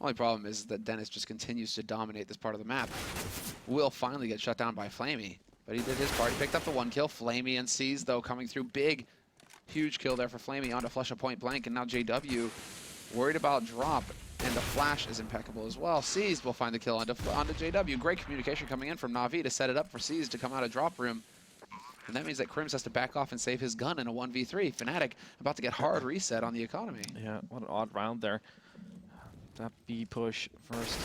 Only problem is that Dennis just continues to dominate this part of the map. Will finally get shut down by Flamey, but he did his part. He picked up the 1 kill. Flamey and C's, though, coming through big. Huge kill there for Flamey onto Flusha point blank, and now JW worried about drop, and the flash is impeccable as well. C's will find the kill onto JW. Great communication coming in from Na'Vi to set it up for C's to come out of drop room. And that means that Crims has to back off and save his gun in a 1v3. Fnatic about to get hard reset on the economy. Yeah, what an odd round there. That B push, first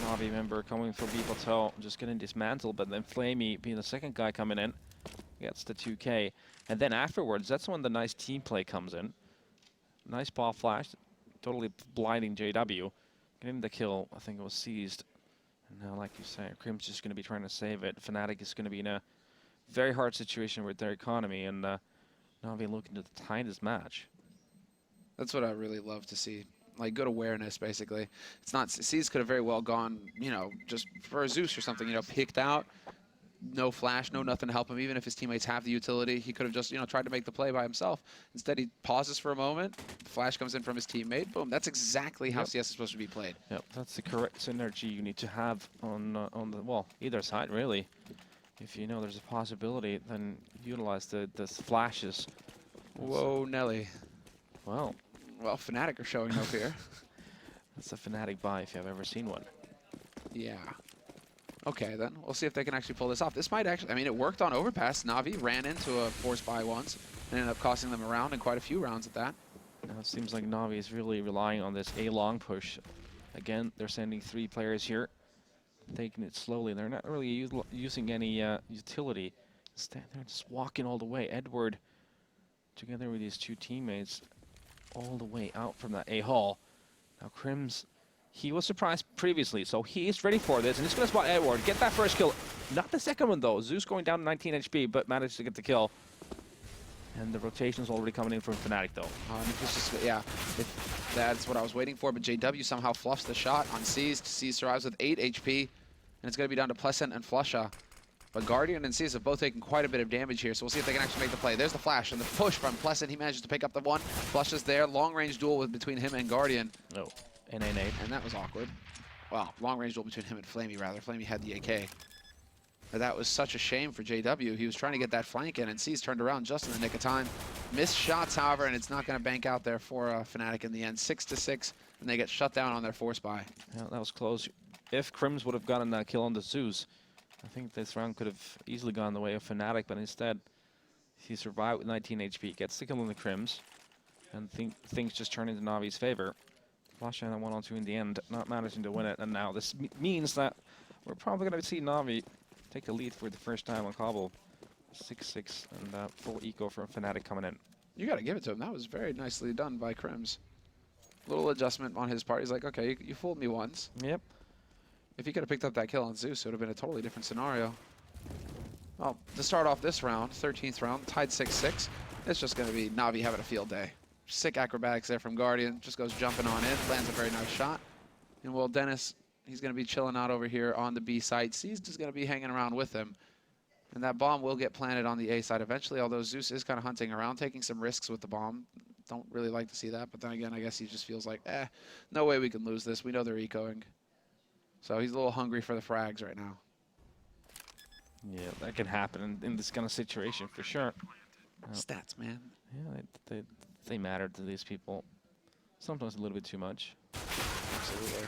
Na'Vi member coming for B plateau, just getting dismantled, but then Flamey being the second guy coming in, gets the 2K. And then afterwards, that's when the nice team play comes in. Nice ball flash, totally blinding JW. Getting the kill, I think it was seized. And now, like you say, Crims just going to be trying to save it. Fnatic is going to be in a very hard situation with their economy, and Na'Vi looking to tie this match. That's what I really love to see. Like, good awareness, basically. It's not, C's could have very well gone, you know, just for a Zeus or something, you know, picked out. No flash, no nothing to help him. Even if his teammates have the utility, he could have just, you know, tried to make the play by himself. Instead, he pauses for a moment. The flash comes in from his teammate. Boom. That's exactly how CS is supposed to be played. Yep, that's the correct synergy you need to have on the, well, either side, really. If you know there's a possibility, then utilize the flashes. Whoa, Nelly. Well, Fnatic are showing no fear. That's a Fnatic buy if you've ever seen one. Yeah. Okay, then. We'll see if they can actually pull this off. This might actually, I mean, it worked on Overpass. Na'Vi ran into a force buy once and ended up costing them a round and quite a few rounds at that. Now it seems like Na'Vi is really relying on this A long push. Again, they're sending 3 players here, taking it slowly. They're not really using any utility. Instead, they're just walking all the way. Edward, together with his 2 teammates, all the way out from that A hall. Now Crims, he was surprised previously, so he is ready for this, and he's going to spot Edward, get that first kill. Not the second one though. Zeus going down to 19 HP, but managed to get the kill. And the rotation's already coming in from Fnatic though. Yeah, that's what I was waiting for, but JW somehow fluffs the shot on C's. C's survives with 8 HP, and it's going to be down to Pleasant and Flusha. But Guardian and C's have both taken quite a bit of damage here, so we'll see if they can actually make the play. There's the flash and the push from Pleasant. He manages to pick up the 1. Flusha's there. Long-range duel between him and Guardian. No. NA. And that was awkward. Well, long-range duel between him and Flamey, rather. Flamey had the AK. But that was such a shame for JW. He was trying to get that flank in, and C's turned around just in the nick of time. Missed shots, however, and it's not going to bank out there for Fnatic in the end. 6-6, and they get shut down on their force buy. Yeah, that was close. If Crims would have gotten that kill on the Zeus, I think this round could have easily gone the way of Fnatic, but instead, he survived with 19 HP, gets the kill on the Crims, and things just turn into Na'Vi's favor. Flash and a 1-on-2 in the end, not managing to win it, and now this means that we're probably going to see Na'Vi take the lead for the first time on Cobble. 6-6, and full eco from Fnatic coming in. You got to give it to him. That was very nicely done by Crims. Little adjustment on his part. He's like, okay, you fooled me once. Yep. If he could have picked up that kill on Zeus, it would have been a totally different scenario. Well, to start off this round, 13th round, tied 6-6, it's just going to be Na'Vi having a field day. Sick acrobatics there from Guardian. Just goes jumping on in, lands a very nice shot. And Will Dennis, he's going to be chilling out over here on the B side. C's just going to be hanging around with him. And that bomb will get planted on the A side eventually, although Zeus is kind of hunting around, taking some risks with the bomb. Don't really like to see that, but then again, I guess he just feels like, no way we can lose this. We know they're ecoing. So he's a little hungry for the frags right now. Yeah, that can happen in this kind of situation for sure. Stats, man. Yeah, they matter to these people. Sometimes a little bit too much. Absolutely.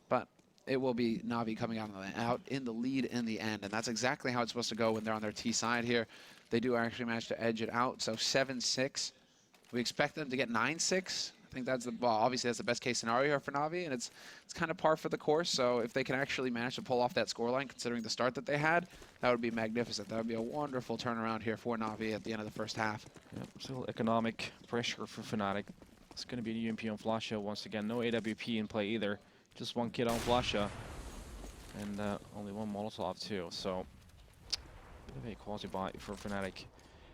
But it will be Na'Vi coming out in the lead in the end, and that's exactly how it's supposed to go when they're on their T side here. They do actually manage to edge it out, so 7-6. We expect them to get 9-6. I think that's well, obviously that's the best case scenario here for Na'Vi, and it's kind of par for the course. So if they can actually manage to pull off that scoreline, considering the start that they had, that would be magnificent. That would be a wonderful turnaround here for Na'Vi at the end of the first half. Yep, still economic pressure for Fnatic. It's going to be the UMP on Flasha once again. No AWP in play either. Just 1 kid on Flasha, and only 1 Molotov too. So bit of a quasi-buy for Fnatic.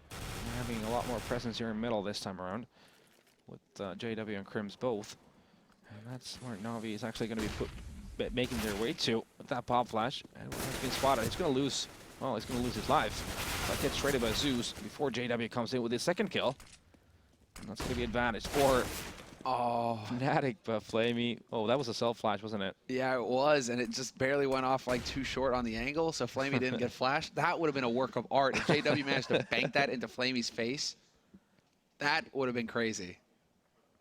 They're having a lot more presence here in middle this time around, with JW and Crims both. And that's where Na'Vi is actually going to be making their way to with that pop flash. And has been spotted. He's going to lose, well, he's going to lose his life. But gets traded by Zeus before JW comes in with his second kill. And that's going to be advantage for Oh. Fnatic, but Flamey. Oh, that was a self flash, wasn't it? Yeah, it was, and it just barely went off like too short on the angle, so Flamey didn't get flashed. That would have been a work of art. If JW managed to bank that into Flamey's face, that would have been crazy.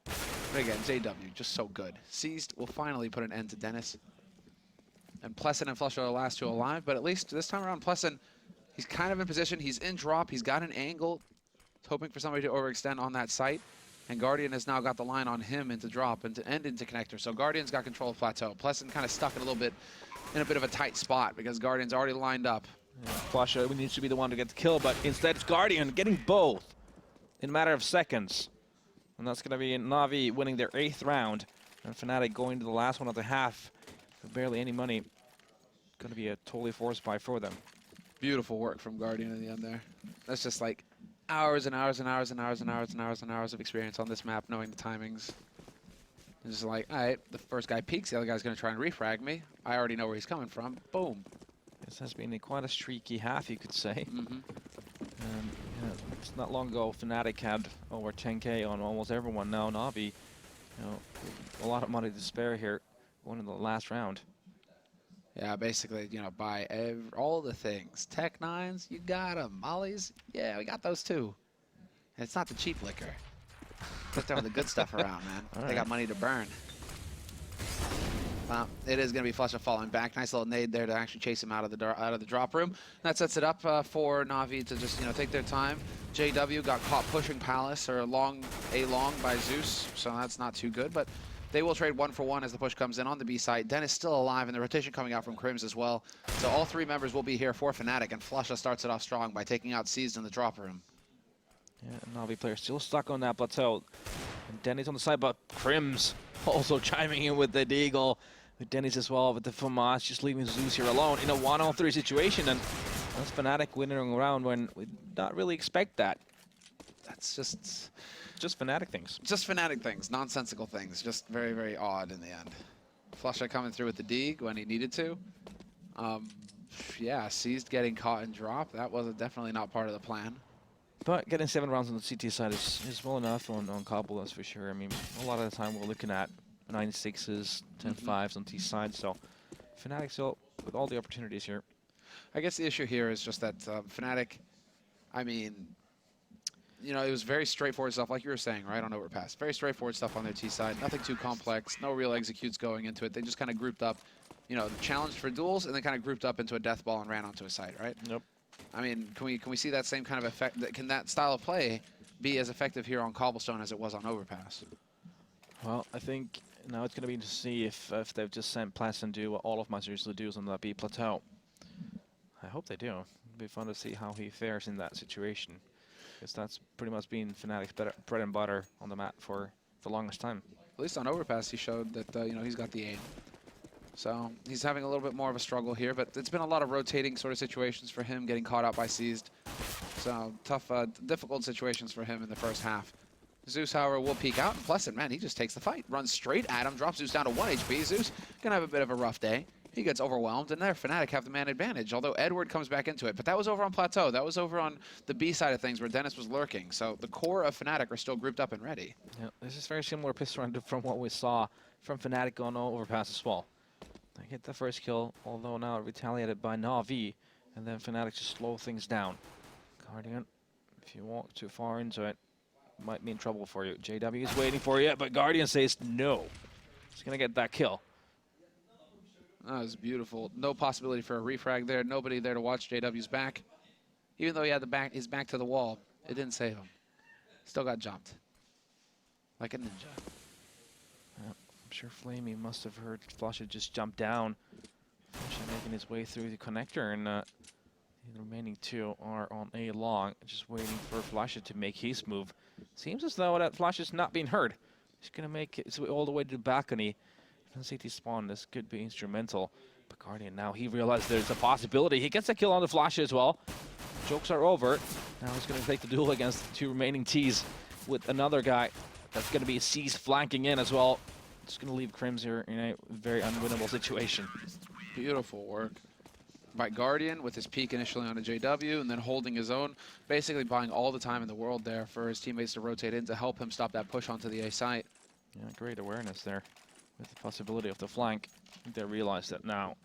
But again, JW, just so good. Seized will finally put an end to Dennis. And Pleasant and Flush are the last two alive, but at least this time around, Pleasant, he's kind of in position. He's in drop. He's got an angle, hoping for somebody to overextend on that site. And Guardian has now got the line on him into drop and into connector. So Guardian's got control of plateau. Pleasant kind of stuck in a little bit, in a bit of a tight spot because Guardian's already lined up. Yeah, Flush needs to be the one to get the kill, but instead it's Guardian getting both in a matter of seconds. And that's going to be Na'Vi winning their 8th round. And Fnatic going to the last one of the half with barely any money. Going to be a totally forced buy for them. Beautiful work from Guardian in the end there. That's just like hours and hours and hours and hours and hours and hours and hours of experience on this map, knowing the timings. And just like, all right, the first guy peeks, the other guy's going to try and refrag me. I already know where he's coming from. Boom. This has been quite a streaky half, you could say. Mm-hmm. Yeah, it's not long ago Fnatic had over 10K on almost everyone. Now Na'Vi, a lot of money to spare here going in the last round. Yeah, basically, buy all the things. Tech 9s, you got them. Mollies, yeah, we got those too. And it's not the cheap liquor. Put some of the good stuff around, man. All They right. got money to burn. It is going to be Flusha falling back. Nice little nade there to actually chase him out of the drop room. That sets it up for Na'Vi to just take their time. JW got caught pushing Palace or a long by Zeus, so that's not too good. But they will trade 1 for 1 as the push comes in on the B side. Den is still alive, and the rotation coming out from Crims as well. So all 3 members will be here for Fnatic, and Flusha starts it off strong by taking out Seized in the drop room. Yeah, Na'Vi player still stuck on that plateau. And Denny's on the side, but Crims also chiming in with the Deagle. With Denny's as well, with the FAMAS just leaving Zeus here alone in a 1-on-3 situation. And that's Fnatic winning around when we not really expect that. That's just Fnatic things. Just Fnatic things, nonsensical things. Just very, very odd in the end. Flusha coming through with the Deag when he needed to. Yeah, Seized getting caught in drop. That was definitely not part of the plan. But getting 7 rounds on the CT side is well enough on Cobble, that's for sure. I mean, a lot of the time we're looking at 9-6s, 10-5s on T side, so Fnatic still with all the opportunities here. I guess the issue here is just that Fnatic, I mean, it was very straightforward stuff, like you were saying, right, on Overpass. Very straightforward stuff on their T side, nothing too complex, no real executes going into it. They just kind of grouped up, challenged for duels, and then kind of grouped up into a death ball and ran onto a site, right? Yep. I mean, can we see that same kind of effect? Can that style of play be as effective here on Cobblestone as it was on Overpass? Well, I think now it's going to be to see if they've just sent Pleasant do what all of my usually do on that B plateau. I hope they do. It'll be fun to see how he fares in that situation, because that's pretty much been Fnatic's bread and butter on the map for the longest time. At least on Overpass, he showed that he's got the aim. So he's having a little bit more of a struggle here, but it's been a lot of rotating sort of situations for him, getting caught out by Seized. So tough, difficult situations for him in the first half. Zeus, however, will peek out, and Pleasant, man, he just takes the fight. Runs straight at him, drops Zeus down to 1 HP. Zeus gonna have a bit of a rough day. He gets overwhelmed, and there Fnatic have the man advantage, although Edward comes back into it. But that was over on Plateau. That was over on the B side of things where Dennis was lurking. So the core of Fnatic are still grouped up and ready. Yeah, this is very similar pistol run from what we saw from Fnatic on Overpass as well. They get the first kill, although now retaliated by Na'Vi, and then Fnatic just slow things down. Guardian, if you walk too far into it, might be in trouble for you. JW is waiting for you, but Guardian says no. He's gonna get that kill. That was beautiful. No possibility for a refrag there. Nobody there to watch JW's back. Even though he had his back to the wall, it didn't save him. Still got jumped. Like a ninja. I'm sure Flamey must have heard Flusha just jump down. Flusha making his way through the connector, and the remaining 2 are on A long, just waiting for Flusha to make his move. Seems as though that Flusha's not being heard. He's gonna make it all the way to the balcony. CT spawn, this could be instrumental. But Guardian now, he realized there's a possibility. He gets a kill on the Flusha as well. Jokes are over. Now he's gonna take the duel against the 2 remaining Ts with another guy. That's gonna be C's flanking in as well. Just gonna leave Crims here in a very unwinnable situation. Beautiful work by Guardian with his peek initially on a JW and then holding his own, basically buying all the time in the world there for his teammates to rotate in to help him stop that push onto the A site. Yeah, great awareness there with the possibility of the flank. I think they realized that now.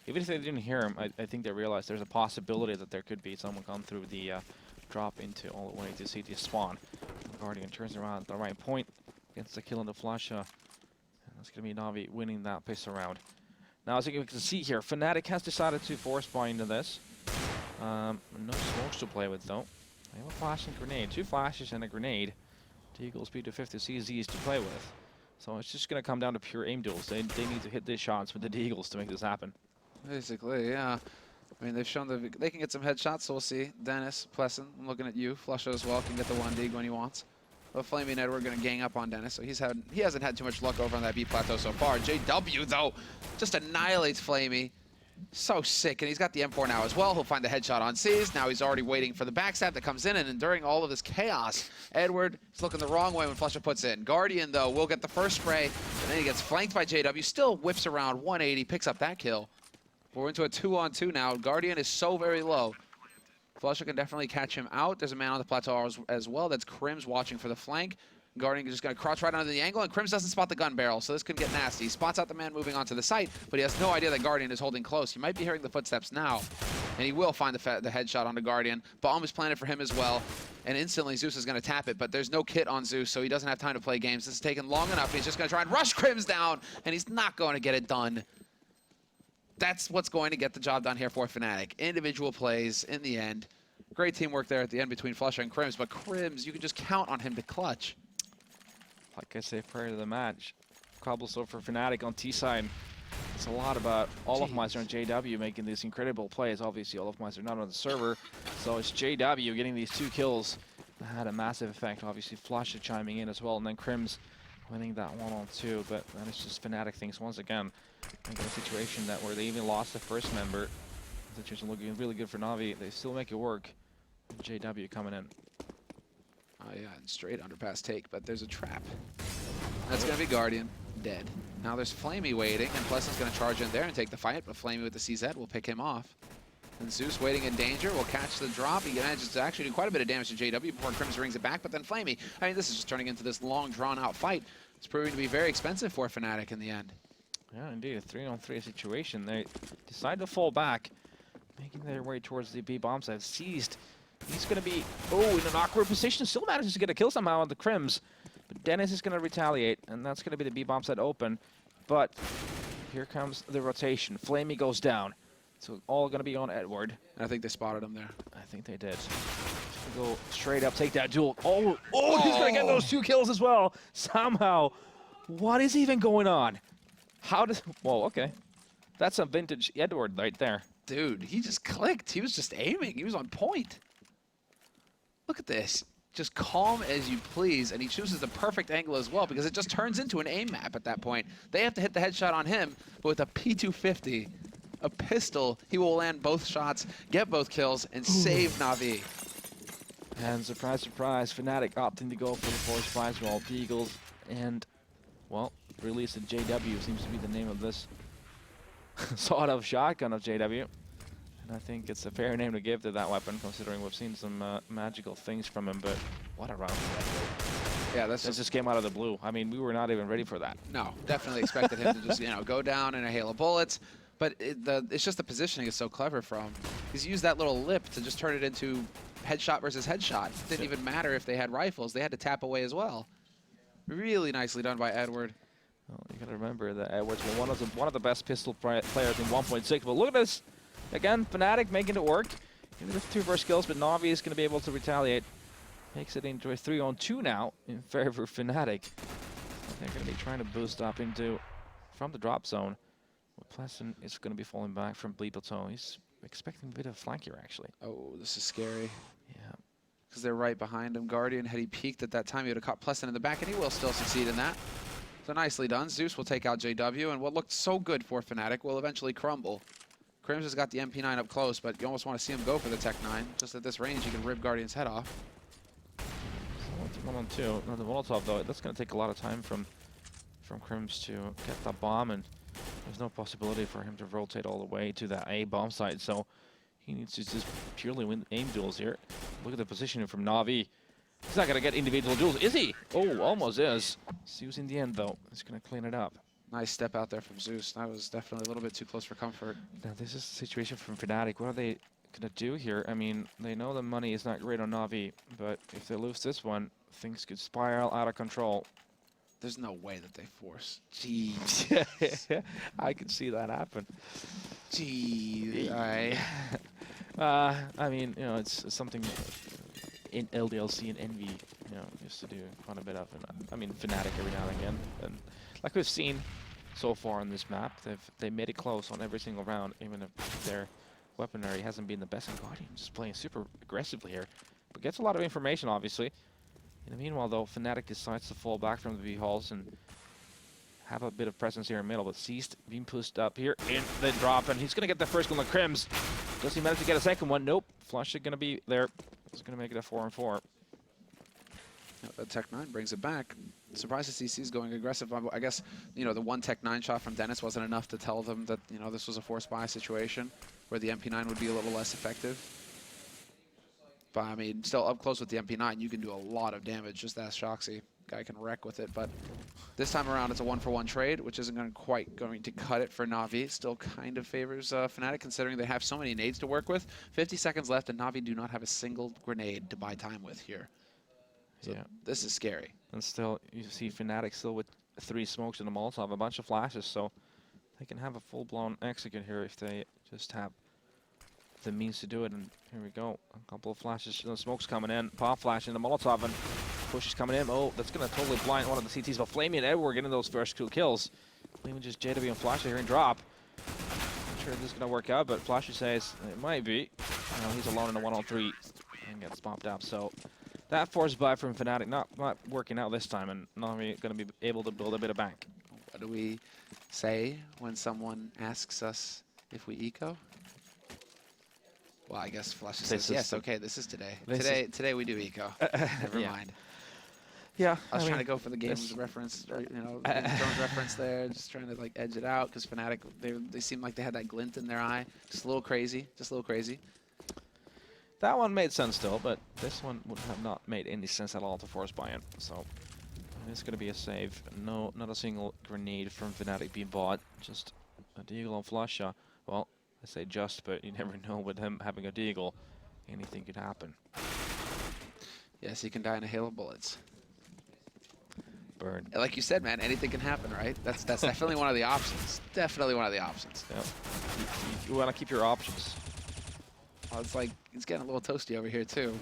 Even if they didn't hear him, I think they realized there's a possibility that there could be someone come through the drop into all the way to CT spawn. Guardian turns around at the right point, gets the kill on the flash. And that's going to be Na'Vi winning that pace around. Now, as you can see here, Fnatic has decided to force buy into this. No smokes to play with, though. They have a flash and grenade. 2 flashes and a grenade. Deagle speed to 50 CZs to play with. So it's just going to come down to pure aim duels. They need to hit these shots with the Deagles to make this happen. Basically, yeah. I mean, they've shown that they can get some headshots, so we'll see. Dennis, Plesson, I'm looking at you. Flusha as well can get the 1 dig when he wants. But Flamey and Edward going to gang up on Dennis, so he hasn't had too much luck over on that B plateau so far. JW, though, just annihilates Flamey. So sick, and he's got the M4 now as well. He'll find the headshot on C's. Now he's already waiting for the backstab that comes in, and during all of this chaos, Edward is looking the wrong way when Flusha puts in. Guardian, though, will get the first spray, and then he gets flanked by JW. Still whips around 180, picks up that kill. We're into a 2-on-2 now. Guardian is so very low. Flusha can definitely catch him out. There's a man on the plateau as well. That's Crims watching for the flank. Guardian is just going to crouch right under the angle, and Crims doesn't spot the gun barrel, so this could get nasty. He spots out the man moving onto the site, but he has no idea that Guardian is holding close. You might be hearing the footsteps now, and he will find the headshot onto Guardian. Bomb is planted for him as well, and instantly Zeus is going to tap it, but there's no kit on Zeus, so he doesn't have time to play games. This is taking long enough, and he's just going to try and rush Crims down, and he's not going to get it done. That's what's going to get the job done here for Fnatic. Individual plays in the end. Great teamwork there at the end between Flusha and Crims, but Crims, you can just count on him to clutch. Like I say prior to the match, cobblestone for Fnatic on T-side. It's a lot about Olofmeister and JW making these incredible plays. Obviously, Olofmeister not on the server, so it's JW getting these 2 kills. That had a massive effect. Obviously, Flusha chiming in as well, and then Crims winning that 1-on-2. But that is just Fnatic things once again. In a situation that where they even lost the first member. The situation looking really good for Na'Vi. They still make it work. JW coming in. Oh yeah, and straight underpass take, but there's a trap. That's going to be Guardian, dead. Now there's Flamey waiting, and Plesson's going to charge in there and take the fight, but Flamey with the CZ will pick him off. And Zeus waiting in danger will catch the drop. He manages to actually do quite a bit of damage to JW before Crims rings it back, but then Flamey, I mean, this is just turning into this long, drawn-out fight. It's proving to be very expensive for Fnatic in the end. Yeah, indeed, a 3-on-3 situation. They decide to fall back, making their way towards the B bomb site. Seized. He's going to be, in an awkward position. Still manages to get a kill somehow on the Crims. But Dennis is going to retaliate, and that's going to be the B bomb site open. But here comes the rotation. Flamey goes down. So all going to be on Edward. And I think they spotted him there. I think they did. Go straight up, take that duel. Oh, he's going to get those 2 kills as well. Somehow. What is even going on? How does... Whoa, okay. That's a vintage Edward right there. Dude, he just clicked. He was just aiming. He was on point. Look at this. Just calm as you please, and he chooses the perfect angle as well because it just turns into an aim map at that point. They have to hit the headshot on him, but with a P250, a pistol, he will land both shots, get both kills, and save Na'Vi. And surprise, surprise, Fnatic opting to go for the force prize roll. Deagles and, well, release of JW seems to be the name of this sort of shotgun of JW. And I think it's a fair name to give to that weapon, considering we've seen some magical things from him, but what a round. Yeah, that just came out of the blue. I mean, we were not even ready for that. No, definitely expected him to just, go down in a hail of bullets. But it's just the positioning is so clever from. He's used that little lip to just turn it into headshot versus headshot. It didn't even matter if they had rifles. They had to tap away as well. Really nicely done by Edward. Well, you got to remember that Edward's one of the best pistol players in 1.6. But look at this. Again, Fnatic making it work. Even with 2 first kills, but Na'Vi is going to be able to retaliate. Makes it into a 3-on-2 now in favor of Fnatic. They're going to be trying to boost up from the drop zone. Plesson is going to be falling back from B plateau. He's expecting a bit of flank here, actually. Oh, this is scary. Yeah. Because they're right behind him. Guardian, had he peeked at that time, he would have caught Plesson in the back, and he will still succeed in that. So nicely done. Zeus will take out JW, and what looked so good for Fnatic will eventually crumble. Crims has got the MP9 up close, but you almost want to see him go for the Tech 9. Just at this range, you can rip Guardian's head off. So 1-on-2. Now the Molotov, though, that's going to take a lot of time from Crims to get that bomb, and there's no possibility for him to rotate all the way to that A bomb site, so he needs to just purely win aim duels here. Look at the positioning from Na'Vi. He's not going to get individual duels, is he? Oh, almost is. Zeus in the end, though, is going to clean it up. Nice step out there from Zeus. That was definitely a little bit too close for comfort. Now, this is a situation from Fnatic. What are they going to do here? I mean, they know the money is not great on Na'Vi, but if they lose this one, things could spiral out of control. There's no way that they force. Jeez. I could see that happen. Jeez. All right. I mean, you know, it's something in LDLC and Envy, you know, used to do quite a bit of. And I mean, Fnatic every now and again. And like we've seen so far on this map, they made it close on every single round, even if their weaponry hasn't been the best. And Guardian just playing super aggressively here, but gets a lot of information, obviously. In the meanwhile, though, Fnatic decides to fall back from the V-Halls and have a bit of presence here in the middle, but Seized being pushed up here in the drop, and he's going to get the first one on the Crims. Does he manage to get a second one? Nope. Flush is going to be there. He's going to make it a 4-4. Tech9 brings it back. Surprised to see Seized going aggressive. I guess, you know, the one Tech9 shot from Dennis wasn't enough to tell them that, you know, this was a force buy situation where the MP9 would be a little less effective. But, I mean, still up close with the MP9, you can do a lot of damage. Just ask Shoxy. Guy can wreck with it. But this time around, it's a 1-for-1 trade, which isn't quite going to cut it for Na'Vi. Still kind of favors Fnatic, considering they have so many nades to work with. 50 seconds left, and Na'Vi do not have a single grenade to buy time with here. So yeah, this is scary. And still, you see Fnatic still with 3 smokes and a Molotov, a bunch of flashes, so they can have a full-blown execute here if they just have the means to do it. And here we go, a couple of flashes, the smoke's coming in, pop flash in the Molotov, and push is coming in. Oh, that's going to totally blind one of the CTs, but Flamey and Edward getting those first 2 kills. Flamey just JW and Flash here and drop. Not sure if this is going to work out, but Flashy says it might be. He's alone in a 1-on-3 and gets popped up. So that force buy from Fnatic not working out this time, and not going to be able to build a bit of bank. What do we say when someone asks us if we eco? Well, I guess Flush says, yes, okay, this is today. Today we do eco. Never mind. Yeah, I was trying to go for the game's reference, or, you know, Game of Thrones reference there, just trying to like edge it out, because Fnatic, they seemed like they had that glint in their eye. Just a little crazy, just a little crazy. That one made sense still, but this one would have not made any sense at all to force buy in. So it's going to be a save. No, not a single grenade from Fnatic being bought. Just a deagle on Flush. Well, I say just, but you never know with him having a deagle. Anything could happen. Yes, he can die in a hail of bullets. Burn. Like you said, man, anything can happen, right? That's definitely one of the options. Definitely one of the options. Yep. You want to keep your options. Well, it's like, it's getting a little toasty over here, too.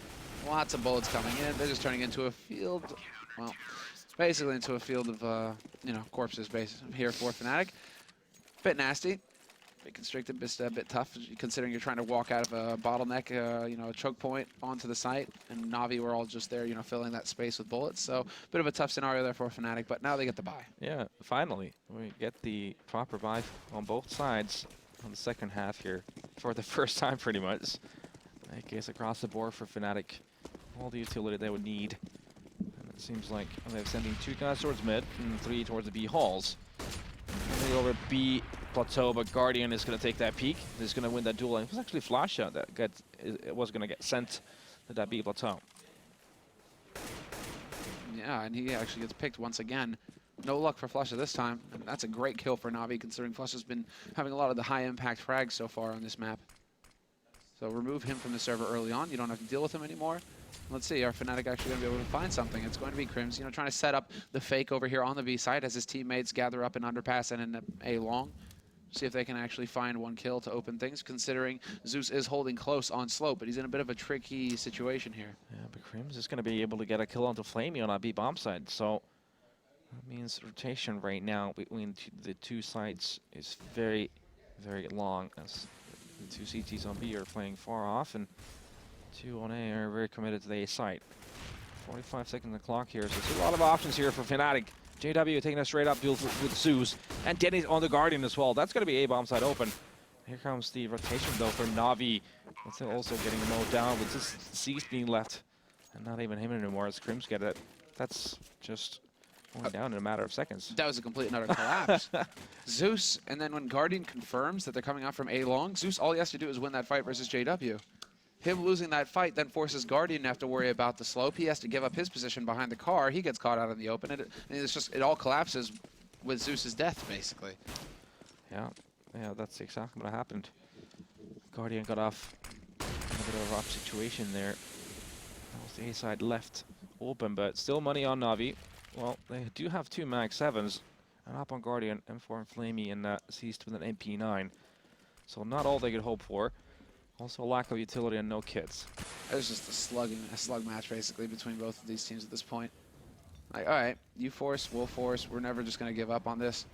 Lots of bullets coming in. They're just turning into a field, well, basically into a field of, you know, corpses here for Fnatic. Bit nasty. Bit constricted, just a bit tough, considering you're trying to walk out of a bottleneck, you know, a choke point onto the site. And Na'Vi were all just there, you know, filling that space with bullets. So, bit of a tough scenario there for Fnatic, but now they get the buy. Yeah, finally, we get the proper buy on both sides on the second half here for the first time, pretty much. I guess across the board for Fnatic, all the utility they would need. And it seems like they're sending 2 guys towards mid and 3 towards the B halls. Maybe over B plateau, but Guardian is going to take that peak. He's going to win that duel. And it was actually Flasha that was going to get sent to that B plateau. Yeah, and he actually gets picked once again. No luck for Flusha this time, and that's a great kill for Na'Vi, considering Flusha's been having a lot of the high-impact frags so far on this map. So remove him from the server early on. You don't have to deal with him anymore. Let's see, are Fnatic actually going to be able to find something? It's going to be Crims, you know, trying to set up the fake over here on the B side as his teammates gather up in underpass and in A long. See if they can actually find 1 kill to open things, considering Zeus is holding close on slope, but he's in a bit of a tricky situation here. Yeah, but Crims is going to be able to get a kill onto Flamey on our B bomb side, so that means rotation right now between the 2 sides is very, very long, as the 2 CTs on B are playing far off, and 2 on A are very committed to the A site. 45 seconds on the clock here, so there's a lot of options here for Fnatic. JW taking a straight up duel with Zeus, and Denny's on the Guardian as well. That's going to be A bomb side open. Here comes the rotation though for Na'Vi. That's also getting mowed down with just Seized being left, and not even him anymore as Crims get it. That's just going down in a matter of seconds. That was a complete and utter collapse. Zeus, and then when Guardian confirms that they're coming out from A long, Zeus, all he has to do is win that fight versus JW. him losing that fight then forces Guardian to have to worry about the slope. He has to give up his position behind the car. He gets caught out in the open, and it's just, it all collapses with Zeus's death, basically. Yeah, that's exactly what happened. Guardian got off in a bit of a rough situation there. That was the A side left open, but still money on Na'Vi. Well, they do have 2 Mag 7s, and up on Guardian, M4 and Flamey, and Seized with an MP9. So not all they could hope for. Also, lack of utility and no kits. It was just a slug match, basically, between both of these teams at this point. Like, all right, you force, we'll force. We're never just going to give up on this.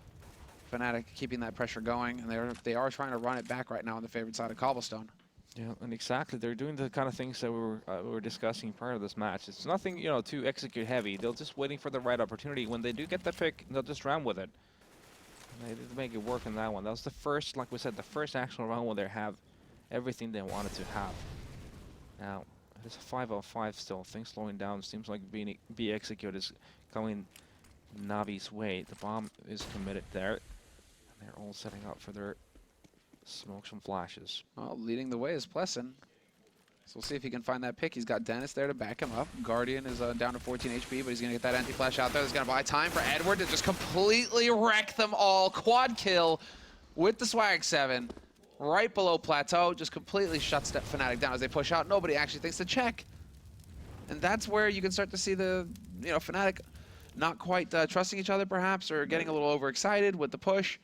Fnatic keeping that pressure going, and they are trying to run it back right now on the favored side of Cobblestone. Yeah, and exactly, they're doing the kind of things that we were discussing prior to this match. It's nothing, you know, too execute heavy. They're just waiting for the right opportunity. When they do get the pick, they'll just run with it. And they did make it work in that one. That was the first, like we said, the first actual round where they have everything they wanted to have. Now, it's a 5-on-5 still. Things slowing down. Seems like B execute is going Na'Vi's way. The bomb is committed there. And they're all setting up for their smokes and flashes. Well, leading the way is Plessin. So we'll see if he can find that pick. He's got Dennis there to back him up. Guardian is down to 14 HP, but he's going to get that anti-flash out there. He's going to buy time for Edward to just completely wreck them all. Quad kill with the Swag 7. Right below Plateau, just completely shuts Fnatic down as they push out. Nobody actually thinks to check. And that's where you can start to see the, you know, Fnatic not quite trusting each other perhaps, or getting a little overexcited with the push.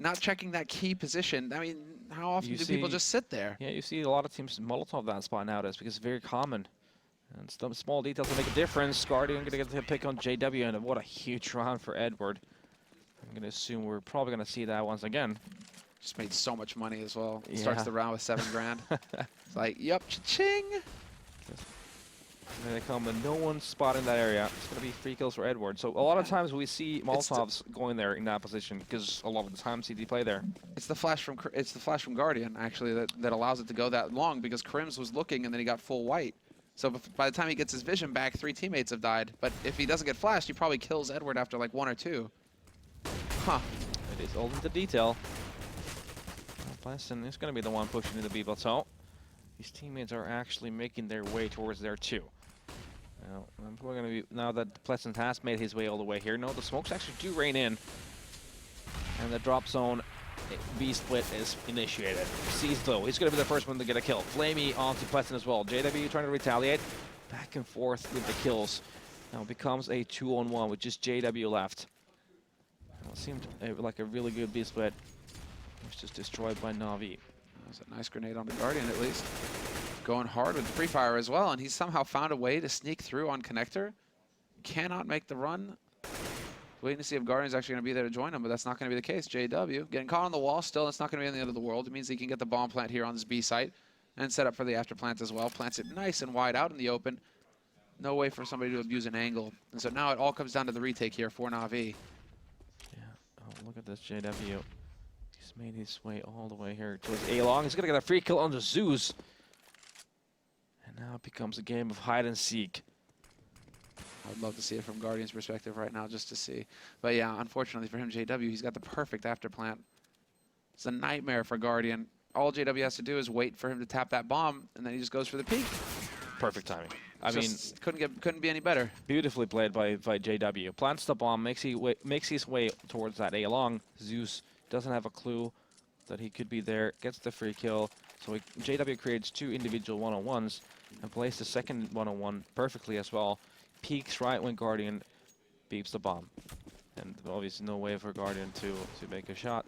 Not checking that key position. I mean, how often do people just sit there? Yeah, you see a lot of teams Molotov that spot nowadays because it's very common. And some small details to make a difference. Guardian going to get the pick on JW, and what a huge round for Edward. I'm going to assume we're probably going to see that once again. Just made so much money as well. Yeah. Starts the round with 7 grand. It's like, yep, cha-ching. There they come, and no one's spotting that area. It's going to be free kills for Edward. So a lot of times we see Molotovs going there in that position because a lot of the time CD play there. It's the flash from Guardian actually that allows it to go that long, because Krims was looking and then he got full white. So by the time he gets his vision back, 3 teammates have died. But if he doesn't get flashed, he probably kills Edward after like 1 or 2. Huh. It is all in the detail. Plessin is going to be the one pushing into the B plateau. His teammates are actually making their way towards there too. Now, we're going to be, now that Plessin has made his way all the way here, no, the smokes actually do rain in. And the drop zone B split is initiated. Seized though, he's going to be the first one to get a kill. Flamey onto Plessin as well. JW trying to retaliate. Back and forth with the kills. Now it becomes a 2-on-1 with just JW left. Now, it seemed like a really good B split. It was just destroyed by Na'Vi. That was a nice grenade on the Guardian at least. Going hard with the free fire as well, and he's somehow found a way to sneak through on Connector. Cannot make the run. Waiting to see if Guardian's actually going to be there to join him, but that's not going to be the case. JW getting caught on the wall still. It's not going to be on the end of the world. It means he can get the bomb plant here on this B site and set up for the after plant as well. Plants it nice and wide out in the open. No way for somebody to abuse an angle. And so now it all comes down to the retake here for Na'Vi. Yeah, oh, look at this JW. He's made his way all the way here towards leaugue. He's going to get a free kill on the Zeus. And now it becomes a game of hide and seek. I'd love to see it from Guardian's perspective right now, just to see. But yeah, unfortunately for him, JW, he's got the perfect after plant. It's a nightmare for Guardian. All JW has to do is wait for him to tap that bomb, and then he just goes for the peek. Perfect timing. I mean, couldn't be any better. Beautifully played by JW. Plants the bomb, makes his way towards that leaugue. Zeus doesn't have a clue that he could be there, gets the free kill. So JW creates 2 individual one-on-ones and plays the second one-on-one perfectly as well. Peeks right when Guardian beeps the bomb. And obviously no way for Guardian to make a shot.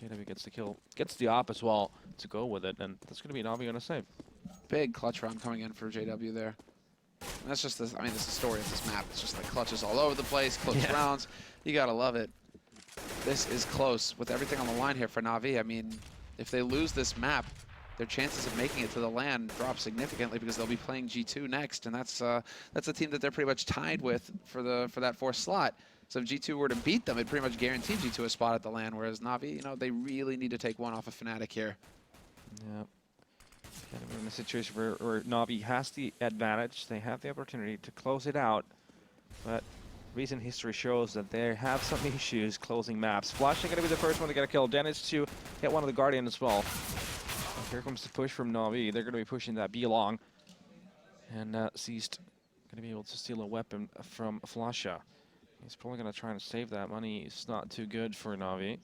JW gets the kill, gets the op as well to go with it, and that's going to be Na'Vi going to save. Big clutch round coming in for JW there. And that's just this, I mean, this is the story of this map. It's just like clutches all over the place, close rounds. You got to love it. This is close with everything on the line here for Na'Vi. I mean, if they lose this map, their chances of making it to the LAN drop significantly, because they'll be playing G2 next, and that's a team that they're pretty much tied with for that 4th slot. So if G2 were to beat them, it pretty much guaranteed G2 a spot at the LAN, whereas Na'Vi, you know, they really need to take one off of Fnatic here. Yeah. We're in a situation where Na'Vi has the advantage. They have the opportunity to close it out, but recent history shows that they have some issues closing maps. Flushing going to be the first one to get a kill. Dennis to hit one of the Guardian as well. Here comes the push from Na'Vi. They're going to be pushing that B long. And Seized going to be able to steal a weapon from Flasha. He's probably going to try and save that money. It's not too good for Na'Vi.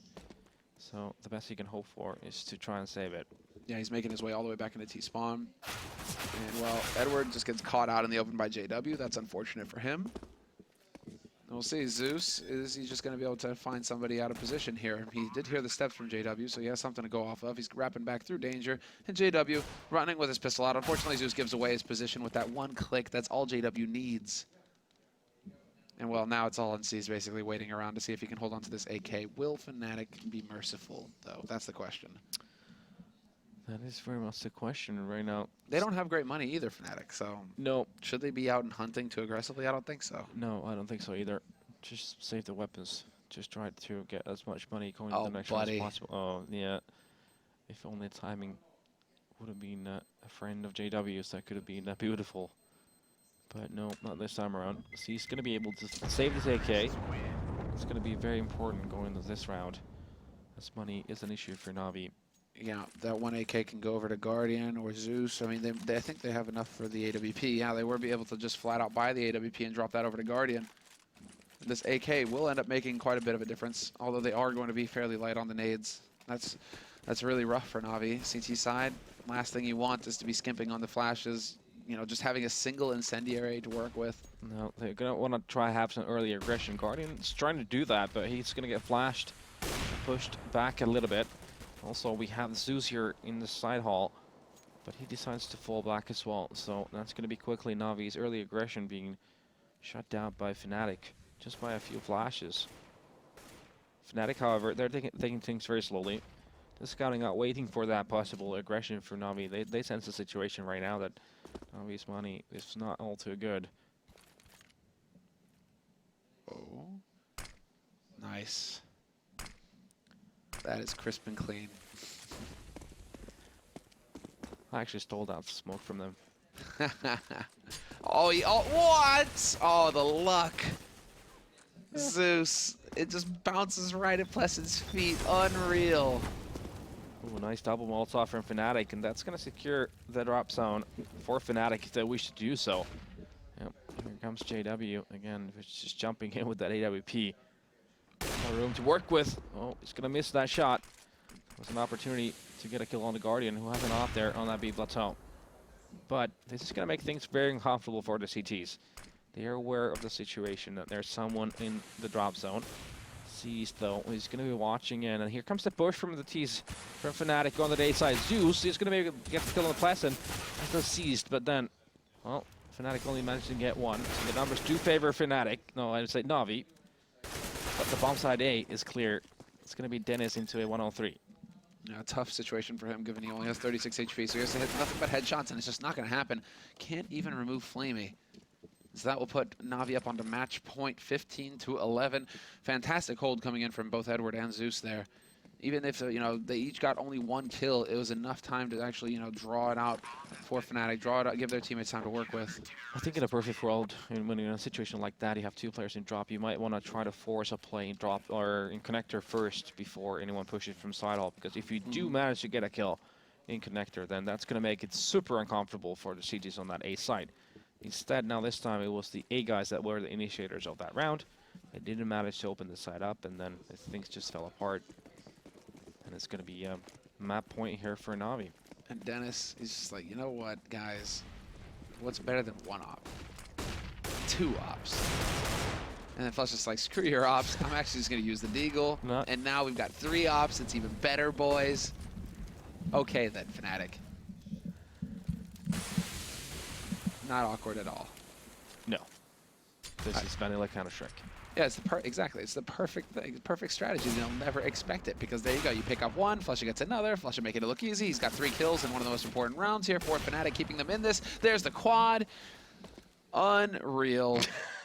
So the best he can hope for is to try and save it. Yeah, he's making his way all the way back into T-spawn. And, well, Edward just gets caught out in the open by JW. That's unfortunate for him. We'll see. Zeus, is he just going to be able to find somebody out of position here? He did hear the steps from JW, so he has something to go off of. He's wrapping back through danger. And JW running with his pistol out. Unfortunately, Zeus gives away his position with that one click. That's all JW needs. And, well, now it's all on C's basically waiting around to see if he can hold on to this AK. Will Fnatic be merciful, though? That's the question. That is very much the question right now. They don't have great money either, Fnatic, so... No. Should they be out and hunting too aggressively? I don't think so. No, I don't think so either. Just save the weapons. Just try to get as much money going to the next round as possible. Oh, yeah. If only timing would have been a friend of JW's, that could have been beautiful. But no, not this time around. So he's going to be able to save this AK. It's going to be very important going into this round. This money is an issue for Na'Vi. Yeah, that one AK can go over to Guardian or Zeus. I mean, I think they have enough for the AWP. Yeah, they will be able to just flat out buy the AWP and drop that over to Guardian. This AK will end up making quite a bit of a difference, although they are going to be fairly light on the nades. That's really rough for Na'Vi. CT side, last thing you want is to be skimping on the flashes. You know, just having a single incendiary to work with. No, they're going to want to try have some early aggression. Guardian's trying to do that, but he's going to get flashed, pushed back a little bit. Also, we have Zeus here in the side hall, but he decides to fall back as well. So that's going to be quickly Na'Vi's early aggression being shut down by Fnatic, just by a few flashes. Fnatic, however, they're taking things very slowly. Just scouting out, waiting for that possible aggression for Na'Vi. They sense the situation right now that Na'Vi's money is not all too good. Oh, nice. That is crisp and clean. I actually stole that smoke from them. Oh, what? Oh, the luck. Zeus. It just bounces right at Pleasant's feet. Unreal. Ooh, nice double Molotov from Fnatic, and that's going to secure the drop zone for Fnatic if they wish to do so. Yep, here comes JW again, just jumping in with that AWP. No room to work with. Oh, he's going to miss that shot. It was an opportunity to get a kill on the Guardian, who has an off there on that B plateau. But this is going to make things very uncomfortable for the CTs. They are aware of the situation, that there's someone in the drop zone. Sees, though, he's going to be watching in. And here comes the push from the T's from Fnatic on the day side. Zeus is going to maybe get the kill on the Pleasant. He's not seized, but then, well, Fnatic only managed to get one. So the numbers do favor Fnatic. No, I would say Na'Vi. But the bomb side A is clear. It's going to be Dennis into a 103. Yeah, tough situation for him, given he only has 36 HP, so he has to hit nothing but headshots, and it's just not going to happen. Can't even remove Flamey. So that will put Na'Vi up onto match point, 15-11. Fantastic hold coming in from both Edward and Zeus there. Even if, you know, they each got only one kill, it was enough time to actually, you know, draw it out for Fnatic, draw it out, give their teammates time to work with. I think in a perfect world, when you're in a situation like that, you have two players in drop, you might want to try to force a play in drop or in connector first before anyone pushes from side hall, because if you do manage to get a kill in connector, then that's going to make it super uncomfortable for the CGs on that A side. Instead, now this time, it was the A guys that were the initiators of that round. They didn't manage to open the side up, and then things just fell apart. And it's going to be a map point here for Na'Vi. And Dennis is just like, you know what, guys? What's better than one op? 2 ops. And then Flush just like, screw your ops. I'm actually just going to use the Deagle. And now we've got 3 ops. It's even better, boys. Okay, then, Fnatic. Not awkward at all. No. This is vanilla Counter-Strike. Yeah, it's exactly. It's the perfect thing, perfect strategy. They'll never expect it, because there you go. You pick up one, Flusha gets another. Flusha making it look easy. He's got 3 kills in one of the most important rounds here for Fnatic, keeping them in this. There's the quad. Unreal.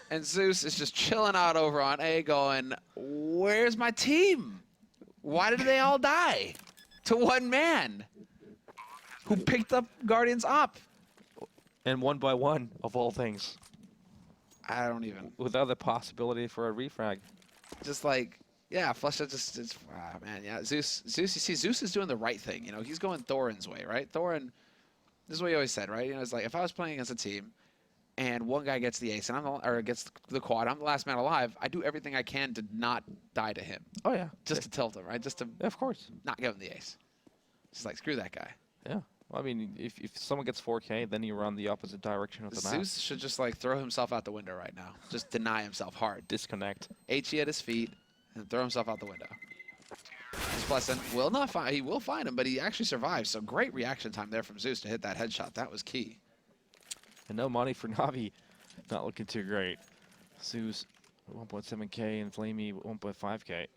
And Zeus is just chilling out over on A going, where's my team? Why did they all die? To one man who picked up Guardian's op. And 1 by 1, of all things. I don't even. Without the possibility for a refrag. Just like, Yeah, Flusha just, man, yeah. Zeus, you see, Zeus is doing the right thing. You know, he's going Thorin's way, right? Thorin, this is what he always said, right? You know, it's like, if I was playing against a team and one guy gets the ace and or gets the quad, I'm the last man alive, I do everything I can to not die to him. Oh, yeah. Just to tilt him, right? Just to of course. not give him the ace. Just like, screw that guy. Yeah. Well, I mean, if someone gets 4K, then you run the opposite direction of the map. Zeus should just, like, throw himself out the window right now. Just deny himself hard. Disconnect. HE at his feet. And throw himself out the window. Pleasant will not find. He will find him, but he actually survives. So great reaction time there from Zeus to hit that headshot. That was key. And no money for Navi. Not looking too great. Zeus 1.7K and Flamey 1.5K.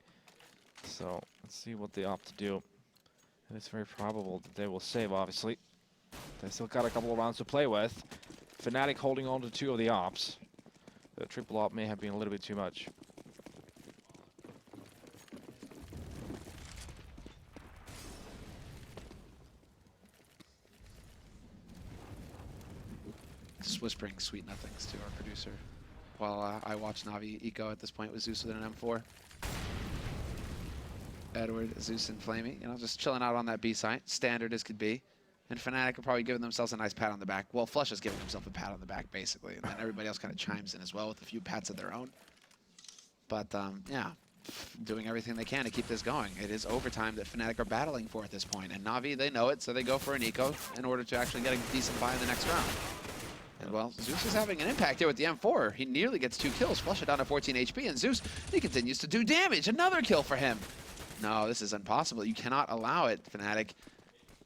So let's see what they opt to do. And it's very probable that they will save, obviously. They still got a couple of rounds to play with. Fnatic holding on to 2 of the ops. The triple op may have been a little bit too much. Just whispering sweet nothings to our producer while I watch Navi eco at this point with Zeus with an M4. Edward, Zeus, and Flamey, you know, just chilling out on that B site, standard as could be. And Fnatic are probably giving themselves a nice pat on the back. Well, Flush is giving himself a pat on the back, basically, and then everybody else kind of chimes in as well with a few pats of their own. But, yeah, doing everything they can to keep this going. It is overtime that Fnatic are battling for at this point, and Navi, they know it, so they go for an eco in order to actually get a decent buy in the next round. And, well, Zeus is having an impact here with the M4. He nearly gets 2 kills, Flush it down to 14 HP, and Zeus, he continues to do damage. Another kill for him. No, this is impossible. You cannot allow it, Fnatic.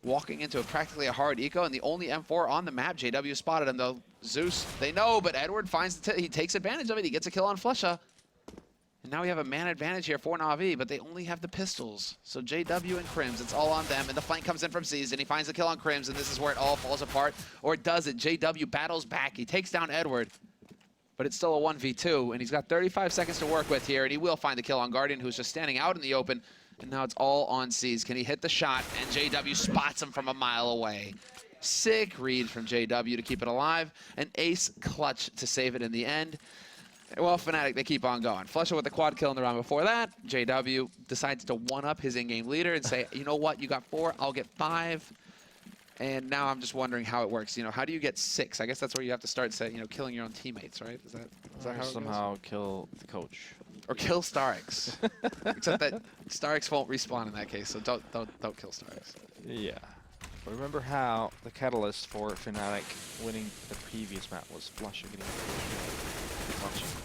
Walking into practically a hard eco, and the only M4 on the map. JW spotted him, though. Zeus, they know, but Edward finds he takes advantage of it. He gets a kill on Flusha. And now we have a man advantage here for Na'Vi, but they only have the pistols. So JW and Crims, it's all on them, and the flank comes in from Z's, and he finds the kill on Crims, and this is where it all falls apart. Or does it? JW battles back. He takes down Edward, but it's still a 1v2, and he's got 35 seconds to work with here, and he will find the kill on Guardian, who's just standing out in the open, and now it's all on C's. Can he hit the shot? And JW spots him from a mile away. Sick read from JW to keep it alive. An ace clutch to save it in the end. Well, Fnatic, they keep on going. Flusha with the quad kill in the round before that. JW decides to one-up his in-game leader and say, you know what, you got 4, I'll get 5. And now I'm just wondering how it works. You know, how do you get 6? I guess that's where you have to start, you know, killing your own teammates, right? Is that how it goes? Somehow kill the coach. Or kill Starix. Except that Starix won't respawn in that case, so don't kill Starix. Yeah. But remember how the catalyst for Fnatic winning the previous map was Flusha getting Flusha.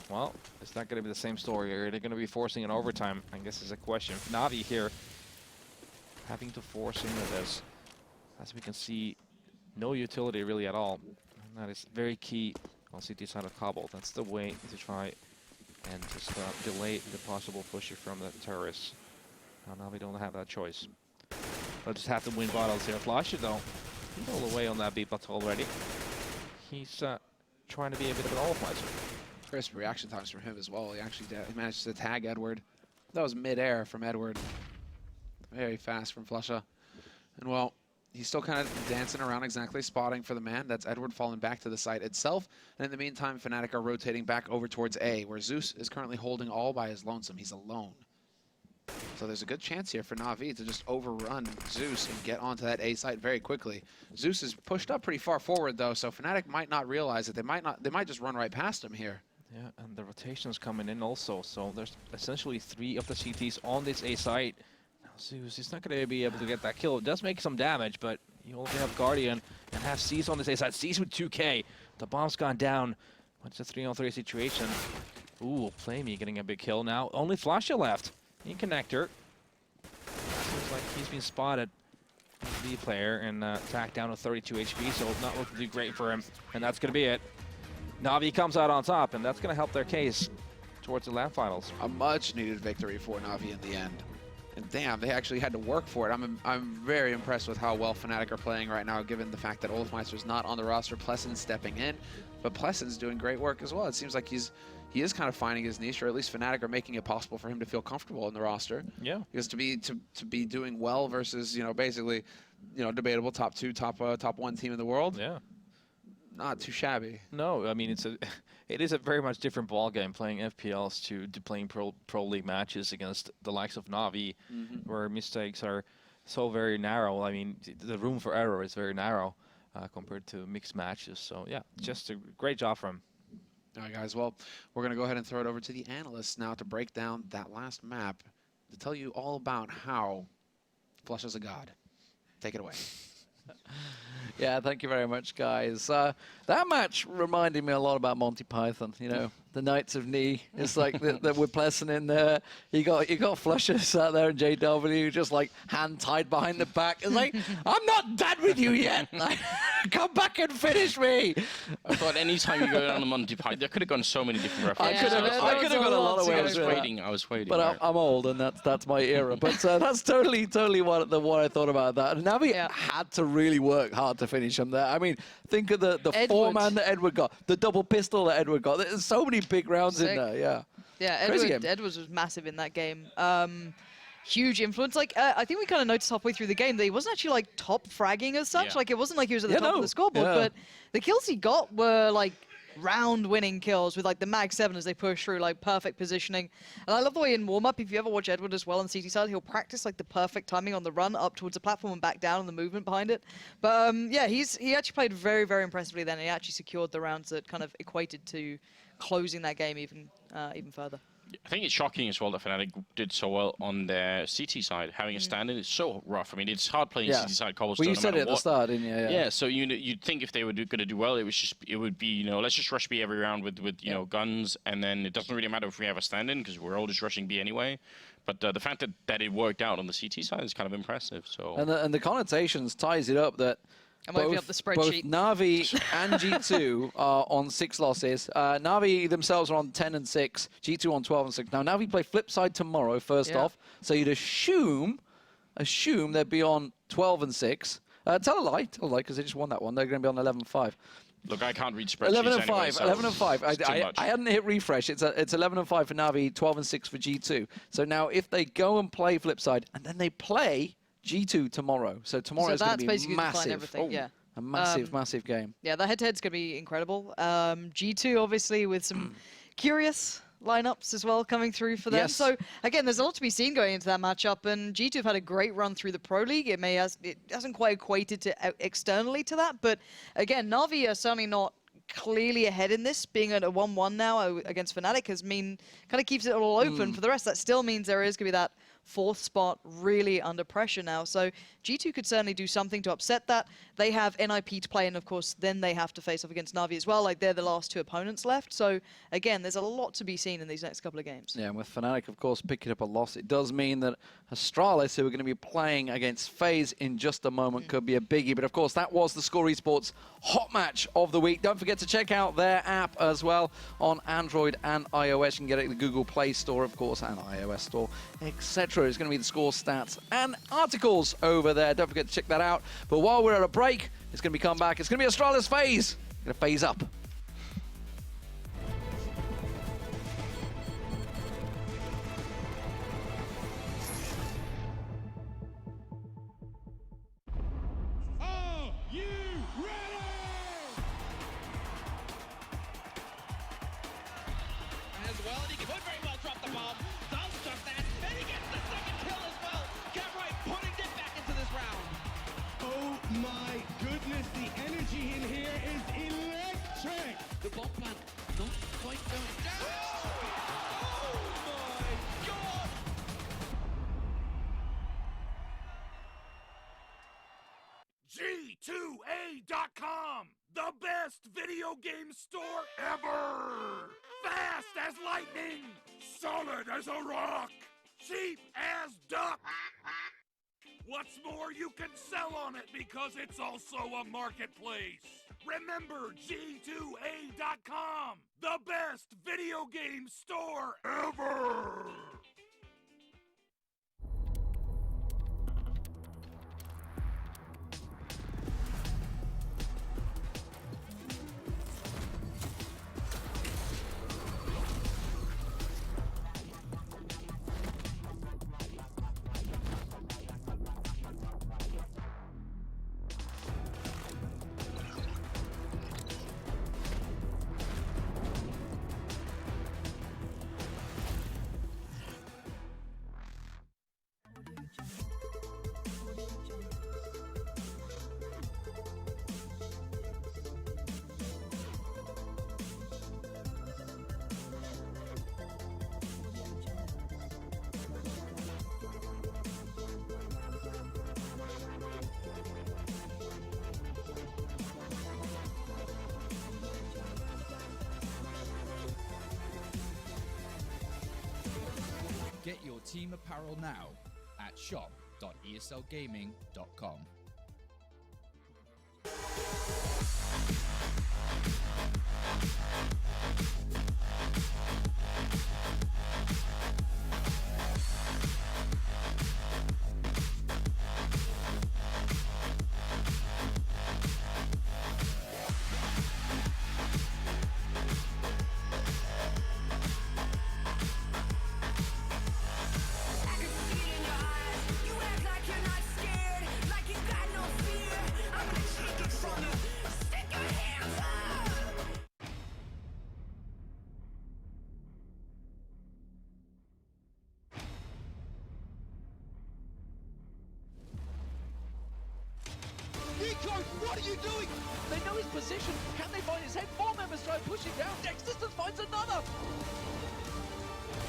Well, it's not going to be the same story. Are they going to be forcing an overtime? I guess is a question. Navi here having to force into this. As we can see, no utility really at all. And that is very key on CT side of Cobble. That's the way to try and just delay the possible pusher from the terrorists. Now we don't have that choice. They'll just have to win battles here. Flusha, though, he's all the way on that beat button already. He's trying to be a bit of an all-miser. Crisp reaction times from him as well. He actually managed to tag Edward. That was mid-air from Edward. Very fast from Flusha. And, well, he's still kind of dancing around exactly, spotting for the man. That's Edward falling back to the site itself. And in the meantime, Fnatic are rotating back over towards A, where Zeus is currently holding all by his lonesome. He's alone. So there's a good chance here for Na'Vi to just overrun Zeus and get onto that A site very quickly. Zeus is pushed up pretty far forward, though, so Fnatic might not realize it. They might just run right past him here. Yeah, and the rotation's coming in also. So there's essentially 3 of the CTs on this A site. Now Zeus is not going to be able to get that kill. It does make some damage, but you only have Guardian and have C's on this A site. C's with 2K. The bomb's gone down. It's a 3-on-3 situation. Ooh, Flamey getting a big kill now. Only Flusha left. In connector. Seems like he's been spotted as the player and tacked down to 32 HP, so not looking too great for him. And that's going to be it. Na'Vi comes out on top, and that's going to help their case towards the LAN finals. A much-needed victory for Na'Vi in the end. And damn, they actually had to work for it. I'm very impressed with how well Fnatic are playing right now, given the fact that Olafmeister's not on the roster, Plesson's stepping in. But Plesson's doing great work as well. It seems like he is kind of finding his niche, or at least Fnatic are making it possible for him to feel comfortable in the roster. Yeah. Because to be doing well versus, you know, basically, you know, debatable top 2, top 1 team in the world. Yeah. Not too shabby. No, I mean it is a very much different ball game playing FPLs to playing pro league matches against the likes of Navi, where mistakes are so very narrow. I mean, the room for error is very narrow compared to mixed matches. So yeah, just a great job from him. All right, guys. Well, we're going to go ahead and throw it over to the analysts now to break down that last map, to tell you all about how Flush is a god. Take it away. Yeah, thank you very much, guys. That match reminded me a lot about Monty Python. You know, the Knights of Knee. It's like that we're Pleasant in there. You got Flusher sat there and JW just like hand tied behind the back. It's like, I'm not done with you yet. Come back and finish me. I thought anytime you go down the Monty Python, there could have gone so many different references. I could have gone a lot of ways. I was waiting. But I'm old, and that's my era. But that's totally what I thought about that. And Navi had to really work hard to finish him there. I mean, think of the four-man that Edward got, the double pistol that Edward got. There's so many big rounds in there. Yeah. Yeah, Edwards was massive in that game. Huge influence. Like, I think we kind of noticed halfway through the game that he wasn't actually, like, top fragging as such. Like, it wasn't like he was at the top of the scoreboard, but the kills he got were, like, round-winning kills with, like, the Mag 7 as they push through, like, perfect positioning. And I love the way in warm-up, if you ever watch Edward as well on the CT side, he'll practice, like, the perfect timing on the run up towards the platform and back down on the movement behind it. But, yeah, he actually played very, very impressively then, and he actually secured the rounds that kind of equated to closing that game even further. I think it's shocking as well that Fnatic did so well on their CT side. Having a stand-in is so rough. I mean, it's hard playing CT side cobblestone. Well, you said it at the start, didn't you? Yeah. So you'd think if they were going to do well, it would be, you know, let's just rush B every round with you know, guns, and then it doesn't really matter if we have a stand-in because we're all just rushing B anyway. But the fact that it worked out on the CT side is kind of impressive. So and the connotations ties it up that. I'm opening up the spreadsheet. Both Na'Vi and G2 are on 6 losses. Na'Vi themselves are on 10 and 6. G2 on 12 and 6. Now Na'Vi play Flipside tomorrow. First off, so you'd assume they'd be on 12 and 6. Tell a lie, because they just won that one. They're going to be on 11 and 5. Look, I can't read spreadsheets 11 and 5. Anyway, so 11 and 5. I hadn't hit refresh. It's 11 and 5 for Na'Vi, 12 and 6 for G2. So now if they go and play Flipside and then they play G2 tomorrow. So tomorrow is going to be massive. A massive, massive game. Yeah, that head-to-head's going to be incredible. G2, obviously, with some curious lineups as well coming through for them. Yes. So, again, there's a lot to be seen going into that matchup, and G2 have had a great run through the Pro League. It hasn't quite equated to externally to that, but, again, Na'Vi are certainly not clearly ahead in this. Being at a 1-1 now against Fnatic kind of keeps it all open for the rest. That still means there is going to be that 4th spot really under pressure now. So G2 could certainly do something to upset that. They have NIP to play, and of course then they have to face off against Na'Vi as well. Like, they're the last 2 opponents left. So again, there's a lot to be seen in these next couple of games. Yeah, and with Fnatic, of course, picking up a loss, it does mean that Astralis, who are going to be playing against FaZe in just a moment, could be a biggie. But of course, that was the Score Esports Hot Match of the Week. Don't forget to check out their app as well on Android and iOS. You can get it at the Google Play Store, of course, and iOS Store, etc. It's going to be the score stats and articles over there. Don't forget to check that out. But while we're at a break, it's going to be come back. It's going to be Astralis FaZe. Going to phase up. Are you ready? As well, and he could very well drop the bomb. Does just that, and he gets the second kill as well. Get right, putting it back into this round. Oh my goodness, the energy in here is electric. The bomb plan not quite going down. Oh my god! G2A.com, the best video game store ever! Fast as lightning, solid as a rock, cheap as duck. What's more, you can sell on it because it's also a marketplace. Remember, G2A.com, the best video game store ever! Get your team apparel now at shop.eslgaming.com. What are you doing? They know his position. Can they find his head? Four members try and push him down. Dexter finds another.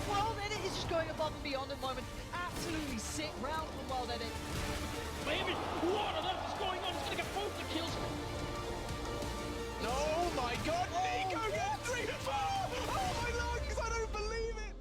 Wild Edit is just going above and beyond at the moment. Absolutely sick round from Wild Edit. Baby, what on earth is going on? He's going to get both the kills. Oh my god, Nico gets 3 to 4! Oh my lungs, I don't believe it!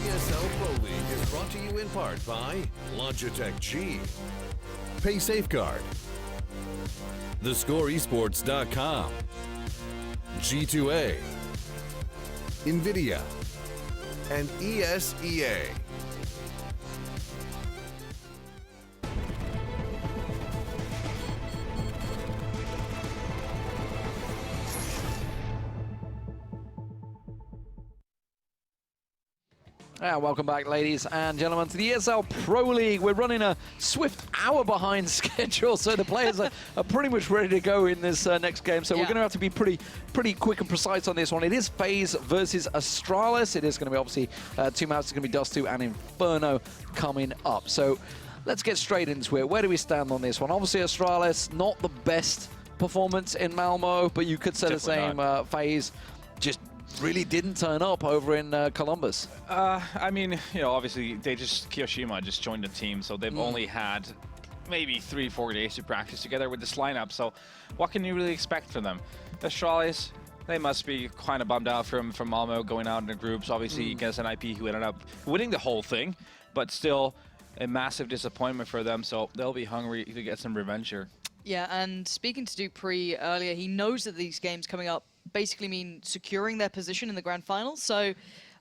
ESL Pro League is brought to you in part by Logitech G, Pay Safeguard, TheScoreEsports.com, G2A, NVIDIA, and ESEA. And welcome back, ladies and gentlemen, to the ESL Pro League. We're running a swift hour behind schedule, so the players are pretty much ready to go in this next game. So we're going to have to be pretty quick and precise on this one. It is FaZe versus Astralis. It is going to be obviously 2 maps. It's going to be Dust 2 and Inferno coming up. So let's get straight into it. Where do we stand on this one? Obviously, Astralis, not the best performance in Malmo, but you could say Definitely the same. FaZe just really didn't turn up over in Columbus. I mean, you know, obviously Kiyoshima just joined the team, so they've only had maybe 3-4 days to practice together with this lineup. So what can you really expect from them? Astralis, they must be kind of bummed out from Malmo going out in the groups. Obviously against an IP who ended up winning the whole thing, but still a massive disappointment for them. So they'll be hungry to get some revenge here. Yeah, and speaking to Dupree earlier, he knows that these games coming up basically mean securing their position in the grand finals. So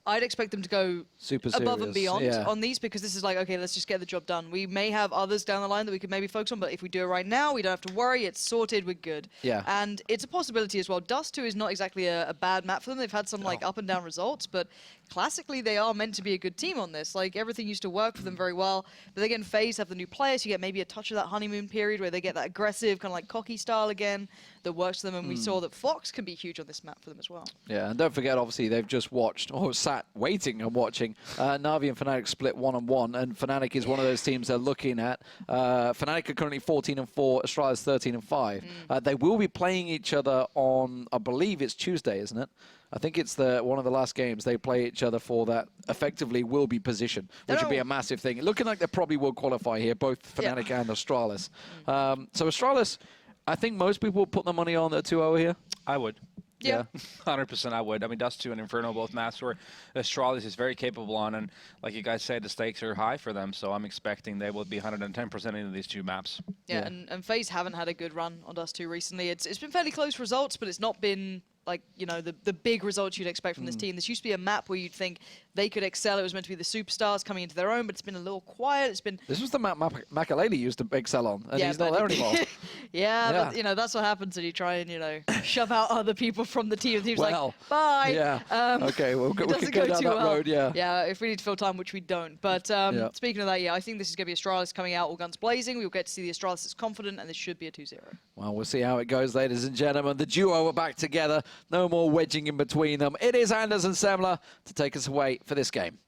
I'd expect them to go Super above serious, and beyond yeah. on these, because this is like, okay, let's just get the job done. We may have others down the line that we could maybe focus on, but if we do it right now, we don't have to worry. It's sorted. We're good. Yeah. And it's a possibility as well. Dust 2 is not exactly a bad map for them. They've had some like up and down results, but classically they are meant to be a good team on this. Like everything used to work for them very well. But then again, FaZe have the new players. You get maybe a touch of that honeymoon period where they get that aggressive kind of like cocky style again that works for them. And we saw that Fox can be huge on this map for them as well. Yeah, and don't forget, obviously, they've just watched, or sat waiting and watching, Na'Vi and Fnatic split 1-1, and Fnatic is one of those teams they're looking at. Fnatic are currently 14-4, Astralis 13-5. They will be playing each other on, I believe it's Tuesday, isn't it? I think it's one of the last games they play each other for that effectively will be position, which would be a massive thing. Looking like they probably will qualify here, both Fnatic and Astralis. So Astralis, I think most people will put their money on the 2-0 here. I would. Yeah. 100% I would. I mean, Dust 2 and Inferno, both maps where Astralis is very capable on, and like you guys said, the stakes are high for them, so I'm expecting they will be 110% into these 2 maps. Yeah, and FaZe haven't had a good run on Dust 2 recently. It's been fairly close results, but it's not been like, you know, the big results you'd expect from this team. This used to be a map where you'd think they could excel. It was meant to be the superstars coming into their own, but it's been a little quiet. It's been... This was the map Makaleli used to excel on, and he's not there anymore. But, you know, that's what happens when you try and, you know, shove out other people from the team. The team's like, bye. Yeah. Okay, we could go down that road, Yeah, if we need to fill time, which we don't. But speaking of that, I think this is going to be Astralis coming out all guns blazing. We'll get to see the Astralis that's confident, and this should be a 2-0. Well, we'll see how it goes, ladies and gentlemen. The duo are back together. No more wedging in between them. It is Anders and Semler to take us away for this game.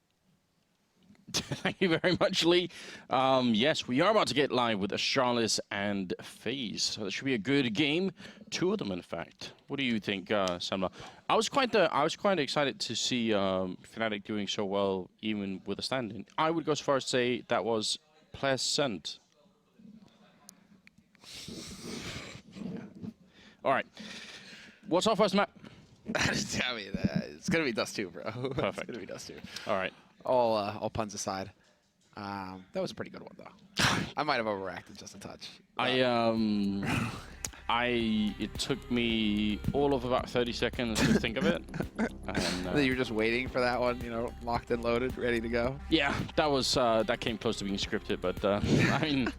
Thank you very much, Lee. Yes, we are about to get live with Astralis and FaZe, so that should be a good game. 2 of them, in fact. What do you think, Semler? I was quite excited to see Fnatic doing so well, even with a stand-in. I would go as far as to say that was pleasant. All right. What's our first map? I mean, it's going to be Dust 2, bro. Perfect. It's going to be Dust 2. All right. All puns aside. That was a pretty good one, though. I might have overreacted just a touch. It took me all of about 30 seconds to think of it. And, you were just waiting for that one, you know, locked and loaded, ready to go? Yeah, that came close to being scripted, but I mean,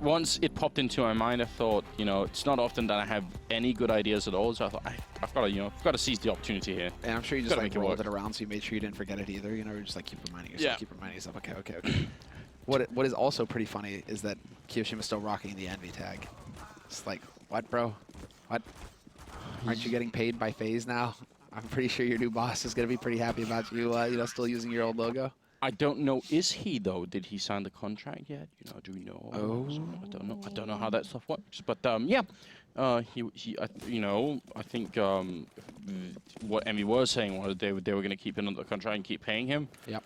once it popped into my mind, I thought, you know, it's not often that I have any good ideas at all, so I thought, I've got to seize the opportunity here. And I'm sure you just like rolled it around, so you made sure you didn't forget it either. You know, you're just like keep reminding yourself, keep reminding yourself. Okay. What is also pretty funny is that Kiyoshima's still rocking the Envy tag. It's like, what, bro? What? Aren't you getting paid by FaZe now? I'm pretty sure your new boss is gonna be pretty happy about you, you know, still using your old logo. I don't know. Is he though? Did he sign the contract yet? You know, do we know? Oh, I don't know how that stuff works. But yeah, you know, I think what Envy was saying was they were going to keep him under the contract and keep paying him. Yep.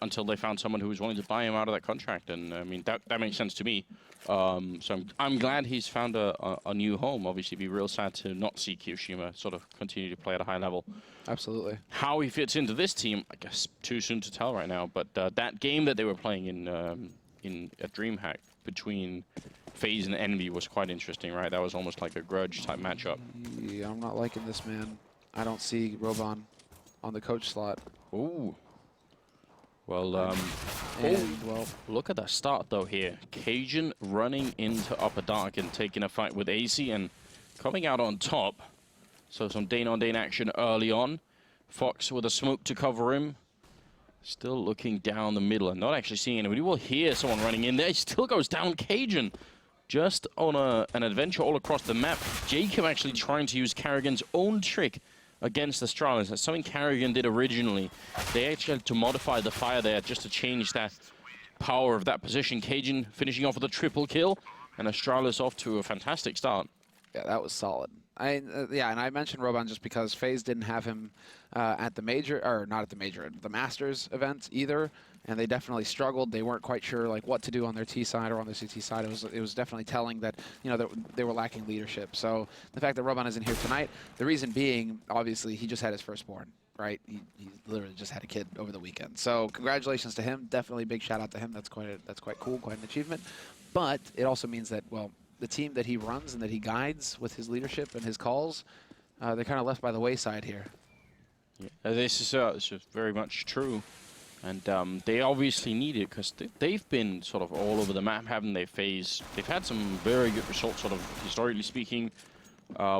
Until they found someone who was willing to buy him out of that contract, and I mean that makes sense to me. So I'm glad he's found a new home. Obviously, it'd be real sad to not see Kiyoshima sort of continue to play at a high level. Absolutely. How he fits into this team, I guess, too soon to tell right now. But that game that they were playing in a DreamHack between FaZe and Envy was quite interesting, right? That was almost like a grudge type matchup. Yeah, I'm not liking this, man. I don't see Roban on the coach slot. Ooh. Well, well, look at that start though here. Cajun running into Upper Dark and taking a fight with AC and coming out on top. So some Dane-on-Dane action early on. Fox with a smoke to cover him. Still looking down the middle and not actually seeing anybody. We'll hear someone running in there. He still goes down Cajun. Just on an adventure all across the map. Jacob actually trying to use Carrigan's own trick against Astralis. That's something Carrigan did originally. They actually had to modify the fire there just to change that power of that position. Cajun finishing off with a triple kill, and Astralis off to a fantastic start. Yeah, that was solid. Yeah, and I mentioned Roban just because FaZe didn't have him at the major, or not at the major, at the Masters event either, and they definitely struggled. They weren't quite sure like what to do on their T side or on their CT side. It was definitely telling that that they were lacking leadership. So the fact that Roban isn't here tonight, the reason being obviously he just had his firstborn. Right, he literally just had a kid over the weekend. So congratulations to him. Definitely big shout out to him. That's quite cool, quite an achievement. But it also means that the team that he runs and that he guides with his leadership and his calls, they're kind of left by the wayside here. Yeah, this is very much true. And they obviously need it because they've been sort of all over the map, haven't they? FaZe. They've had some very good results, sort of historically speaking.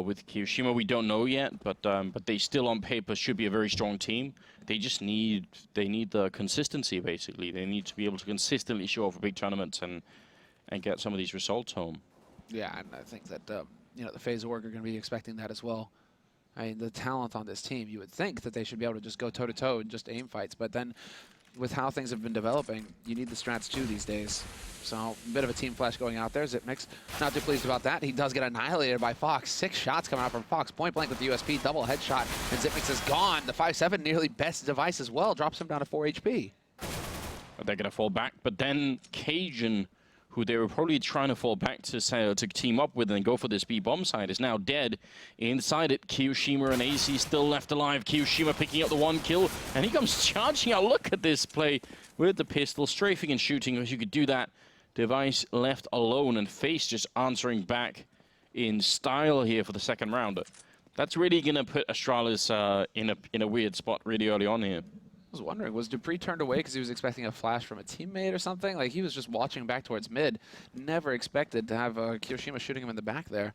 With Kiyoshima, we don't know yet, but they still on paper should be a very strong team. They just need the consistency, basically. They need to be able to consistently show up for big tournaments and get some of these results home. Yeah, and I think that the FaZe org are going to be expecting that as well. I mean, the talent on this team, you would think that they should be able to just go toe-to-toe and just aim fights, but then with how things have been developing, you need the strats too these days. So a bit of a team flash going out there. Xipnix not too pleased about that. He does get annihilated by Fox. 6 shots coming out from Fox. Point blank with the USP, double headshot, and Xipnix is gone. The 5-7 nearly best device as well. Drops him down to 4 HP. They're going to fall back, but then Cajun, who they were probably trying to fall back to team up with and go for this B-bomb side, is now dead. Inside it, Kiyoshima and AC still left alive. Kiyoshima picking up the 1 kill, and he comes charging out. Look at this play with the pistol, strafing and shooting. As you could do that, device left alone, and FaZe just answering back in style here for the second round. That's really going to put Astralis in a weird spot really early on here. I was wondering, was Dupree turned away because he was expecting a flash from a teammate or something? Like, he was just watching back towards mid. Never expected to have Kiyoshima shooting him in the back there.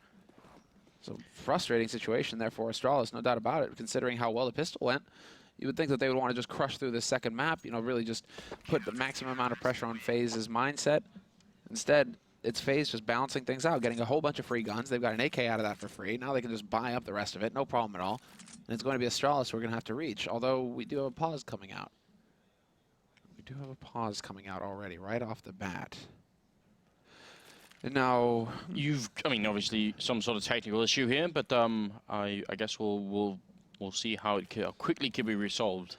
So, frustrating situation there for Astralis, no doubt about it, considering how well the pistol went. You would think that they would want to just crush through this second map, really just put the maximum amount of pressure on FaZe's mindset. Instead, it's FaZe just balancing things out, getting a whole bunch of free guns. They've got an AK out of that for free. Now they can just buy up the rest of it, no problem at all. And it's going to be Astralis we're going to have to reach, although we do have a pause coming out. We do have a pause coming out already, right off the bat. And now... I mean, obviously, some sort of technical issue here, but I guess we'll see how quickly can be resolved.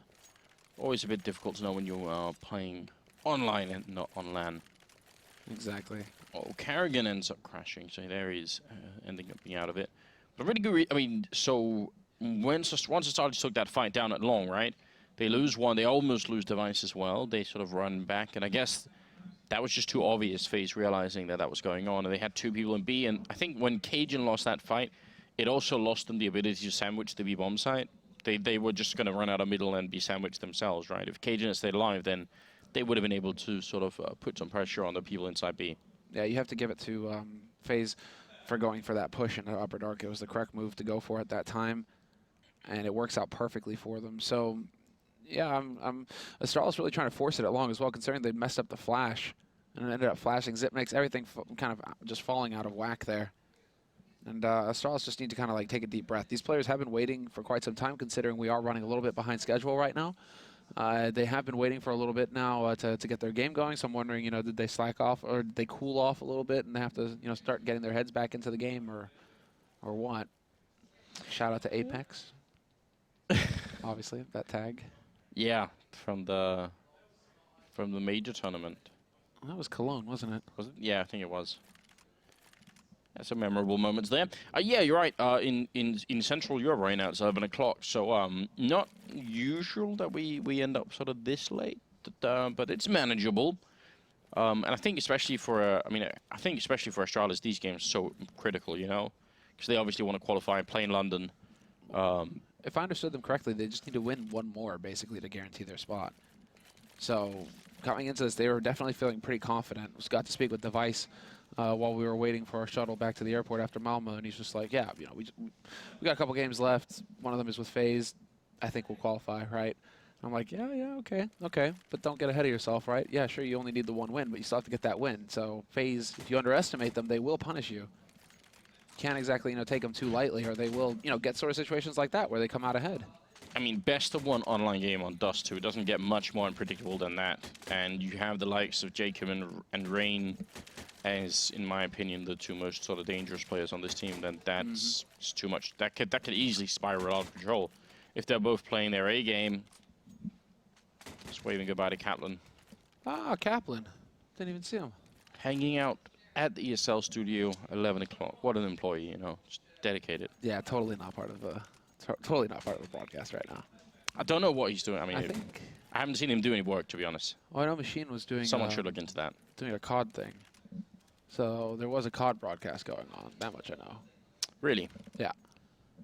Always a bit difficult to know when you are playing online and not on LAN. Exactly. Oh, Carrigan ends up crashing, so there he's ending up being out of it. But really good, I mean, so once Astralis took that fight down at long, right? They lose one, they almost lose device as well. They sort of run back, and I guess that was just too obvious, FaZe realizing that was going on, and they had 2 people in B, and I think when Cajun lost that fight, it also lost them the ability to sandwich the B-bomb site. They were just going to run out of middle and be sandwiched themselves, right? If Cajun had stayed alive, then they would have been able to sort of put some pressure on the people inside B. Yeah, you have to give it to FaZe for going for that push into Upper Dark. It was the correct move to go for at that time, and it works out perfectly for them. So, yeah, Astralis really trying to force it along as well, considering they messed up the flash, and it ended up flashing. Xipnix, everything kind of just falling out of whack there. And Astralis just need to kind of like take a deep breath. These players have been waiting for quite some time, considering we are running a little bit behind schedule right now. They have been waiting for a little bit now to get their game going. So I'm wondering, did they slack off or did they cool off a little bit and they have to, start getting their heads back into the game or what? Shout out to Apex, obviously that tag. Yeah, from the major tournament. Well, that was Cologne, wasn't it? Was it? Yeah, I think it was. Some memorable moments there. Yeah, you're right. In Central Europe right now, it's 11 o'clock. So not usual that we end up sort of this late, but it's manageable. And I think especially for Astralis, these games are so critical, because they obviously want to qualify and play in London. If I understood them correctly, they just need to win one more basically to guarantee their spot. So coming into this, they were definitely feeling pretty confident. We got to speak with Device while we were waiting for our shuttle back to the airport after Malmo, and he's just like, yeah, we got a couple games left. One of them is with FaZe. I think we'll qualify, right? I'm like, yeah, okay. But don't get ahead of yourself, right? Yeah, sure, you only need the one win, but you still have to get that win. So FaZe, if you underestimate them, they will punish you. Can't exactly, take them too lightly, or they will, get sort of situations like that where they come out ahead. I mean, best of one online game on Dust 2. It doesn't get much more unpredictable than that. And you have the likes of Jacob and Rain as, in my opinion, the two most sort of dangerous players on this team. Then that's just too much. That could easily spiral out of control. If they're both playing their A game, just waving goodbye to Kaplan. Ah, Kaplan. Didn't even see him. Hanging out at the ESL studio, 11 o'clock. What an employee, just dedicated. Yeah, totally not part of the broadcast right now. I don't know what he's doing. I mean, think. I haven't seen him do any work, to be honest. Well, I know Machine was doing. Someone should look into that. Doing a COD thing. So there was a COD broadcast going on. That much I know. Really? Yeah.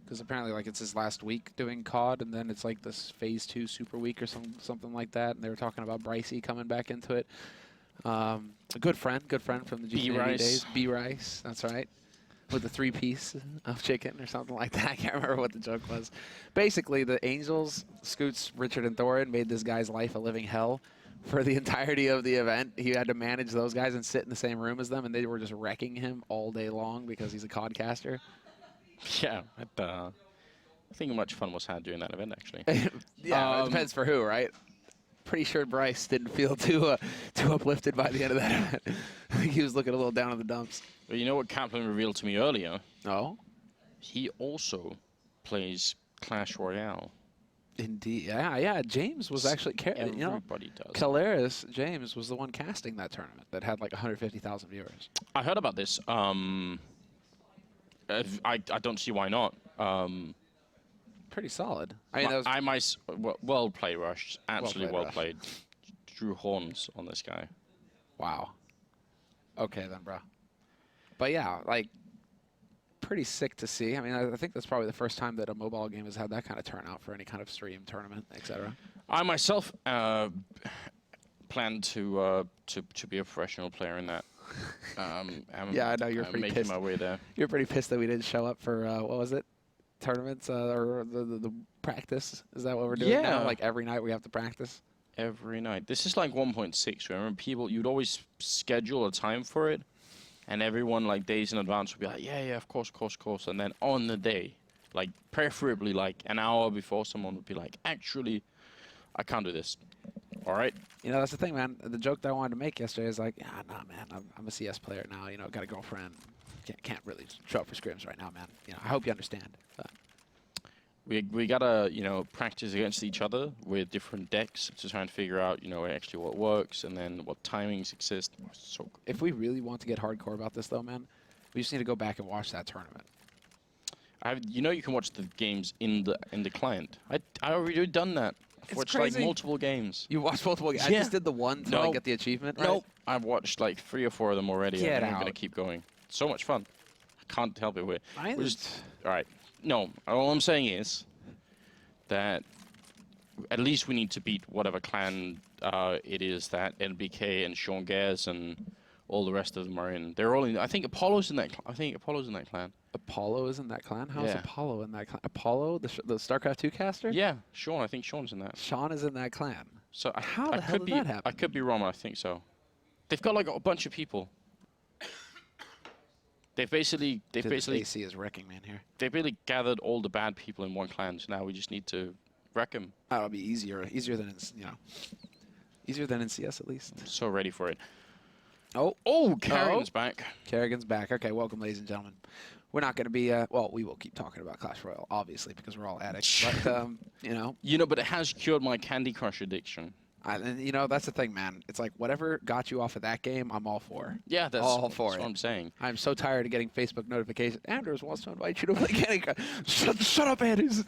Because apparently, it's his last week doing COD, and then it's like this Phase 2 Super Week or something like that. And they were talking about Brycey coming back into it. A good friend from the GT days. B-Rice, that's right. With the 3-piece of chicken or something like that. I can't remember what the joke was. Basically, the Angels, Scoots, Richard, and Thorin made this guy's life a living hell for the entirety of the event. He had to manage those guys and sit in the same room as them, and they were just wrecking him all day long because he's a COD-caster. Yeah, I think much fun was had during that event, actually. Yeah, it depends for who, right? Pretty sure Bryce didn't feel too uplifted by the end of that event. I think he was looking a little down in the dumps. But you know what Kaplan revealed to me earlier? Oh? He also plays Clash Royale. Indeed. Yeah. James was actually, Everybody does. Caleris, James, was the one casting that tournament that had like 150,000 viewers. I heard about this. I don't see why not. Pretty solid. I mean, well played, Rush. Absolutely well played. Drew horns on this guy. Wow. Okay then, bro. But yeah, pretty sick to see. I mean, I think that's probably the first time that a mobile game has had that kind of turnout for any kind of stream tournament, etc. I myself plan to be a professional player in that. Yeah, I know you're pretty making pissed. my way there. You're pretty pissed that we didn't show up for what was it? Tournaments or the practice? Is that what we're doing now? Like every night we have to practice? Every night. This is like 1.6. Remember, you'd always schedule a time for it, and everyone days in advance would be like, yeah, of course. And then on the day, preferably an hour before, someone would be like, actually, I can't do this. All right. That's the thing, man. The joke that I wanted to make yesterday is like, nah, man, I'm a CS player now. Got a girlfriend. Can't really show up for scrims right now, man. I hope you understand. But. We gotta practice against each other with different decks to try and figure out actually what works and then what timings exist. So if we really want to get hardcore about this though, man, we just need to go back and watch that tournament. You can watch the games in the client. I already done that. I've watched multiple games. You watched multiple games? Yeah. I just did the one to get the achievement. Right? Nope. I've watched 3 or 4 of them already. Get and I'm out. gonna keep going. So much fun. I can't help it. All right. No, all I'm saying is that at least we need to beat whatever clan it is that NBK and Sean Gares and all the rest of them are in. They're all in. I think Apollo's in that. Apollo's in that clan. Apollo is in that clan? How's Yeah. Apollo in that clan? Apollo, the StarCraft 2 caster? Yeah, Sean. I think Sean's in that. Sean is in that clan. So How the hell did that happen? I could be wrong. I think so. They've got a bunch of people. They've basically AC is wrecking man here. They've really gathered all the bad people in one clan. So now we just need to wreck them. That'll be easier than easier than in CS at least. So ready for it. Oh, Kerrigan's back. Kerrigan's back. Okay, welcome, ladies and gentlemen. We're not going to be well, we will keep talking about Clash Royale, obviously, because we're all addicts. But but it has cured my Candy Crush addiction. That's the thing, man. It's like whatever got you off of that game, I'm all for. Yeah, that's what I'm saying. I'm so tired of getting Facebook notifications. Anders wants to invite you to play Candy Crush. Shut up, Anders.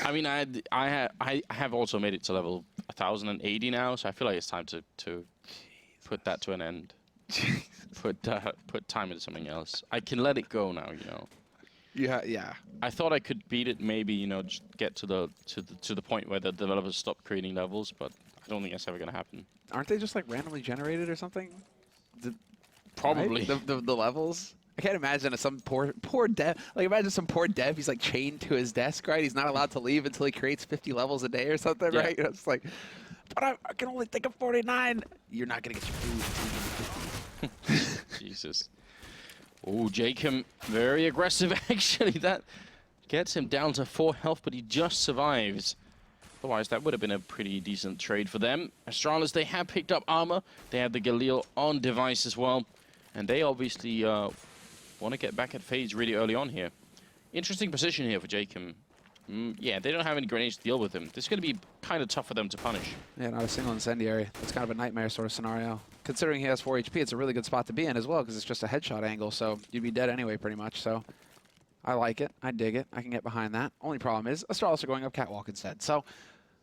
I mean, I have also made it to level 1080 now, so I feel like it's time to put that to an end. Put time into something else. I can let it go now, Yeah. I thought I could beat it, maybe just get to the point where the developers stop creating levels, but I don't think that's ever gonna happen. Aren't they just randomly generated or something? Probably. Right? The levels. I can't imagine some poor dev. Like, imagine some poor dev. He's like chained to his desk, right? He's not allowed to leave until he creates 50 levels a day or something, right? It's like, but I can only think of 49. You're not gonna get your food until you get 50. Jesus. Oh, Jacob, very aggressive actually. That gets him down to 4 health, but he just survives. Otherwise, that would have been a pretty decent trade for them. Astralis, they have picked up armor. They have the Galil on device as well. And they obviously want to get back at FaZe really early on here. Interesting position here for Jacob. Yeah, they don't have any grenades to deal with him. This is going to be kind of tough for them to punish. Yeah, not a single incendiary. It's kind of a nightmare sort of scenario. Considering he has 4 HP, it's a really good spot to be in as well because it's just a headshot angle, so you'd be dead anyway pretty much. So I like it. I dig it. I can get behind that. Only problem is Astralis are going up catwalk instead. So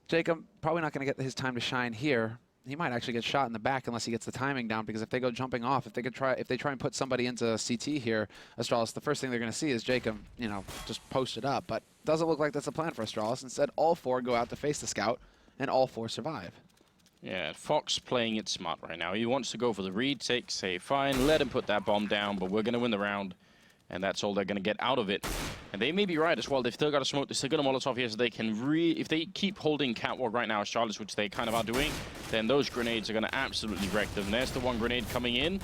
Jacob probably not going to get his time to shine here. He might actually get shot in the back unless he gets the timing down, because if they go jumping off, if they try and put somebody into CT here, Astralis, the first thing they're going to see is Jacob, you know, just posted up. But doesn't look like that's a plan for Astralis. Instead, all 4 go out to face the scout, and all 4 survive. Yeah, Fox playing it smart right now. He wants to go for the retake, say, fine, let him put that bomb down, but we're going to win the round. And that's all they're going to get out of it. And they may be right as well. They've still got a smoke. They've still got a Molotov here, so they can if they keep holding catwalk right now, Astralis, which they kind of are doing, then those grenades are going to absolutely wreck them. There's the one grenade coming in,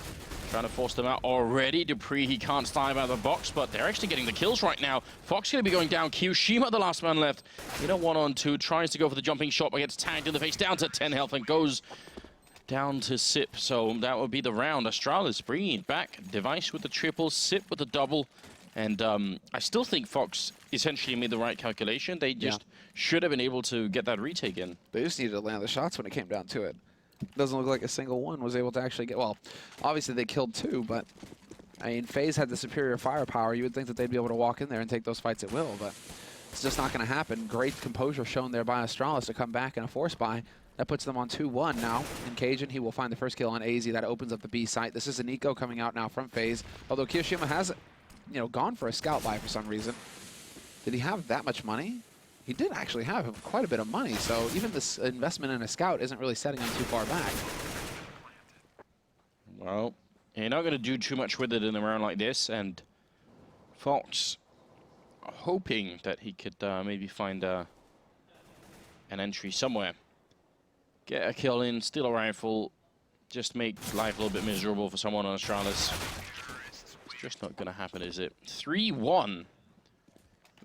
trying to force them out already. Dupree, he can't dive out of the box, but they're actually getting the kills right now. Fox going to be going down. Kyoshima, the last man left. In a 1-on-2, tries to go for the jumping shot, but gets tagged in the face, down to 10 health, and goes down to Sip. So that would be the round. Astralis bringing it back. Device with the triple, Sip with the double. And I still think Fox essentially made the right calculation. They just should have been able to get that retake in. They just needed to land the shots when it came down to it. Doesn't look like a single one was able to actually get, well, obviously they killed 2, but I mean, FaZe had the superior firepower. You would think that they'd be able to walk in there and take those fights at will, but it's just not going to happen. Great composure shown there by Astralis to come back in a force buy. That puts them on 2-1 now. In Cajun, he will find the first kill on AZ. That opens up the B site. This is a Nico coming out now from FaZe. Although Kyoshima has, you know, gone for a scout buy for some reason. Did he have that much money? He did actually have quite a bit of money. So even this investment in a scout isn't really setting him too far back. Well, you're not going to do too much with it in a round like this. And Fox hoping that he could maybe find an entry somewhere. Get a kill in, steal a rifle, just make life a little bit miserable for someone on Astralis. It's just not going to happen, is it? 3-1.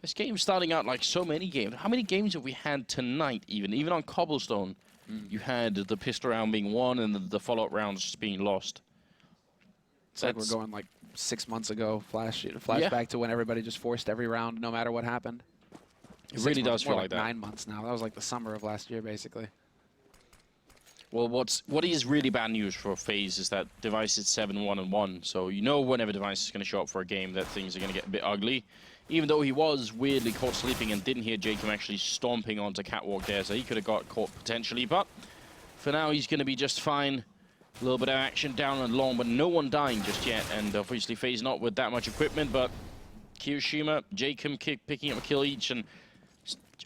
This game's starting out like so many games. How many games have we had tonight, even on Cobblestone? You had the pistol round being won and the follow-up rounds just being lost. It's like we're going like 6 months ago, flashback to when everybody just forced every round no matter what happened. It really does feel like that. 9 months now. That was like the summer of last year, basically. Well, what is really bad news for FaZe is that Device is 7-1-1, so you know whenever Device is going to show up for a game that things are going to get a bit ugly. Even though he was weirdly caught sleeping and didn't hear Jacob actually stomping onto catwalk there, so he could have got caught potentially, but for now he's going to be just fine. A little bit of action down and long, but no one dying just yet, and obviously FaZe not with that much equipment, but Kyoshima, Jacob picking up a kill each, and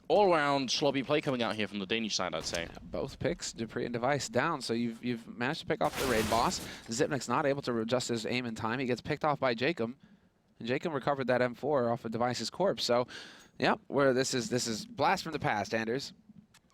all-around slobby play coming out here from the Danish side, I'd say. Yeah, both picks, Dupree and Device down, so you've managed to pick off the raid boss. Zipnik's not able to adjust his aim in time. He gets picked off by Jacob, and Jacob recovered that M4 off of Device's corpse. So, yeah, where this is blast from the past, Anders.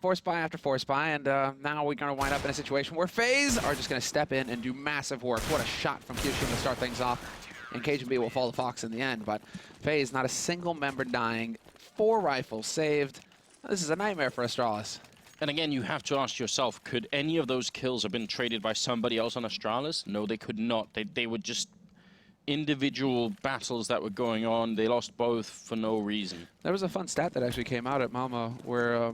Force buy after force buy, and now we're going to wind up in a situation where FaZe are just going to step in and do massive work. What a shot from Kyoshima to start things off. And Cajun B will fall to Fox in the end, but FaZe, not a single member dying. 4 rifles saved. This is a nightmare for Astralis. And again, you have to ask yourself, could any of those kills have been traded by somebody else on Astralis? No, they could not. They were just individual battles that were going on. They lost both for no reason. There was a fun stat that actually came out at Malmo where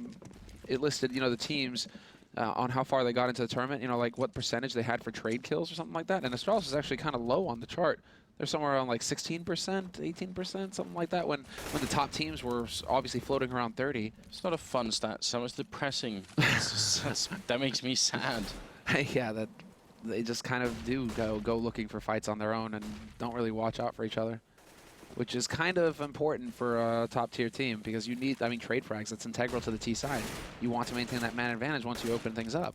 it listed, you know, the teams on how far they got into the tournament, you know, like what percentage they had for trade kills or something like that. And Astralis was actually kind of low on the chart. They're somewhere around like 16%, 18%, something like that, when the top teams were obviously floating around 30. It's not a fun stat, so it's depressing. That makes me sad. Yeah, that they just kind of do go looking for fights on their own and don't really watch out for each other, which is kind of important for a top-tier team because you need, I mean, trade frags. That's integral to the T side. You want to maintain that man advantage once you open things up.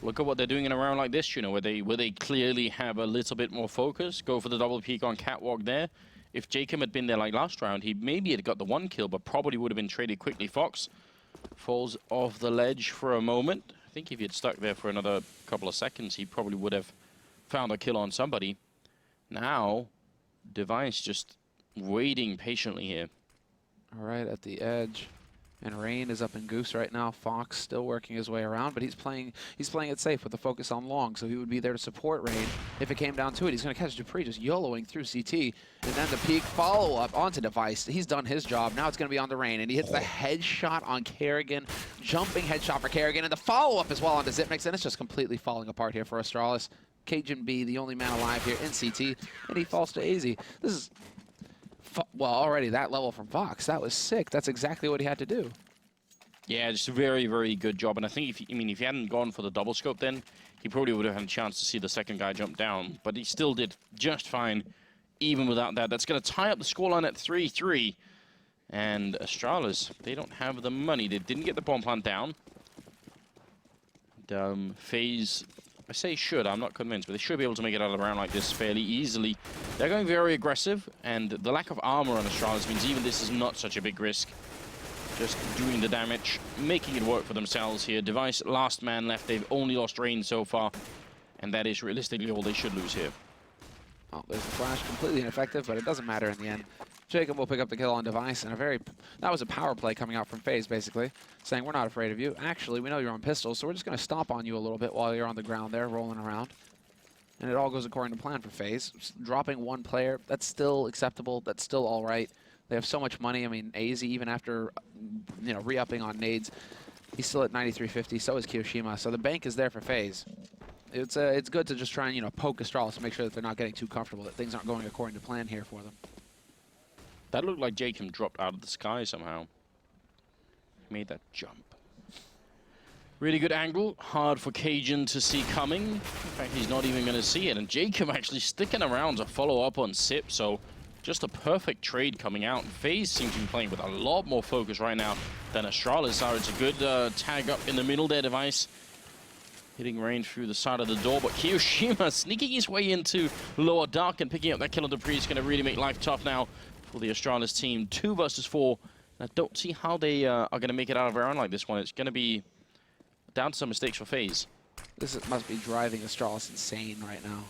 look at what they're doing in a round like this, you know, where they clearly have a little bit more focus. Go for the double peek on Catwalk there. If Jacob had been there like last round, he maybe had got the 1 kill, but probably would have been traded quickly. Fox falls off the ledge for a moment. I think if he had stuck there for another couple of seconds, he probably would have found a kill on somebody. Now, Device just waiting patiently here. All right, at the edge. And Rain is up in Goose right now. Fox still working his way around, but he's playing it safe with the focus on long, so he would be there to support Rain. If it came down to it, he's going to catch Dupree just YOLOing through CT. And then the peak follow-up onto Device. He's done his job. Now it's going to be on the Rain, and he hits the headshot on Kerrigan. Jumping headshot for Kerrigan, and the follow-up as well onto Zipnix, and it's just completely falling apart here for Astralis. Cajun B, the only man alive here in CT, and he falls to AZ. This is... well, already that level from Fox. That was sick. That's exactly what he had to do. Yeah, just a very, very good job. And I think if he hadn't gone for the double scope, then he probably would have had a chance to see the second guy jump down. But he still did just fine, even without that. That's going to tie up the scoreline at 3-3. And Astralis, they don't have the money. They didn't get the bomb plant down. FaZe, I say should, I'm not convinced, but they should be able to make it out of the round like this fairly easily. They're going very aggressive, and the lack of armor on Astralis means even this is not such a big risk. Just doing the damage, making it work for themselves here. Device, last man left. They've only lost Rain so far, and that is realistically all they should lose here. Oh, there's the flash, completely ineffective, but it doesn't matter in the end. Jacob will pick up the kill on Device, and that was a power play coming out from FaZe, basically, saying, we're not afraid of you. Actually, we know you're on pistols, so we're just going to stomp on you a little bit while you're on the ground there, rolling around. And it all goes according to plan for FaZe. Dropping 1 player, that's still acceptable, that's still all right. They have so much money. I mean, AZ, even after, you know, re-upping on nades, he's still at 93.50, so is Kiyoshima. So the bank is there for FaZe. It's good to just try and, you know, poke Astralis to make sure that they're not getting too comfortable, that things aren't going according to plan here for them. That looked like Jacob dropped out of the sky somehow. Made that jump. Really good angle. Hard for Cajun to see coming. In fact, he's not even going to see it. And Jacob actually sticking around to follow up on Sip. So just a perfect trade coming out. FaZe seems to be playing with a lot more focus right now than Astralis are. It's a good tag up in the middle there, Device. Hitting Rain through the side of the door, but Kiyoshima sneaking his way into lower dark and picking up that kill on Dupree is going to really make life tough now for the Astralis team. 2 versus 4. And I don't see how they are going to make it out of a round like this one. It's going to be down to some mistakes for FaZe. Must be driving Astralis insane right now.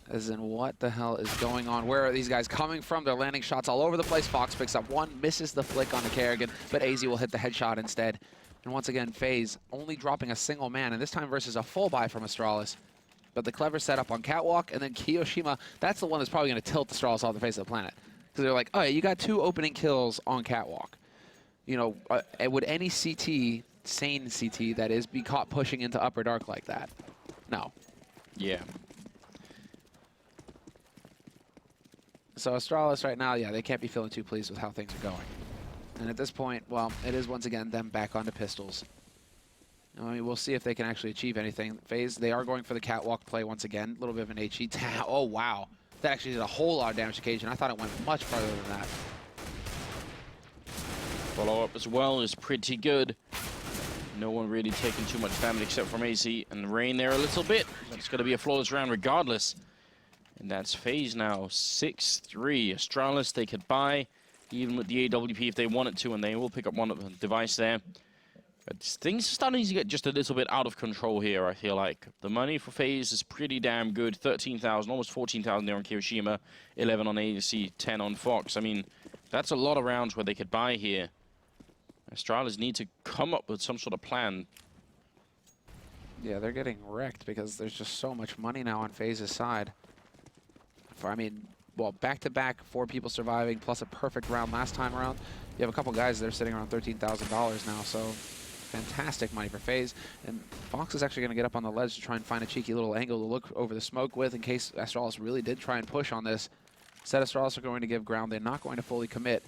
As in, what the hell is going on? Where are these guys coming from? They're landing shots all over the place. Fox picks up 1, misses the flick on the Kerrigan, but AZ will hit the headshot instead. And once again, FaZe only dropping a single man, and this time versus a full buy from Astralis. But the clever setup on Catwalk, and then Kiyoshima, that's the one that's probably going to tilt Astralis off the face of the planet. Because they're like, oh, yeah, you got 2 opening kills on Catwalk. You know, would any CT, sane CT that is, be caught pushing into Upper Dark like that? No. Yeah. So Astralis right now, yeah, they can't be feeling too pleased with how things are going. And at this point, well, it is once again them back onto pistols. I mean, we'll see if they can actually achieve anything. FaZe, they are going for the Catwalk play once again. A little bit of an HE. Oh, wow. That actually did a whole lot of damage to Cajun. I thought it went much farther than that. Follow-up as well is pretty good. No one really taking too much damage except from AZ and Rain there a little bit. It's going to be a flawless round regardless. And that's FaZe now, 6-3. Astralis, they could buy, even with the AWP if they wanted to, and they will pick up one of the Device there. But things are starting to get just a little bit out of control here, I feel like. The money for FaZe is pretty damn good. 13,000, almost 14,000 there on Kiyoshima, 11 on ADC, 10 on Fox. I mean, that's a lot of rounds where they could buy here. Astralis need to come up with some sort of plan. Yeah, they're getting wrecked because there's just so much money now on FaZe's side. I mean, well, back-to-back 4 people surviving, plus a perfect round last time around. You have a couple guys that are sitting around $13,000 now, so fantastic money for FaZe. And Fox is actually going to get up on the ledge to try and find a cheeky little angle to look over the smoke with in case Astralis really did try and push on this. Said Astralis are going to give ground. They're not going to fully commit.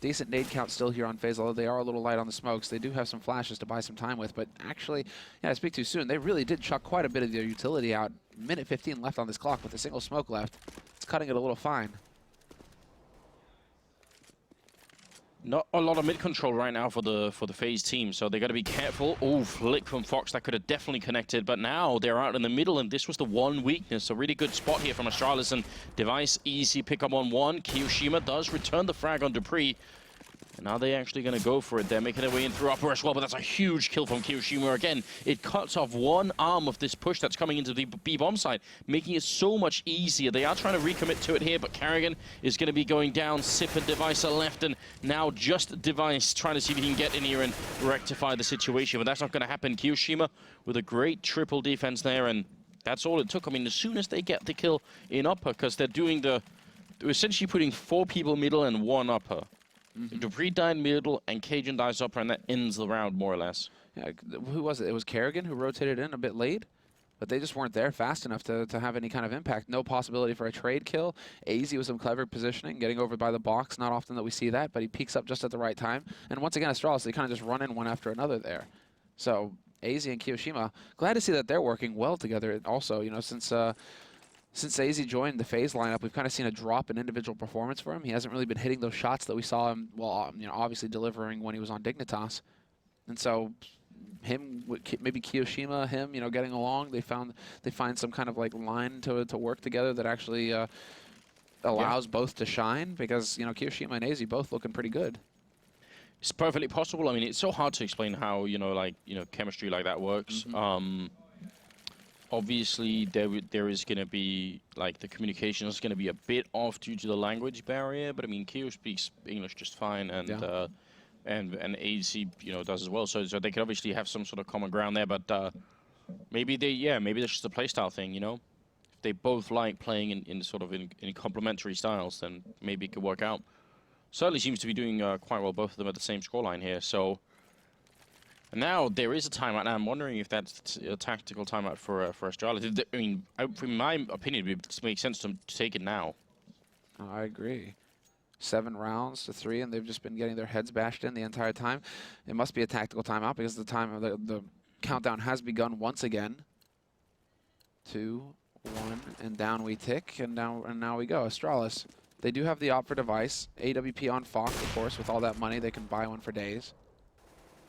Decent nade count still here on FaZe, although they are a little light on the smokes. They do have some flashes to buy some time with, but actually, yeah, I speak too soon. They really did chuck quite a bit of their utility out. Minute 15 left on this clock with a single smoke left. It's cutting it a little fine. Not a lot of mid control right now for the FaZe team, so they got to be careful. Oh, flick from Fox, that could have definitely connected, but now they're out in the middle, and this was the one weakness. A really good spot here from Astralis, and Device easy pick up on one. Kiyoshima does return the frag on Dupree. And now they're actually going to go for it. They're making their way in through upper as well, but that's a huge kill from Kiyoshima. Again, it cuts off one arm of this push that's coming into the B-bomb side, making it so much easier. They are trying to recommit to it here, but Carrigan is going to be going down. Sip and Device are left, and now just Device trying to see if he can get in here and rectify the situation, but that's not going to happen. Kiyoshima with a great triple defense there, and that's all it took. I mean, as soon as they get the kill in upper, because they're essentially putting 4 people middle and 1 upper. Dupree died middle and Cajun dies upper, and that ends the round more or less. Yeah, who was it? It was Kerrigan who rotated in a bit late, but they just weren't there fast enough to have any kind of impact. No possibility for a trade kill. AZ with some clever positioning, getting over by the box. Not often that we see that, but he peeks up just at the right time. And once again, Astralis, they kind of just run in one after another there. So AZ and Kiyoshima, glad to see that they're working well together. Also, you know, since AZ joined the FaZe lineup, we've kind of seen a drop in individual performance for him. He hasn't really been hitting those shots that we saw him, well, you know, obviously delivering when he was on Dignitas. And so him, maybe Kiyoshima, him, you know, getting along, they find some kind of like line to work together that actually allows both to shine, because, you know, Kiyoshima and AZ both looking pretty good. It's perfectly possible. I mean, it's so hard to explain how, chemistry like that works. Obviously, there is going to be, like, the communication is going to be a bit off due to the language barrier, but I mean, Kyo speaks English just fine, and AZ, does as well, so they could obviously have some sort of common ground there, but maybe that's just a playstyle thing, you know? If they both like playing in complementary styles, then maybe it could work out. Certainly seems to be doing quite well, both of them at the same scoreline here, so... And now there is a timeout, and I'm wondering if that's a tactical timeout for Astralis. I mean, in my opinion, it makes sense to take it now. Oh, I agree. 7 rounds to 3, and they've just been getting their heads bashed in the entire time. It must be a tactical timeout because the countdown has begun once again. 2, 1, and down we tick, and now we go. Astralis, they do have the op for Device. AWP on Fox, of course. With all that money, they can buy one for days.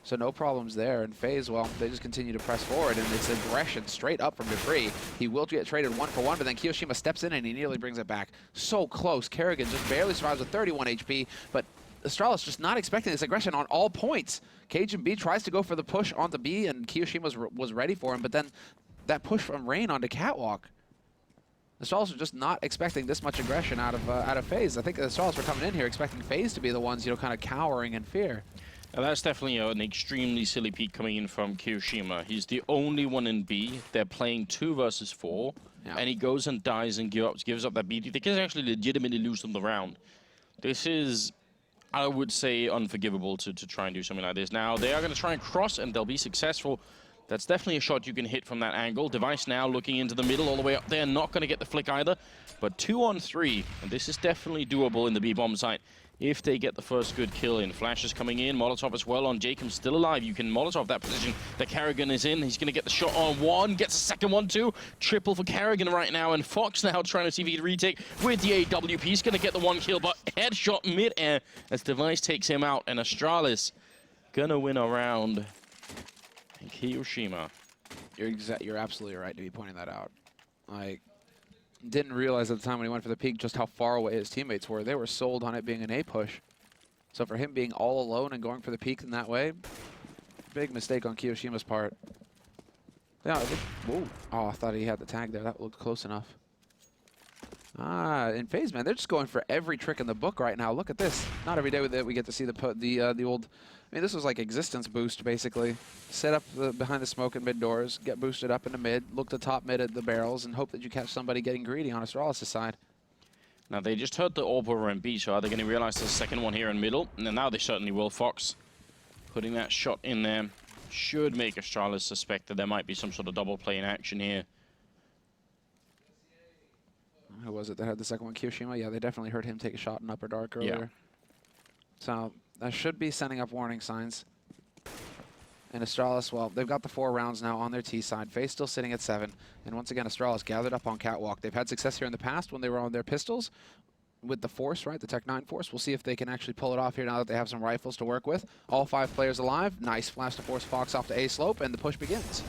So no problems there. And FaZe, well, they just continue to press forward, and it's aggression straight up from Dupree. He will get traded 1-for-1, but then Kiyoshima steps in and he nearly brings it back. So close. Kerrigan just barely survives with 31 HP, but Astralis just not expecting this aggression on all points. Cajun B tries to go for the push onto B, and Kiyoshima was ready for him, but then that push from Rain onto Catwalk. Astralis are just not expecting this much aggression out of FaZe. I think Astralis were coming in here expecting FaZe to be the ones, kind of cowering in fear. Now that's definitely an extremely silly peak coming in from Kiyoshima. He's the only one in B. They're playing 2 versus 4, and he goes and dies and gives up that B. They can actually legitimately lose them the round. This is, I would say, unforgivable to try and do something like this. Now, they are going to try and cross, and they'll be successful. That's definitely a shot you can hit from that angle. Device now looking into the middle all the way up there. Not going to get the flick either, but 2 on 3, and this is definitely doable in the B-bomb site. If they get the first good kill in. Flash is coming in, Molotov as well on Jacob, still alive. You can Molotov that position that Carrigan is in. He's going to get the shot on 1, gets a second one too. Triple for Carrigan right now, and Fox now trying to see if he can retake with the AWP. He's going to get the 1 kill, but headshot mid-air as Device takes him out, and Astralis going to win a round. And Kiyoshima. You're absolutely right to be pointing that out. Didn't realize at the time when he went for the peak just how far away his teammates were. They were sold on it being an A push. So for him being all alone and going for the peak in that way, big mistake on Kiyoshima's part. Yeah, whoa. Oh, I thought he had the tag there. That looked close enough. In FaZe, man, they're just going for every trick in the book right now. Look at this. Not every day that we get to see the old... I mean, this was like existence boost, basically. Set up behind the smoke and mid doors, get boosted up into mid, look to top mid at the barrels, and hope that you catch somebody getting greedy on Astralis' side. Now, they just heard the AWP over in B, so are they going to realize the second one here in middle? And now they certainly will. Fox putting that shot in there should make Astralis suspect that there might be some sort of double play in action here. Who was it that had the second one? Kiyoshima? Yeah, they definitely heard him take a shot in Upper Dark earlier. Yeah. So that should be sending up warning signs. And Astralis, well, they've got the 4 rounds now on their T side. FaZe still sitting at 7. And once again, Astralis gathered up on Catwalk. They've had success here in the past when they were on their pistols. with the Force, right? The Tech 9 Force. We'll see if they can actually pull it off here now that they have some rifles to work with. All 5 players alive. Nice flash to force Fox off to A slope, and the push begins.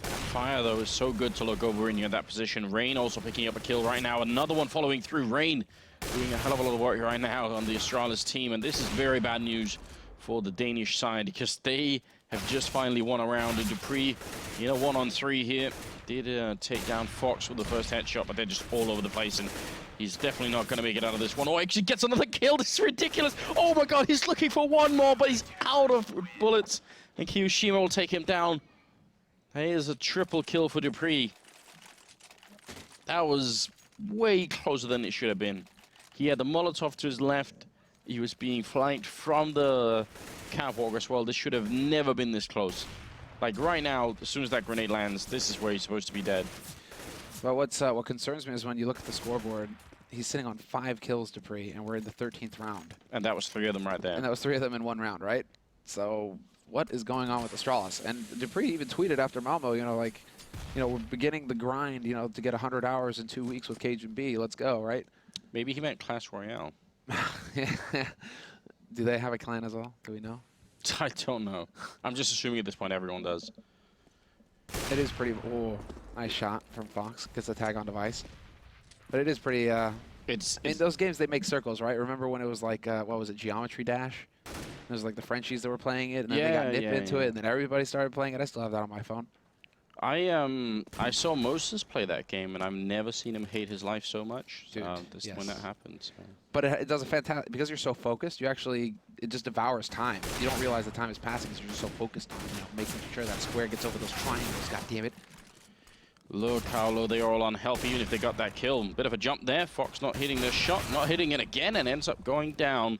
Fire, though, is so good to look over in you in that position. Rain also picking up a kill right now. Another one following through. Rain doing a hell of a lot of work right now on the Astralis team. And this is very bad news for the Danish side because they have just finally won a round. And Dupree, you know, 1-on-3 here. Did take down Fox with the first headshot, but they're just all over the place. And he's definitely not going to make it out of this one. Oh, actually gets another kill. This is ridiculous. Oh, my God. He's looking for one more, but he's out of bullets. And Kyoshima will take him down. Here's a triple kill for Dupree. That was way closer than it should have been. He had the Molotov to his left. He was being flanked from the catwalk as well. This should have never been this close. Like right now, as soon as that grenade lands, this is where he's supposed to be dead. But what concerns me is when you look at the scoreboard, he's sitting on 5 kills, Dupree, and we're in the 13th round. And that was 3 of them right there. And that was 3 of them in 1 round, right? So what is going on with Astralis? And Dupree even tweeted after Malmo, you know, like, you know, we're beginning the grind, you know, to get 100 hours in 2 weeks with Cajun B. Let's go, right? Maybe he meant Clash Royale. Do they have a clan as well? Do we know? I don't know. I'm just assuming at this point everyone does. It is pretty... Oh, nice shot from Fox. Gets the tag on device. But it is pretty... in those games, they make circles, right? Remember when it was like, what was it, Geometry Dash? It was like the Frenchies that were playing it, and then they got nipped into it, and then everybody started playing it. I still have that on my phone. I saw Moses play that game, and I've never seen him hate his life so much. Dude, When that happens. So. But it does a fantastic... Because you're so focused, you actually... It just devours time. You don't realize the time is passing because you're just so focused on, you know, making sure that square gets over those triangles. God damn it. Look how low they are all on health, even if they got that kill. Bit of a jump there. Fox not hitting the shot, not hitting it again, and ends up going down.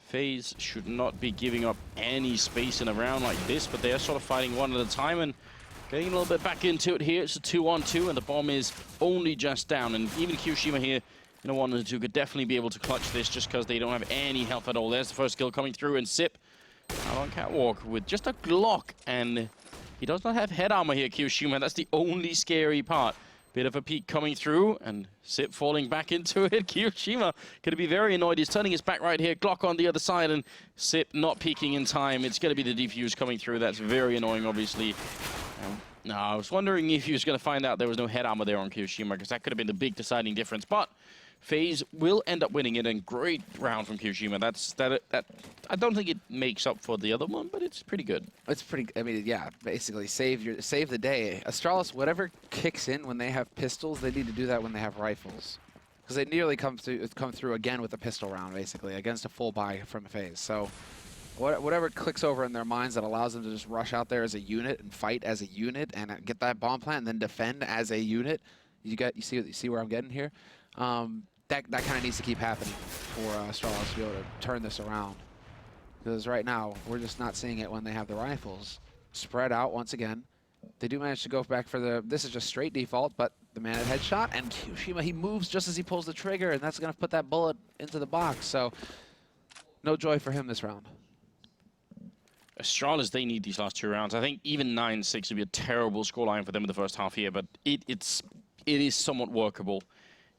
FaZe should not be giving up any space in a round like this, but they are sort of fighting one at a time and getting a little bit back into it here. It's a 2-on-2, and the bomb is only just down. And even Kyoshima here, in a 1-2, could definitely be able to clutch this just because they don't have any health at all. There's the first kill coming through, and Sip out on catwalk with just a Glock, and he does not have head armor here, Kyoshima. That's the only scary part. Bit of a peek coming through, and Sip falling back into it. Kyoshima going to be very annoyed. He's turning his back right here. Glock on the other side, and Sip not peeking in time. It's going to be the defuse coming through. That's very annoying, obviously. No, I was wondering if he was going to find out there was no head armor there on Kyoshima, because that could have been the big deciding difference. But FaZe will end up winning it, and great round from Kyoshima. That I don't think it makes up for the other one, but it's pretty good. It's pretty. I mean, yeah, basically save the day. Astralis, whatever kicks in when they have pistols, they need to do that when they have rifles, because they nearly come through again with a pistol round, basically against a full buy from FaZe. So whatever clicks over in their minds that allows them to just rush out there as a unit and fight as a unit and get that bomb plant and then defend as a unit. You see where I'm getting here. That kind of needs to keep happening for Astralis to be able to turn this around. Because right now, we're just not seeing it when they have the rifles. Spread out once again. They do manage to go back for the... This is just straight default, but the man at headshot. And Kyoshima, he moves just as he pulls the trigger, and that's going to put that bullet into the box. So, no joy for him this round. Astralis, they need these last 2 rounds. I think even 9-6 would be a terrible scoreline for them in the first half here, but it is somewhat workable.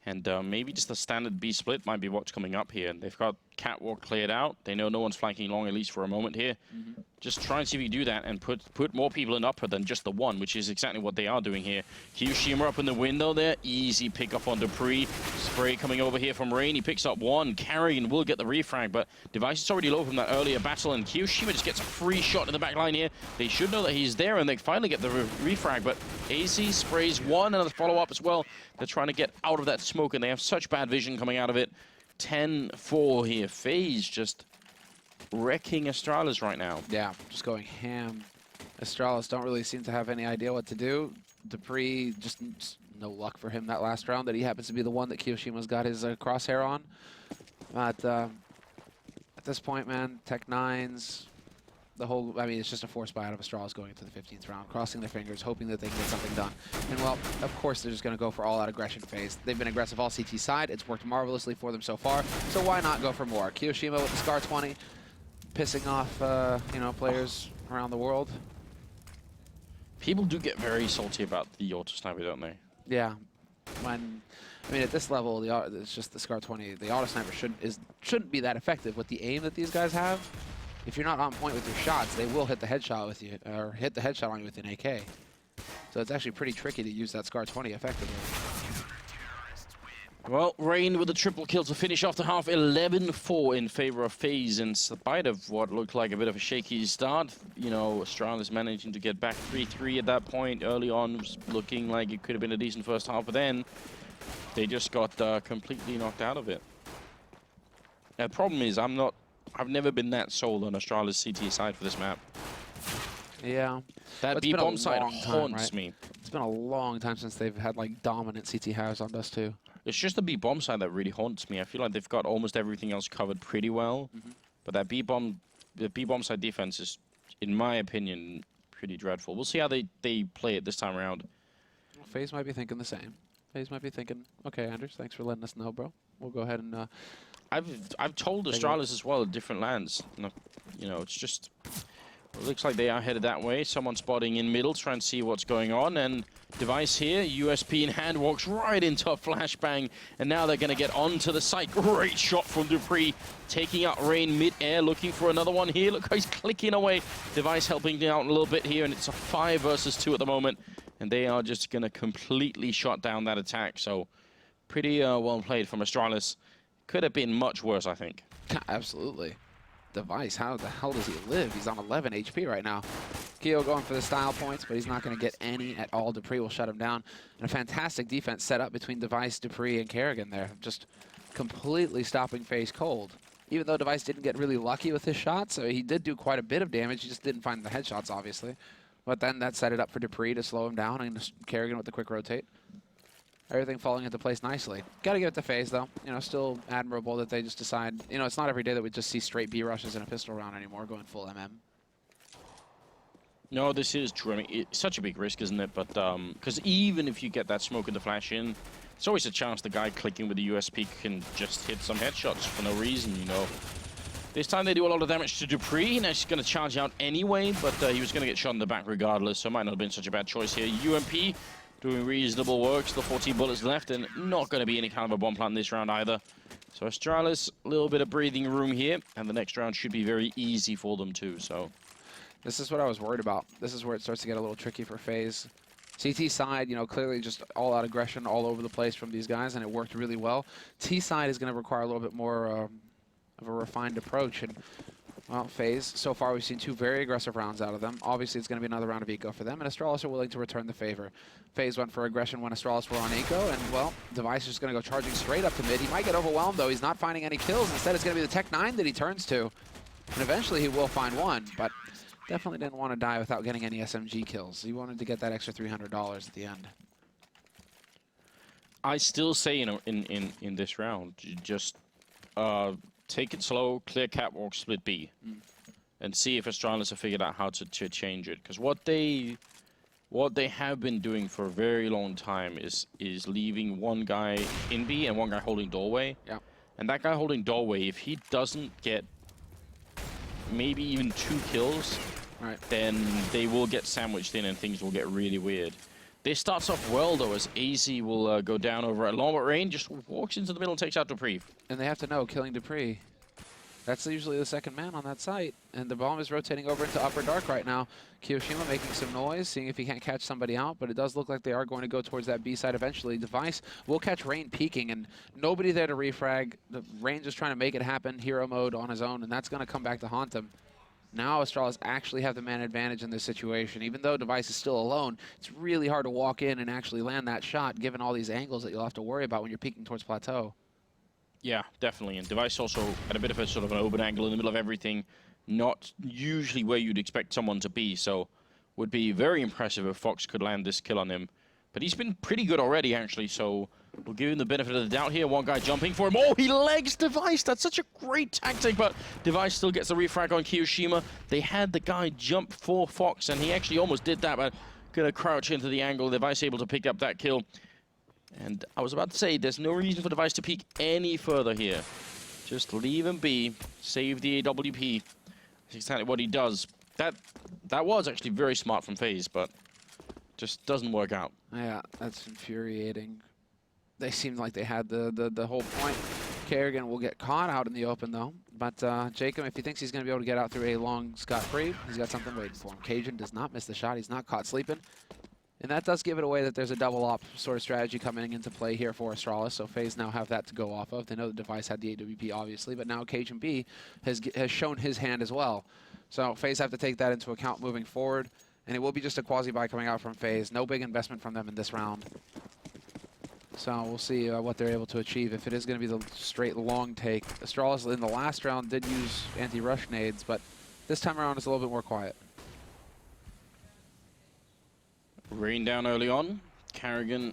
And maybe just a standard B split might be what's coming up here. They've got catwalk cleared out. They know no one's flanking long, at least for a moment here. Just try and see if you can do that and put more people in upper than just the one, which is exactly what they are doing here. Kyoshima up in the window there. Easy pick up on Dupree. Spray coming over here from Rain. He picks up one. Carrigan will get the refrag, but Device is already low from that earlier battle, and Kyoshima just gets a free shot in the back line here. They should know that he's there, and they finally get the refrag, but AC sprays one and a follow-up as well. They're trying to get out of that smoke, and they have such bad vision coming out of it. 10-4 here. FaZe just wrecking Astralis right now. Yeah, just going ham. Astralis don't really seem to have any idea what to do. Dupree, just no luck for him that last round, that he happens to be the one that Kyoshima's got his crosshair on. But at this point, man, Tech 9s, the whole, I mean, it's just a force buy out of Astralis going into the 15th round, crossing their fingers, hoping that they can get something done. And, well, of course, they're just going to go for all-out aggression phase. They've been aggressive all CT side. It's worked marvelously for them so far, so why not go for more? Kyoshima with the Scar 20, pissing off, you know, players around the world. People do get very salty about the auto sniper, don't they? Yeah, when, I mean, at this level, it's just the Scar 20. The auto sniper shouldn't be that effective with the aim that these guys have. If you're not on point with your shots, they will hit the headshot with you, or hit the headshot on you with an AK. So it's actually pretty tricky to use that Scar 20 effectively. Well, Rain with a triple kill to finish off the half, 11-4 in favor of FaZe. In spite of what looked like a bit of a shaky start, you know, Astralis managing to get back 3-3 at that point. Early on, was looking like it could have been a decent first half, but then they just got completely knocked out of it. The problem is, I've never been that sold on Astralis CT side for this map. Yeah. That B-bomb side haunts me. It's been a long time since they've had, like, dominant CT halves on Dust 2. It's just the B-bomb side that really haunts me. I feel like they've got almost everything else covered pretty well. But that the B-bomb side defense is, in my opinion, pretty dreadful. We'll see how they play it this time around. Well, FaZe might be thinking the same. FaZe might be thinking, okay, Anders, thanks for letting us know, bro. We'll go ahead and... I've told Astralis as well at different lands. You know, it's just... It looks like they are headed that way. Someone spotting in middle, trying to see what's going on. And Device here, USP in hand, walks right into a flashbang. And now they're going to get onto the site. Great shot from dupreeh, taking out Rain mid-air, looking for another one here. Look how he's clicking away. Device helping out a little bit here, and it's a 5 versus 2 at the moment. And they are just going to completely shut down that attack. So pretty well played from Astralis. Could have been much worse, I think. Absolutely. Device, how the hell does he live? He's on 11 HP right now. Keo going for the style points, but he's not going to get any at all. dupreeh will shut him down. And a fantastic defense set up between Device, dupreeh, and Kerrigan there. Just completely stopping FaZe cold. Even though Device didn't get really lucky with his shots, so he did do quite a bit of damage. He just didn't find the headshots, obviously. But then that set it up for dupreeh to slow him down, and Kerrigan with the quick rotate. Everything falling into place nicely. Got to give it to FaZe, though. You know, still admirable that they just decide. You know, it's not every day that we just see straight B rushes in a pistol round anymore, going full MM. No, this is true. I mean, it's such a big risk, isn't it? But because even if you get that smoke and the flash in, it's always a chance the guy clicking with the USP can just hit some headshots for no reason, you know. This time they do a lot of damage to dupreeh, and he's going to charge out anyway, but he was going to get shot in the back regardless, so it might not have been such a bad choice here. UMP doing reasonable work, still 14 bullets left, and not going to be any kind of a bomb plant this round either. So Astralis, a little bit of breathing room here, and the next round should be very easy for them too, so. This is what I was worried about. This is where it starts to get a little tricky for FaZe. CT side, you know, clearly just all-out aggression all over the place from these guys, and it worked really well. T side is going to require a little bit more of a refined approach, and well, FaZe, so far we've seen 2 very aggressive rounds out of them. Obviously, it's going to be another round of eco for them, and Astralis are willing to return the favor. FaZe went for aggression when Astralis were on eco, and, well, Device is just going to go charging straight up to mid. He might get overwhelmed, though. He's not finding any kills. Instead, it's going to be the Tech 9 that he turns to, and eventually he will find one, but definitely didn't want to die without getting any SMG kills. He wanted to get that extra $300 at the end. I still say in this round, you just take it slow, clear catwalk, split B, and see if Astralis have figured out how to change it. Because what they have been doing for a very long time is leaving one guy in B and one guy holding doorway. Yeah. And that guy holding doorway, if he doesn't get maybe even 2 kills, right, then they will get sandwiched in and things will get really weird. This starts off well, though, as AZ will go down over at long range, just walks into the middle and takes out dupreeh. And they have to know, killing dupreeh, that's usually the second man on that site. And the bomb is rotating over into Upper Dark right now. Kiyoshima making some noise, seeing if he can't catch somebody out, but it does look like they are going to go towards that B side eventually. Device will catch Rain peeking, and nobody there to refrag. The Rain just trying to make it happen, hero mode on his own, and that's going to come back to haunt him. Now Astralis actually have the man advantage in this situation. Even though Device is still alone, it's really hard to walk in and actually land that shot, given all these angles that you'll have to worry about when you're peeking towards Plateau. Yeah, definitely. And Device also at a bit of a sort of an open angle in the middle of everything, not usually where you'd expect someone to be. So would be very impressive if Fox could land this kill on him. But he's been pretty good already, actually, so we'll give him the benefit of the doubt here. One guy jumping for him. Oh, he legs Device. That's such a great tactic, but Device still gets the refrag on Kiyoshima. They had the guy jump for Fox, and he actually almost did that, but gonna crouch into the angle. Device able to pick up that kill. And I was about to say, there's no reason for Device to peek any further here. Just leave him be, save the AWP. That's exactly what he does. That was actually very smart from FaZe, but just doesn't work out. Yeah, that's infuriating. They seemed like they had the whole point. Kerrigan will get caught out in the open, though. But Jacob, if he thinks he's going to be able to get out through A long scot-free, he's got something waiting for him. Cajun does not miss the shot. He's not caught sleeping. And that does give it away that there's a double op sort of strategy coming into play here for Astralis. So FaZe now have that to go off of. They know the device had the AWP, obviously, but now Cajun B has shown his hand as well. So FaZe have to take that into account moving forward. And it will be just a quasi-buy coming out from FaZe. No big investment from them in this round. So we'll see what they're able to achieve. If it is going to be the straight long take. Astralis in the last round did use anti-rush nades, but this time around it's a little bit more quiet. Rain down early on. Kerrigan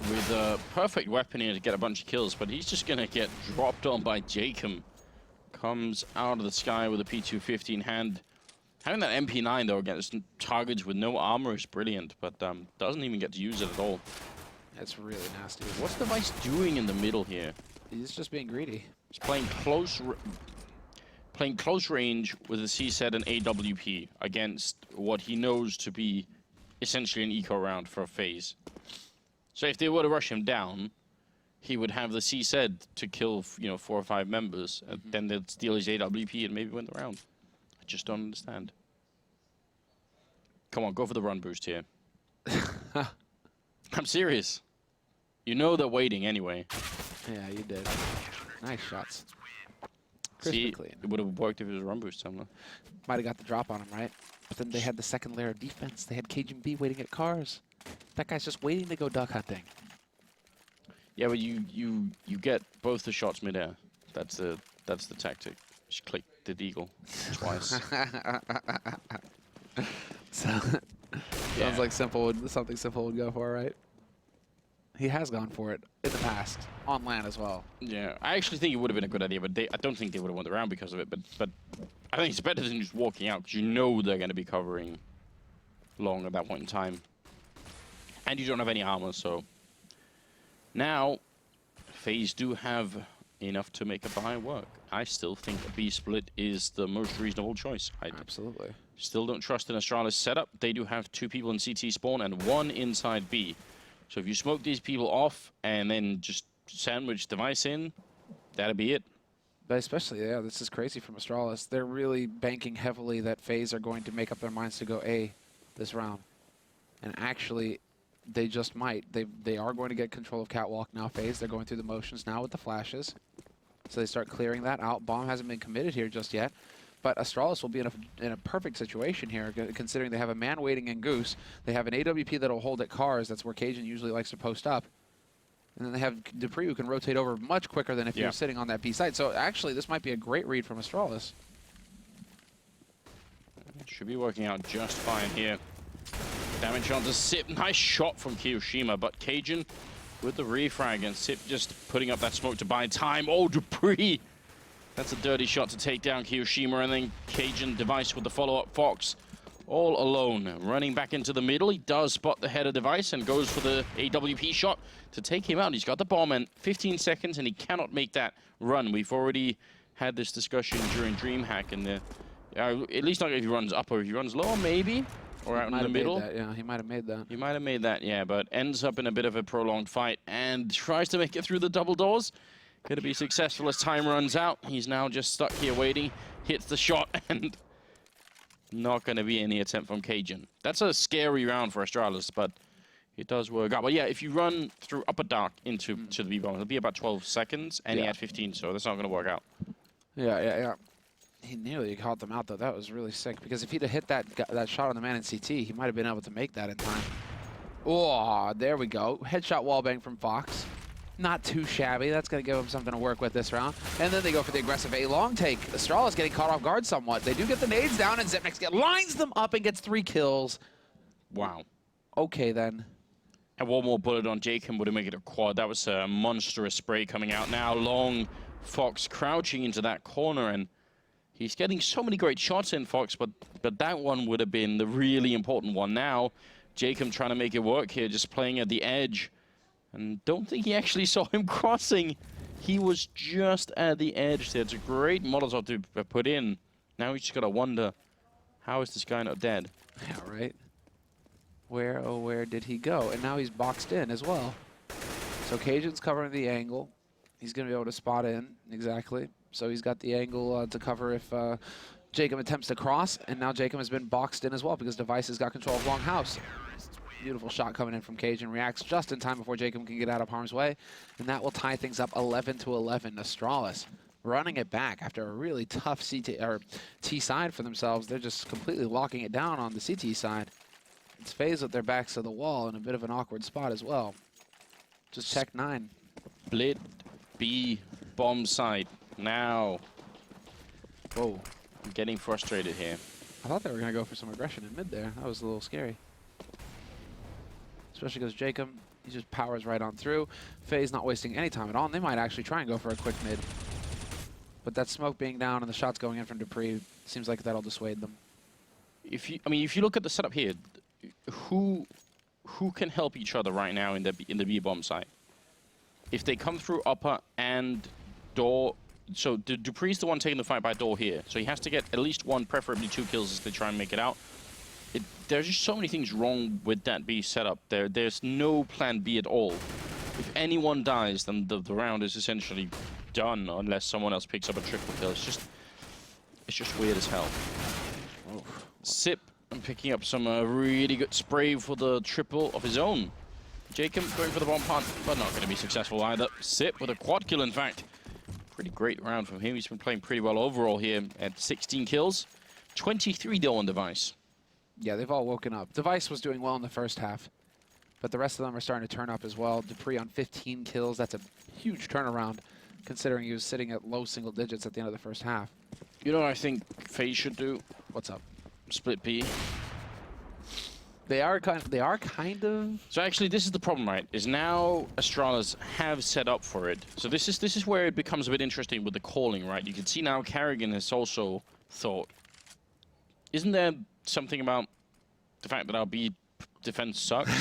with a perfect weapon here to get a bunch of kills, but he's just going to get dropped on by Jacob. Comes out of the sky with a P250 in hand. Having that MP9, though, against targets with no armor is brilliant, but doesn't even get to use it at all. That's really nasty. What's Device doing in the middle here? He's just being greedy. He's playing close range with a C-set and AWP against what he knows to be essentially an eco round for a FaZe. So if they were to rush him down, he would have the C-set to kill, 4 or 5 members, and then they'd steal his AWP and maybe win the round. I just don't understand. Come on, go for the run boost here. I'm serious. You know they're waiting anyway. Yeah, you did. Nice shots. See, Clean. it would have worked if it was a run boost somewhere. Might have got the drop on him, right? But then they had the second layer of defense. They had Cajun B waiting at cars. That guy's just waiting to go duck hunting. Yeah, but you get both the shots midair. That's the tactic. Just click the deagle twice. Sounds like something Simple would go for, right? He has gone for it in the past, on LAN as well. Yeah, I actually think it would have been a good idea, but I don't think they would have won the round because of it. But I think it's better than just walking out, because you know they're going to be covering long at that point in time. And you don't have any armor, so... Now, FaZe do have enough to make a buy work. I still think a B split is the most reasonable choice. I Absolutely. still don't trust in Astralis setup. They do have 2 people in CT spawn and 1 inside B. So if you smoke these people off and then just sandwich Device in, that'll be it. But especially, yeah, this is crazy from Astralis. They're really banking heavily that FaZe are going to make up their minds to go A this round. And actually, they just might. They are going to get control of Catwalk now, FaZe. They're going through the motions now with the flashes. So they start clearing that out. Bomb hasn't been committed here just yet. But Astralis will be in a perfect situation here, considering they have a man waiting in Goose. They have an AWP that'll hold at cars. That's where Cajun usually likes to post up. And then they have Dupree, who can rotate over much quicker than if he was sitting on that B side. So actually, this might be a great read from Astralis. Should be working out just fine here. Damage onto Sip. Nice shot from Kiyoshima, but Cajun with the refrag, and Sip just putting up that smoke to buy time. Oh, Dupree! That's a dirty shot to take down Kiyoshima, and then Cajun Device with the follow-up. Fox all alone, running back into the middle. He does spot the header Device and goes for the AWP shot to take him out. He's got the bomb in 15 seconds, and he cannot make that run. We've already had this discussion during DreamHack, and at least not if he runs up or if he runs low, maybe, or out in the middle. Yeah, he might have made that. He might have made that, yeah, but ends up in a bit of a prolonged fight and tries to make it through the double doors. Going to be successful as time runs out. He's now just stuck here waiting. Hits the shot, and not going to be any attempt from Cajun. That's a scary round for Astralis, but it does work out. But yeah, if you run through upper dark into the B-bomb, it'll be about 12 seconds, and he had 15, so that's not going to work out. Yeah. He nearly caught them out, though. That was really sick, because if he'd have hit that shot on the man in CT, he might have been able to make that in time. Oh, there we go. Headshot wallbang from Fox. Not too shabby. That's going to give him something to work with this round. And then they go for the aggressive A-long take. Astralis getting caught off guard somewhat. They do get the nades down, and Zipnex lines them up and gets 3 kills. Wow. Okay, then. And one more bullet on Jacob would have made it a quad. That was a monstrous spray coming out now. Long Fox crouching into that corner, and he's getting so many great shots in, Fox, but that one would have been the really important one. Now, Jacob trying to make it work here, just playing at the edge. And don't think he actually saw him crossing. He was just at the edge there. It's a great Molotov to put in. Now he's just got to wonder, how is this guy not dead? Yeah, right. Where, oh, where did he go? And now he's boxed in as well. So Cajun's covering the angle. He's going to be able to spot in, exactly. So he's got the angle to cover if Jacob attempts to cross, and now Jacob has been boxed in as well because Device has got control of Longhouse. Beautiful shot coming in from Cajun. Reacts just in time before Jacob can get out of harm's way, and that will tie things up 11-11. Astralis running it back after a really tough T side for themselves. They're just completely locking it down on the CT side. It's FaZe with their backs to the wall in a bit of an awkward spot as well. Just check 9. Split B bomb site now. Whoa. I'm getting frustrated here. I thought they were going to go for some aggression in mid there. That was a little scary. Especially because Jacob, he just powers right on through. FaZe not wasting any time at all, and they might actually try and go for a quick mid. But that smoke being down and the shots going in from Dupree seems like that'll dissuade them. If you look at the setup here, who can help each other right now in the B bomb site? If they come through upper and door, so Dupree's the one taking the fight by door here, so he has to get at least 1, preferably 2 kills as they try and make it out. There's just so many things wrong with that B setup. There's no plan B at all. If anyone dies, then the round is essentially done unless someone else picks up a triple kill. It's just weird as hell. Oh. Sip and picking up some really good spray for the triple of his own. Jacob going for the bomb punt, but not going to be successful either. Sip with a quad kill, in fact. Pretty great round from him. He's been playing pretty well overall here at 16 kills. 23 though on Device. Yeah, they've all woken up. Device was doing well in the first half, but the rest of them are starting to turn up as well. Dupree on 15 kills. That's a huge turnaround, considering he was sitting at low single digits at the end of the first half. You know what I think FaZe should do? What's up? Split B. They are kind of. So actually, this is the problem, right? Is now Astralis have set up for it. So this is where it becomes a bit interesting with the calling, right? You can see now Carrigan has also thought, isn't there something about the fact that our B defense sucks?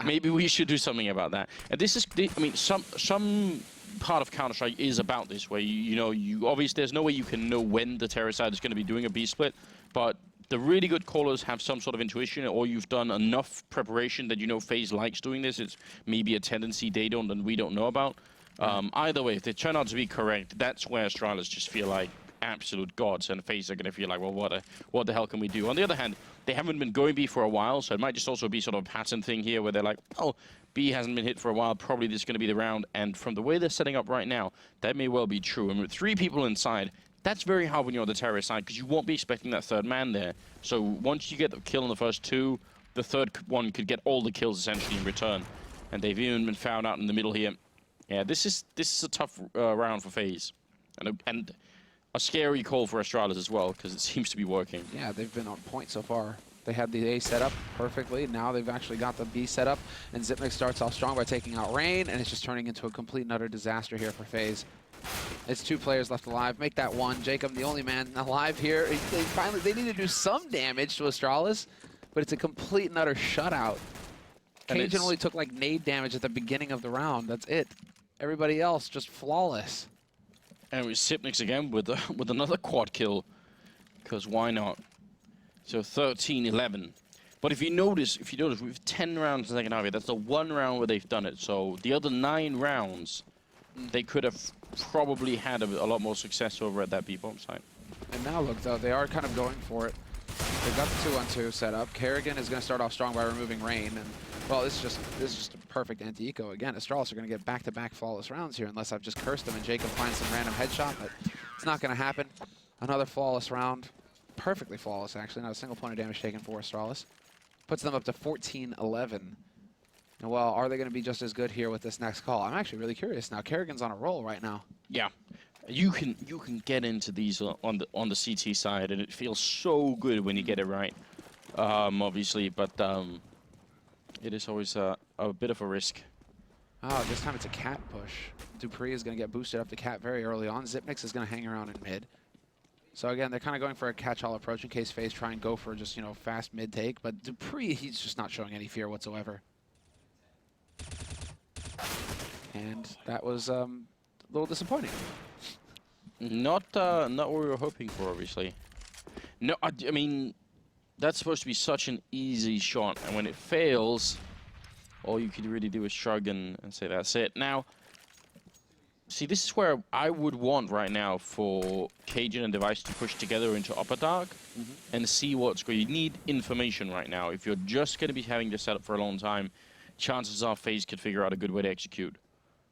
Maybe we should do something about that. And this is, I mean, some part of Counter-Strike is about this, where you obviously there's no way you can know when the terror side is going to be doing a B split, but the really good callers have some sort of intuition, or you've done enough preparation that you know FaZe likes doing this. It's maybe a tendency they don't and we don't know about. Either way, if they turn out to be correct, that's where Astralis just feel like absolute gods, and FaZe are going to feel like, well, what the hell can we do? On the other hand, they haven't been going B for a while, so it might just also be sort of a pattern thing here where they're like, oh, B hasn't been hit for a while, probably this is going to be the round, and from the way they're setting up right now, that may well be true. And with 3 people inside, that's very hard when you're on the terrorist side, because you won't be expecting that third man there. So once you get the kill on the first 2, the third one could get all the kills essentially in return. And they've even been found out in the middle here. Yeah, this is a tough round for FaZe. And a scary call for Astralis as well, because it seems to be working. Yeah, they've been on point so far. They had the A set up perfectly. Now they've actually got the B set up, and Zipnik starts off strong by taking out Rain, and it's just turning into a complete and utter disaster here for FaZe. It's 2 players left alive. Make that 1. Jacob, the only man alive here. They need to do some damage to Astralis, but it's a complete and utter shutout. Cajun only took like nade damage at the beginning of the round. That's it. Everybody else just flawless. And it was Sipnix again with another quad kill, because why not? So 13-11. But if you notice, we've 10 rounds in the second half here. That's the 1 round where they've done it. So the other 9 rounds, they could have probably had a lot more success over at that B-bomb site. And now look, though, they are kind of going for it. They've got the 2-on-2 set up. Kerrigan is going to start off strong by removing Rain. And, well, this is just a perfect anti-eco. Again, Astralis are going to get back-to-back flawless rounds here unless I've just cursed them and Jacob finds some random headshot, but it's not going to happen. Another flawless round. Perfectly flawless, actually. Not a single point of damage taken for Astralis. Puts them up to 14-11. And, well, are they going to be just as good here with this next call? I'm actually really curious now. Kerrigan's on a roll right now. Yeah. You can get into these on the CT side, and it feels so good when you get it right, obviously, but it is always a bit of a risk. Oh, this time it's a cat push. Dupree is going to get boosted up to cat very early on. Zipnix is going to hang around in mid. So again, they're kind of going for a catch-all approach in case FaZe try and go for just, fast mid-take, but Dupree, he's just not showing any fear whatsoever. And that was a little disappointing. Not what we were hoping for, obviously. No, I mean, that's supposed to be such an easy shot, and when it fails, all you could really do is shrug and say that's it. Now, see, this is where I would want right now for Cajun and Device to push together into upper dark and see what's going. You need information right now. If you're just going to be having this set up for a long time, chances are FaZe could figure out a good way to execute.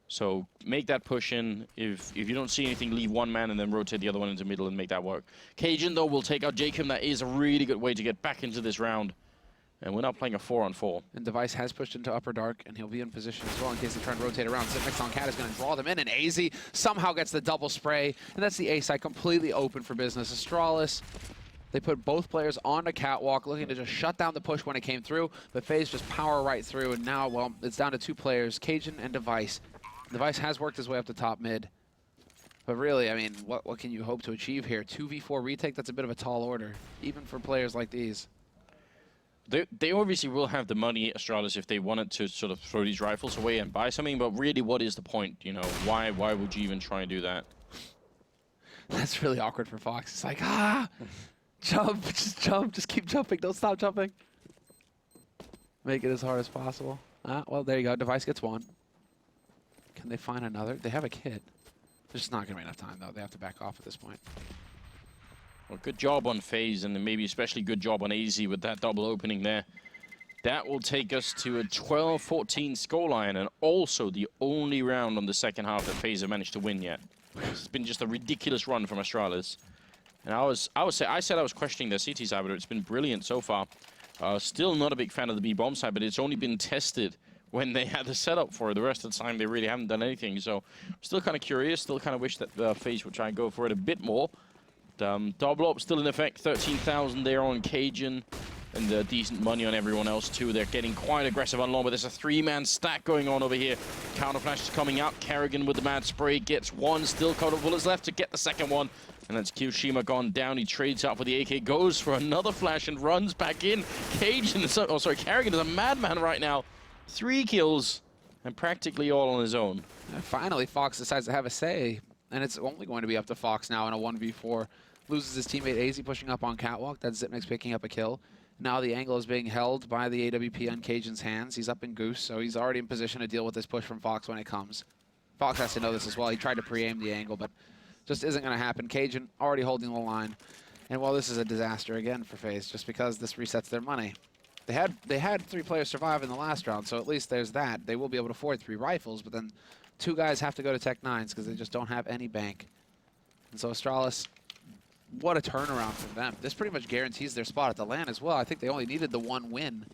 So make that push in. If you don't see anything, leave one man and then rotate the other one into the middle and make that work. Cajun, though, will take out Jacob. That is a really good way to get back into this round. And we're not playing a 4-on-4. And Device has pushed into upper dark, and he'll be in position as well in case they try and rotate around. Zipmix on Cat is going to draw them in, and AZ somehow gets the double spray. And that's the A side completely open for business. Astralis, they put both players on the catwalk, looking to just shut down the push when it came through. But FaZe just power right through, and now, well, it's down to 2 players, Cajun and Device. Device has worked his way up to top mid. But really, I mean, what can you hope to achieve here? 2v4 retake, that's a bit of a tall order, even for players like these. They obviously will have the money, Astralis, if they wanted to sort of throw these rifles away and buy something, but really, what is the point? You know, why would you even try and do that? That's really awkward for Fox. It's like, jump, just keep jumping, don't stop jumping. Make it as hard as possible. Well, there you go, Device gets one. Can they find another? They have a kid. There's just not going to be enough time, though. They have to back off at this point. Well, good job on FaZe, and then maybe especially good job on AZ with that double opening there. That will take us to a 12-14 scoreline, and also the only round on the second half that FaZe have managed to win yet. It's been just a ridiculous run from Astralis. And I said I was questioning their CT side, but it's been brilliant so far. Still not a big fan of the B-bomb side, but it's only been tested when they had the setup for it. The rest of the time, they really haven't done anything. So, still kind of curious. Still kind of wish that FaZe would try and go for it a bit more. Double up still in effect. 13,000 there on Cajun. And decent money on everyone else, too. They're getting quite aggressive on long, but there's a 3-man stack going on over here. Counter flash is coming out. Kerrigan with the mad spray gets one. Still couple of bullets left to get the second one. And that's Kyoshima gone down. He trades out for the AK, goes for another flash and runs back in. Kerrigan is a madman right now. 3 kills, and practically all on his own. And finally, Fox decides to have a say, and it's only going to be up to Fox now in a 1v4. Loses his teammate AZ pushing up on catwalk. That's Zipmix picking up a kill. Now the angle is being held by the AWP on Cajun's hands. He's up in Goose, so he's already in position to deal with this push from Fox when it comes. Fox has to know this as well. He tried to pre-aim the angle, but just isn't going to happen. Cajun already holding the line. And while this is a disaster again for FaZe, just because this resets their money. They had 3 players survive in the last round, so at least there's that. They will be able to afford 3 rifles, but then 2 guys have to go to Tech 9s because they just don't have any bank. And so Astralis, what a turnaround from them. This pretty much guarantees their spot at the LAN as well. I think they only needed the 1 win.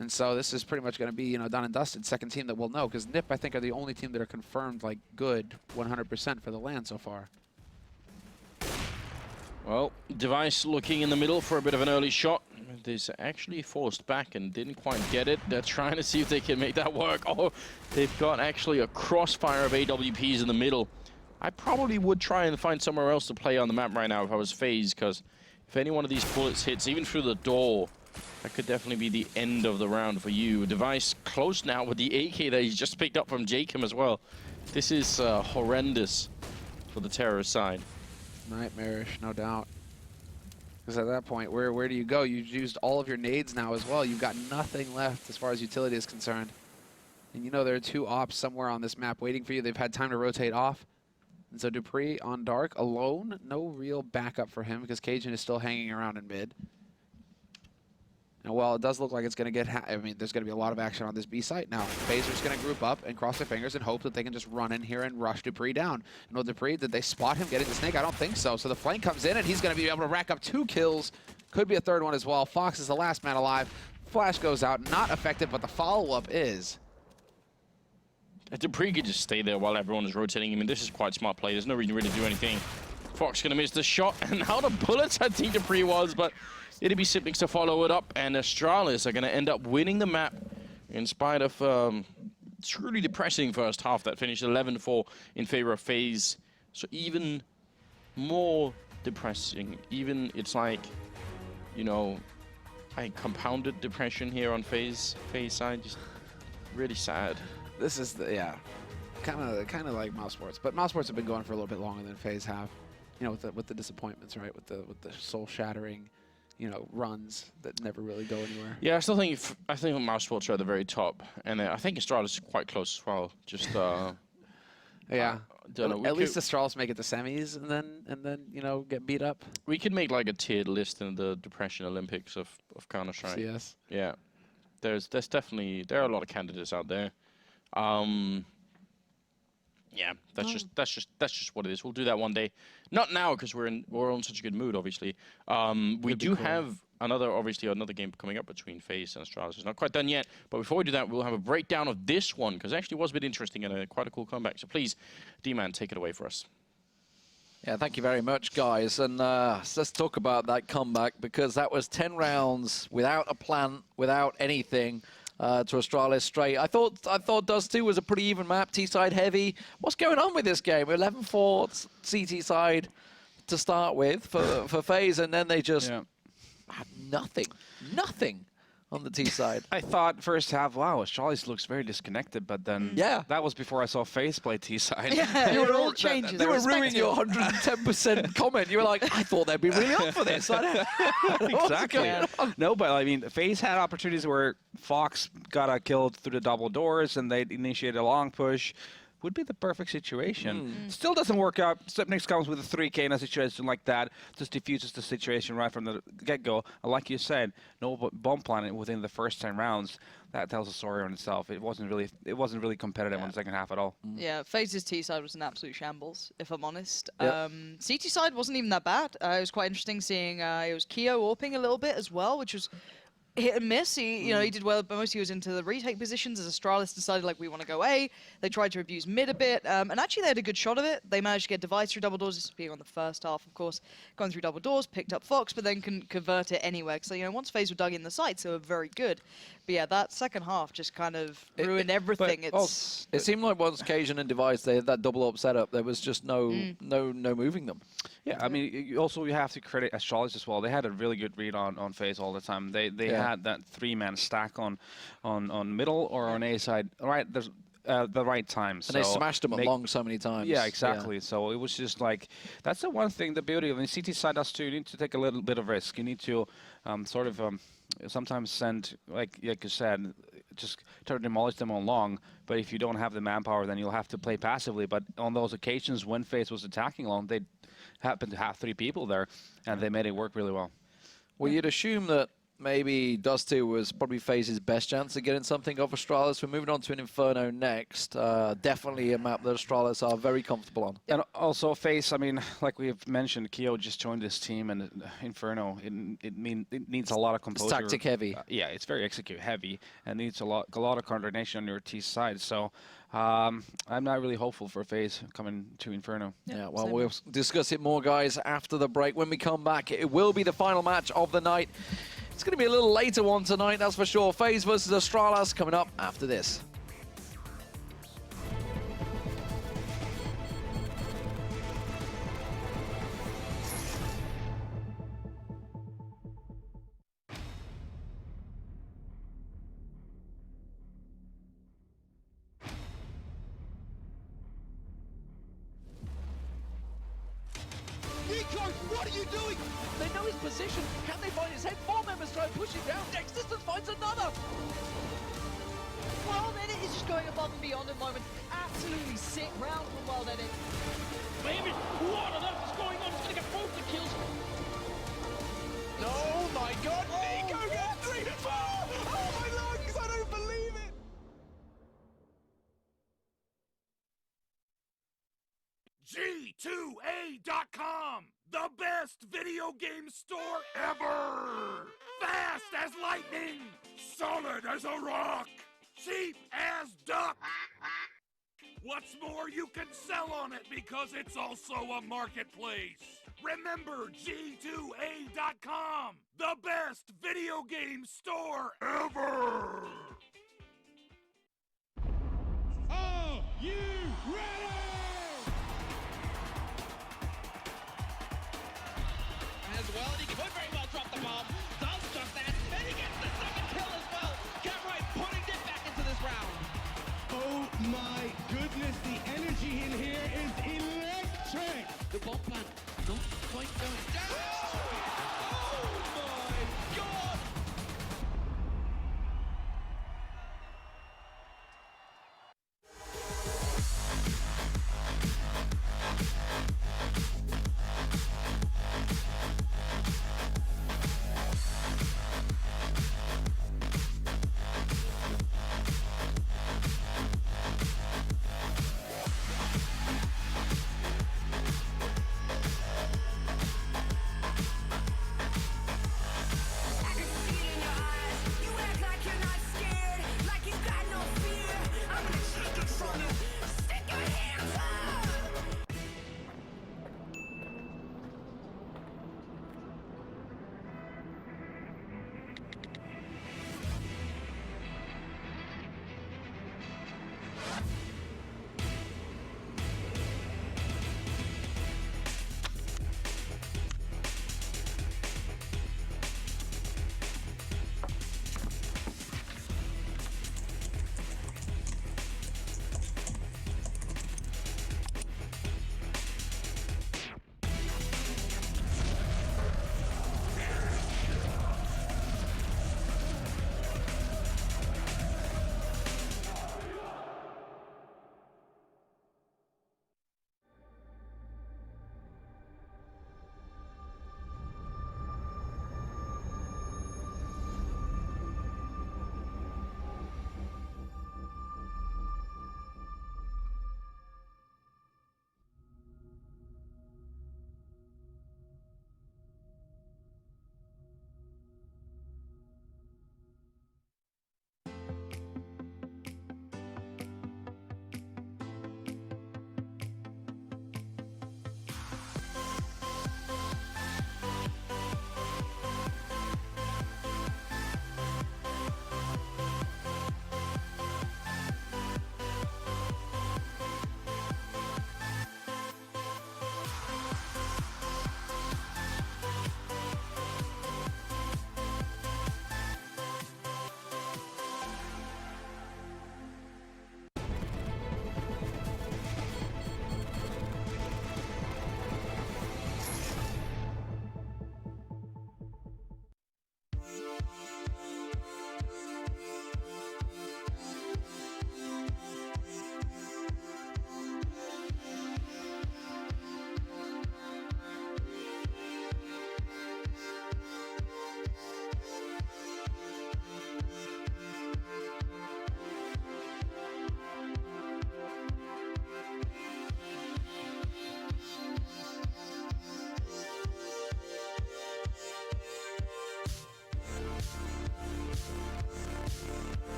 And so this is pretty much going to be, you know, done and dusted. Second team that we'll know, because NIP, I think, are the only team that are confirmed, like, good 100% for the LAN so far. Well, Device looking in the middle for a bit of an early shot. This actually forced back and didn't quite get it. They're trying to see if they can make that work. Oh, they've got actually a crossfire of AWPs in the middle. I probably would try and find somewhere else to play on the map right now if I was FaZe, because if any one of these bullets hits, even through the door, that could definitely be the end of the round for you. Device close now with the AK that he's just picked up from Jacob as well. This is horrendous for the terrorist side. Nightmarish, no doubt. Because at that point, where do you go? You've used all of your nades now as well. You've got nothing left as far as utility is concerned. And you know there are 2 ops somewhere on this map waiting for you. They've had time to rotate off. And so Dupree on dark, alone. No real backup for him because Cajun is still hanging around in mid. And while it does look like it's going to get, there's going to be a lot of action on this B site now. FaZer's going to group up and cross their fingers and hope that they can just run in here and rush Dupree down. And with Dupree, did they spot him getting the snake? I don't think so. So the flank comes in and he's going to be able to rack up 2 kills. Could be a 3rd one as well. Fox is the last man alive. Flash goes out, not effective, but the follow-up is. Dupree could just stay there while everyone is rotating. I mean, this is quite smart play. There's no reason really to do anything. Fox going to miss the shot, and out of bullets I think Dupree was, but it'd be Zipmix to follow it up, and Astralis are going to end up winning the map in spite of truly depressing first half that finished 11-4 in favor of FaZe. So even more depressing. Even it's like, you know, I compounded depression here on FaZe side. Just really sad. This is the, yeah, kind of like Mouse Sports, but Mouse Sports have been going for a little bit longer than FaZe have. You know, with the disappointments, right? With the soul-shattering you know, runs that never really go anywhere. Yeah, I still think I think Mouse Sports are at the very top, and I think Astralis is quite close as well. Just Yeah. don't know. At least Astralis make it to semis and then you know get beat up. We could make like a tiered list in the Depression Olympics of Counter-Strike. CS. Yeah, there's definitely there are a lot of candidates out there. Yeah, that's just what it is. We'll do that one day. Not now because we're on such a good mood. Obviously, we do have another game coming up between FaZe and Astralis. It's not quite done yet, but before we do that, we'll have a breakdown of this one because it actually was a bit interesting and quite a cool comeback. So please, D-Man, take it away for us. Yeah, thank you very much, guys. And let's talk about that comeback because that was 10 rounds without a plan, without anything. To Astralis straight. I thought Dust 2 was a pretty even map, T-side heavy. What's going on with this game? 11-4 CT side to start with for FaZe, and then they just had nothing on the T side. I thought first half, wow, Astralis looks very disconnected, but then that was before I saw FaZe play T side. Yeah, you were all changes. They were ruining your 110% comment. You were like, I thought they'd be really up for this. Exactly. No, but I mean, FaZe had opportunities where Fox got a kill through the double doors and they initiated a long push. Would be the perfect situation. Still doesn't work out. Stepnix comes with a 3K in a situation like that. Just diffuses the situation right from the get-go. And like you said, no bomb planet within the first 10 rounds. That tells a story on itself. It wasn't really competitive on the second half at all. Yeah, FaZe's T side was an absolute shambles, if I'm honest. Yep. CT side wasn't even that bad. It was quite interesting seeing it was Keo AWPing a little bit as well, which was hit and miss. He did well, but mostly he was into the retake positions as Astralis decided, like, we want to go A. They tried to abuse mid a bit, and actually they had a good shot of it. They managed to get Device through double doors, this being on the first half, of course, going through double doors, picked up Fox, but then can convert it anywhere. So, once FaZe were dug in the sights, they were very good. But yeah, that second half just kind of ruined everything. It seemed like once Cajun and Device, they had that double up setup, there was just no moving them. Yeah, I mean, you have to credit Astralis as well. They had a really good read on FaZe all the time. They had that 3-man stack on middle or on A side, right? There's the right time. And they smashed them along so many times. Yeah, exactly. Yeah. So it was just like, that's the one thing, the beauty of the CT side does too. You need to take a little bit of risk. You need to sometimes send, like you said, just try to demolish them on long. But if you don't have the manpower, then you'll have to play passively. But on those occasions when FaZe was attacking long, they happened to have 3 people there, and they made it work really well. Well, you'd assume that maybe Dust 2 was probably FaZe's best chance of getting something off Astralis. We're moving on to an Inferno next. Definitely a map that Astralis are very comfortable on. And also FaZe, I mean, like we've mentioned, Keo just joined this team, and Inferno, it needs a lot of composure. It's tactic heavy. Yeah, it's very execute heavy, and needs a lot of coordination on your T side. So I'm not really hopeful for FaZe coming to Inferno. Yeah, well, we'll discuss it more, guys, after the break. When we come back, it will be the final match of the night. It's going to be a little later one tonight, that's for sure. FaZe versus Astralis coming up after this. What are you doing? They know his position. Can they find his head? 4 members try and push him down. Dexter finds another. Wild Edit is just going above and beyond at the moment. Absolutely sick round from Wild Edit. Baby, what on earth is going on? He's going to get both the kills. Oh my god, Nico gets 3 to 4! Oh my lungs, I don't believe it! G2A.com, the best video game store ever! Fast as lightning, solid as a rock, cheap as duck! What's more, you can sell on it because it's also a marketplace. Remember G2A.com, the best video game store ever! Are you ready? As well, and he could very well drop the bomb. Does just that, and he gets the second kill as well. Get right, putting it back into this round. Oh my goodness, the energy in here is electric! The bomb plant not quite going down. Oh my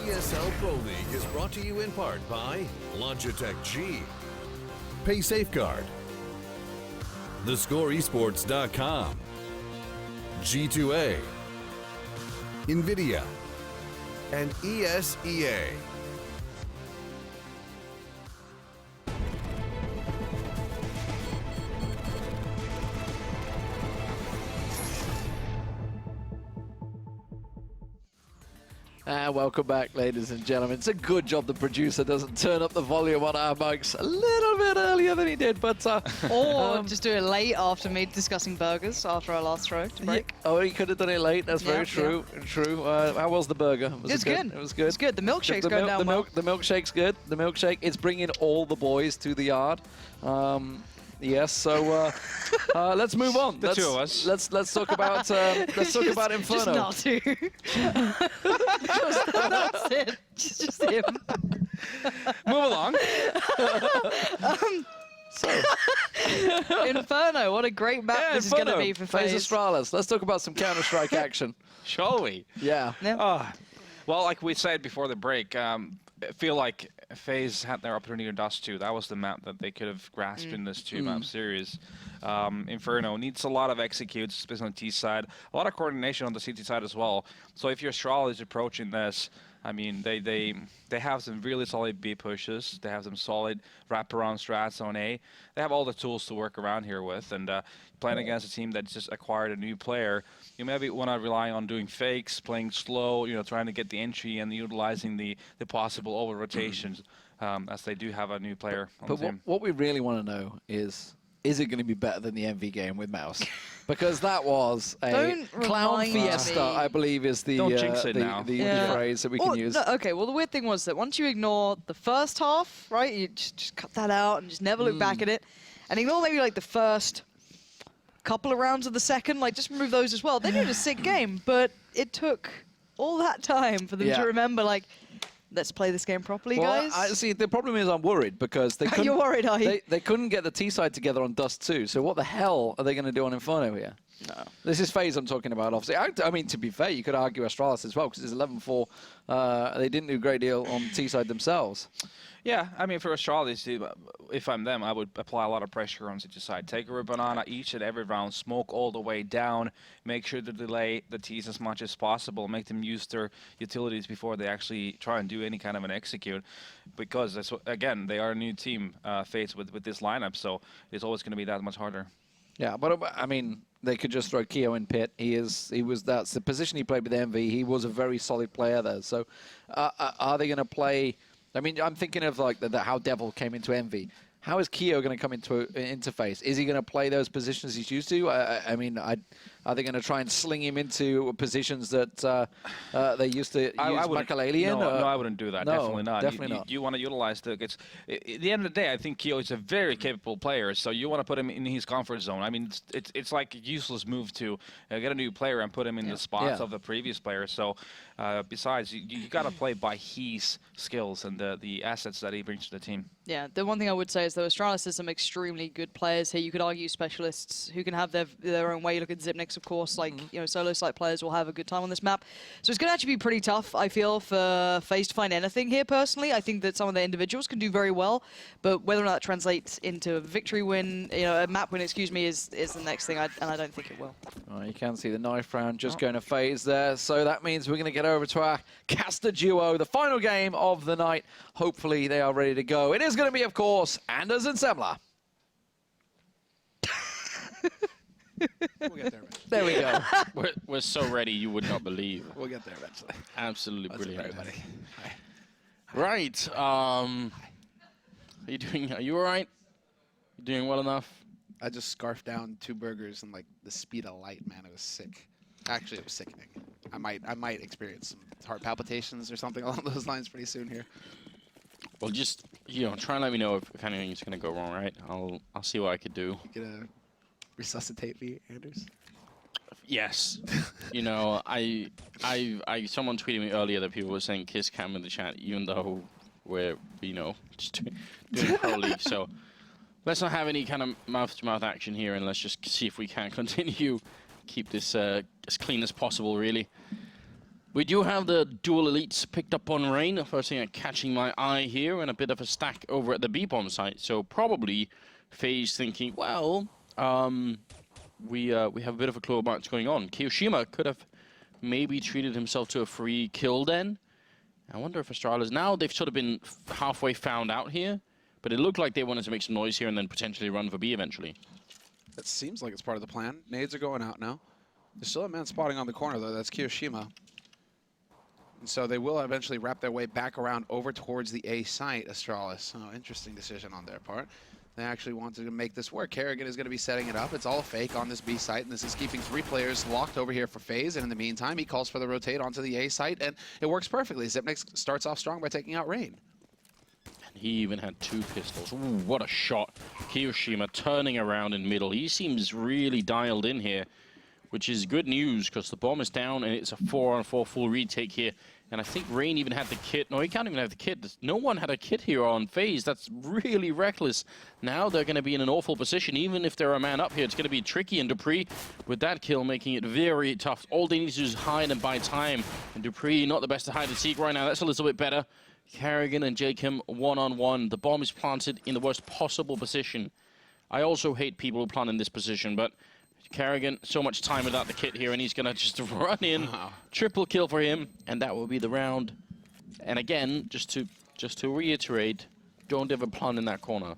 ESL Pro League is brought to you in part by Logitech G, Pay Safeguard, thescoreesports.com, G2A, NVIDIA, and ESEA. And welcome back, ladies and gentlemen. It's a good job the producer doesn't turn up the volume on our mics a little bit earlier than he did, but... or just do it late after me discussing burgers after our last throw to break. Yeah. Oh, he could have done it late. That's very true. Yeah. True. How was the burger? It's good. It was good. It's good. The milkshake's going down well. The milkshake's good. The milkshake is bringing all the boys to the yard. Yes, so let's move on. The two of us. Let's talk about Inferno. Just not two. That's it. Just him. Move along. Inferno, what a great map this is going to be for FaZe. FaZe Astralis. Let's talk about some Counter-Strike action. Shall we? Yeah. Well, like we said before the break, I feel like FaZe had their opportunity in Dust 2. That was the map that they could have grasped in this two-map series. Inferno needs a lot of executes, especially on the T side. A lot of coordination on the CT side as well. So if your Astralis approaching this, I mean, they have some really solid B pushes. They have some solid wraparound strats on A. They have all the tools to work around here with. And playing against a team that just acquired a new player, you maybe want to rely on doing fakes, playing slow, trying to get the entry and utilizing the possible over rotations, as they do have a new player on the team. What we really want to know is it going to be better than the MV game with Mouse? Because that was a clown fiesta, I believe, is the phrase that we can use. No, okay, well, the weird thing was that once you ignore the first half, right, you just cut that out and just never look back at it, and ignore maybe like the first couple of rounds of the second, like just remove those as well. They did a sick game, but it took all that time for them to remember, like, let's play this game properly, guys. I see. The problem is I'm worried because they couldn't. You're worried, are you? They couldn't get the T side together on Dust 2. So what the hell are they going to do on Inferno here? No. This is FaZe I'm talking about, obviously. I mean, to be fair, you could argue Astralis as well because it's 11-4. They didn't do a great deal on T side themselves. Yeah, I mean, for Astralis, if I'm them, I would apply a lot of pressure on CT side. Take a banana each and every round, smoke all the way down, make sure to delay the Ts as much as possible, make them use their utilities before they actually try and do any kind of an execute. Because, that's again, they are a new team faced with this lineup, so it's always going to be that much harder. Yeah, but I mean, they could just throw Keo in pit. That's the position he played with MV. He was a very solid player there. So are they going to play... I mean, I'm thinking of like how Devil came into Envy. How is Keo going to come into interface? Is he going to play those positions he's used to? I mean, are they going to try and sling him into positions that they used to use Makalelian? No, I wouldn't do that. No, definitely not. Definitely not. You want to utilize at the end of the day, I think Keo is a very capable player, so you want to put him in his comfort zone. I mean, it's like a useless move to get a new player and put him in the spots of the previous player. So besides, you got to play by his skills and the assets that he brings to the team. Yeah, the one thing I would say is, though, Astralis has some extremely good players here. You could argue specialists who can have their own way. You look at Zipnix, of course, like, solo site players will have a good time on this map. So it's going to actually be pretty tough, I feel, for FaZe to find anything here, personally. I think that some of the individuals can do very well, but whether or not that translates into a victory win, a map win, excuse me, is the next thing, and I don't think it will. Oh, you can see the knife round just going to FaZe there. So that means we're going to get over to our caster duo, the final game of the night. Hopefully they are ready to go. It is going to be, of course, Anders and Semler. We'll get there eventually. There we go. We're so ready you would not believe. We'll get there eventually. Absolutely What's brilliant. up, everybody? Hi. Right. Are you doing? Are you all right? You doing well enough? I just scarfed down 2 burgers and like the speed of light, man. It was sick. Actually, it was sickening. I might experience some heart palpitations or something along those lines pretty soon here. Well, just try and let me know if anything is gonna go wrong. Right? I'll see what I could do. You gonna resuscitate me, Anders? Yes. Someone tweeted me earlier that people were saying kiss cam in the chat, even though we're just doing pro league. So let's not have any kind of mouth-to-mouth action here, and let's just see if we can continue keep this as clean as possible, really. We do have the dual elites picked up on Rain. First thing catching my eye here, and a bit of a stack over at the B-bomb site. So probably FaZe thinking, well, we have a bit of a clue about what's going on. Kiyoshima could have maybe treated himself to a free kill then. I wonder if Astralis, now they've sort of been halfway found out here, but it looked like they wanted to make some noise here and then potentially run for B eventually. That seems like it's part of the plan. Nades are going out now. There's still a man spotting on the corner, though. That's Kiyoshima. And so they will eventually wrap their way back around over towards the A site, Astralis. Oh, interesting decision on their part. They actually wanted to make this work. Kerrigan is going to be setting it up. It's all a fake on this B site, and this is keeping 3 players locked over here for FaZe. And in the meantime, he calls for the rotate onto the A site, and it works perfectly. Xyp9x starts off strong by taking out Rain. And he even had 2 pistols. Ooh, what a shot. Kiyoshima turning around in middle. He seems really dialed in here, which is good news because the bomb is down, and it's a 4-on-4 full retake here. And I think Rain even had the kit. No, he can't even have the kit. No one had a kit here on FaZe. That's really reckless. Now they're going to be in an awful position. Even if they're a man up here, it's going to be tricky. And Dupree, with that kill, making it very tough. All they need to do is hide and buy time. And Dupree, not the best to hide and seek right now. That's a little bit better. Kerrigan and Jacob one-on-one. The bomb is planted in the worst possible position. I also hate people who plant in this position, but Kerrigan, so much time without the kit here, and he's going to just run in. Triple kill for him, and that will be the round. And again, just to reiterate, don't ever plant in that corner.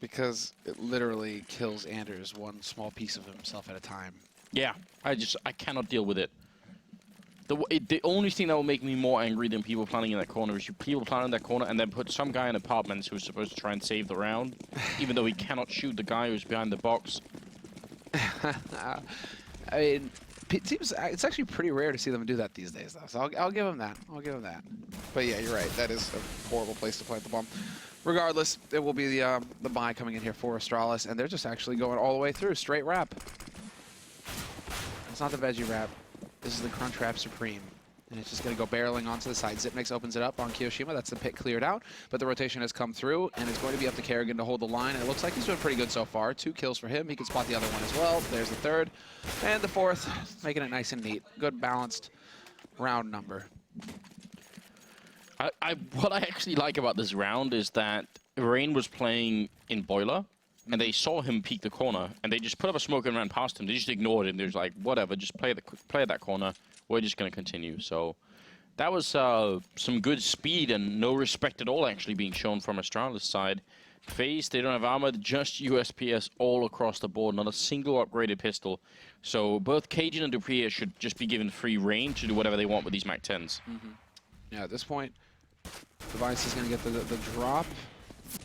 Because it literally kills Anders one small piece of himself at a time. Yeah, I cannot deal with it. The only thing that will make me more angry than people planting in that corner is people plant in that corner and then put some guy in apartments who's supposed to try and save the round, even though he cannot shoot the guy who's behind the box. I mean, teams, it's actually pretty rare to see them do that these days, though. So I'll give them that. I'll give them that. But yeah, you're right. That is a horrible place to plant the bomb. Regardless, it will be the buy coming in here for Astralis, and they're just actually going all the way through. Straight wrap. It's not the veggie wrap. This is the crunch wrap supreme. And it's just going to go barreling onto the side. Xyp9x opens it up on Kiyoshima. That's the pit cleared out. But the rotation has come through, and it's going to be up to Kerrigan to hold the line. And it looks like he's doing pretty good so far. 2 kills for him. He can spot the other one as well. There's the 3rd. And the 4th, making it nice and neat. Good balanced round number. What I actually like about this round is that Rain was playing in Boiler, and they saw him peek the corner, and they just put up a smoke and ran past him. They just ignored him. They're just like, whatever, just play that corner. We're just going to continue. So that was some good speed and no respect at all actually being shown from Astralis' side. FaZe, they don't have armor, just USPS all across the board, not a single upgraded pistol. So both Cajun and Dupree should just be given free reign to do whatever they want with these MAC-10s. Yeah, at this point, Device is going to get the drop.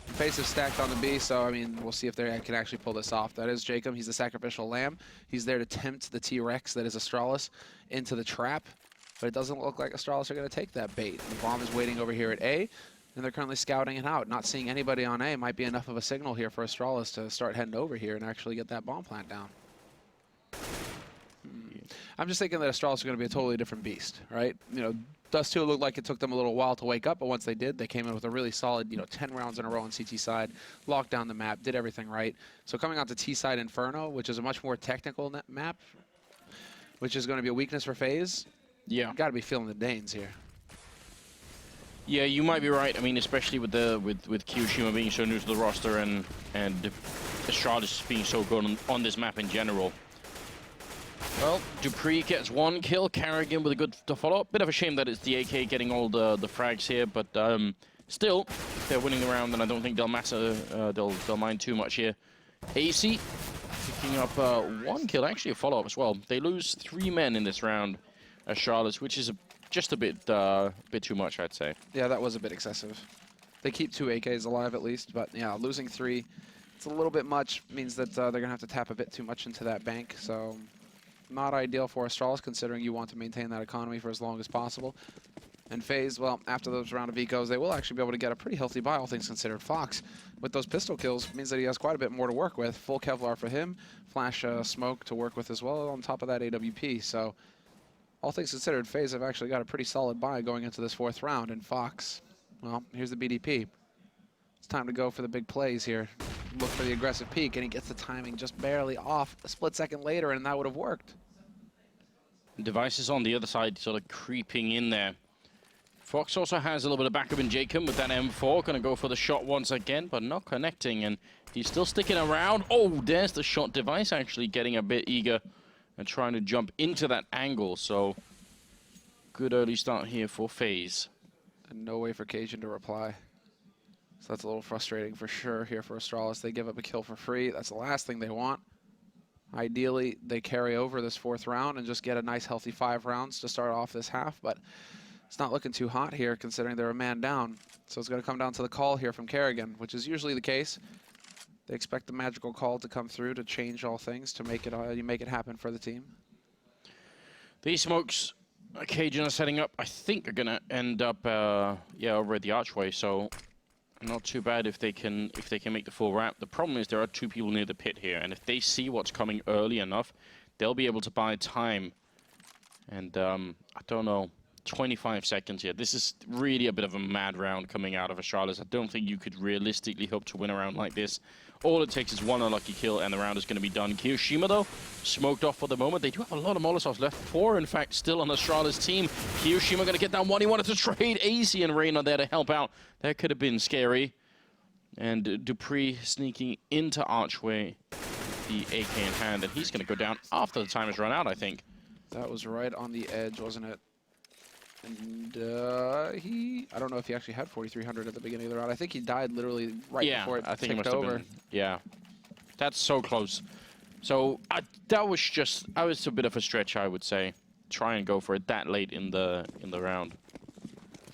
FaZe have stacked on the B, so I mean, we'll see if they can actually pull this off. That is Jacob. He's the sacrificial lamb. He's there to tempt the T-Rex that is Astralis into the trap, but it doesn't look like Astralis are going to take that bait. The bomb is waiting over here at A, and they're currently scouting it out. Not seeing anybody on A might be enough of a signal here for Astralis to start heading over here and actually get that bomb plant down. I'm just thinking that Astralis are going to be a totally different beast, right? You know, Dust 2 looked like it took them a little while to wake up, but once they did, they came in with a really solid, 10 rounds in a row on CT side, locked down the map, did everything right. So coming out to T side Inferno, which is a much more technical map, which is going to be a weakness for FaZe. Yeah, got to be feeling the Danes here. Yeah, you might be right. I mean, especially with Kiyoshima being so new to the roster and Astralis being so good on this map in general. Well, Dupree gets 1 kill, Kerrigan with a good follow-up. Bit of a shame that it's the AK getting all the frags here, but still, if they're winning the round, then I don't think they'll matter. They'll mind too much here. AC picking up 1 kill, actually a follow-up as well. They lose 3 men in this round, Astralis, which is just a bit too much, I'd say. Yeah, that was a bit excessive. They keep 2 AKs alive at least, but yeah, losing 3, it's a little bit much. Means that they're gonna have to tap a bit too much into that bank. So. Not ideal for Astralis, considering you want to maintain that economy for as long as possible. And FaZe, well, after those round of ecos, they will actually be able to get a pretty healthy buy, all things considered. Fox, with those pistol kills, means that he has quite a bit more to work with. Full Kevlar for him, flash smoke to work with as well, on top of that AWP. So, all things considered, FaZe have actually got a pretty solid buy going into this 4th round. And Fox, well, here's the BDP. It's time to go for the big plays here. Look for the aggressive peek, and he gets the timing just barely off a split second later, and that would have worked. Device is on the other side, sort of creeping in there. Fox also has a little bit of backup in Jacob with that M4. Gonna go for the shot once again, but not connecting, and he's still sticking around. Oh, there's the shot. Device actually getting a bit eager and trying to jump into that angle, so good early start here for FaZe. And no way for Cajun to reply. So that's a little frustrating for sure here for Astralis. They give up a kill for free. That's the last thing they want. Ideally, they carry over this 4th round and just get a nice healthy 5 rounds to start off this half, but it's not looking too hot here considering they're a man down. So it's going to come down to the call here from Kerrigan, which is usually the case. They expect the magical call to come through to change all things, to make it happen for the team. These smokes Cajun are setting up, I think, are going to end up over at the archway, so not too bad if they can make the full wrap. The problem is there are 2 people near the pit here, and if they see what's coming early enough, they'll be able to buy time. And I don't know, 25 seconds here. This is really a bit of a mad round coming out of Astralis. I don't think you could realistically hope to win a round like this. All it takes is one unlucky kill and the round is going to be done. Kiyoshima, though, smoked off for the moment. They do have a lot of Molotovs left. 4, in fact, still on Astralis' team. Kiyoshima going to get down one. He wanted to trade. AZ and Rain are there to help out. That could have been scary. And Dupree sneaking into Archway, the AK in hand. And he's going to go down after the time has run out, I think. That was right on the edge, wasn't it? And I don't know if he actually had 4,300 at the beginning of the round. I think he died literally right before it ticked over. Yeah, that's so close. So that was a bit of a stretch, I would say. Try and go for it that late in the round.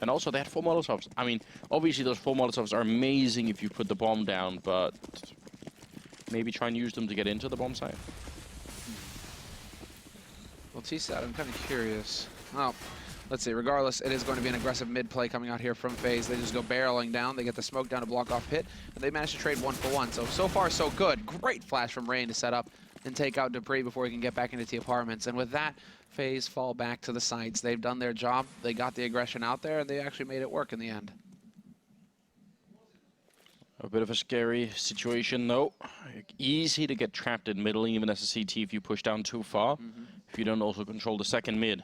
And also they had 4 Molotovs. I mean, obviously those 4 Molotovs are amazing if you put the bomb down, but maybe try and use them to get into the bomb site. Well, TSAT, I'm kind of curious. Well, let's see. Regardless, it is going to be an aggressive mid play coming out here from FaZe. They just go barreling down. They get the smoke down to block off pit, and they manage to trade 1 for 1. So far, so good. Great flash from Rain to set up and take out Dupree before he can get back into the apartments. And with that, FaZe fall back to the sites. They've done their job. They got the aggression out there, and they actually made it work in the end. A bit of a scary situation, though. Easy to get trapped in middle, even as a CT if you push down too far. If you don't also control the second mid.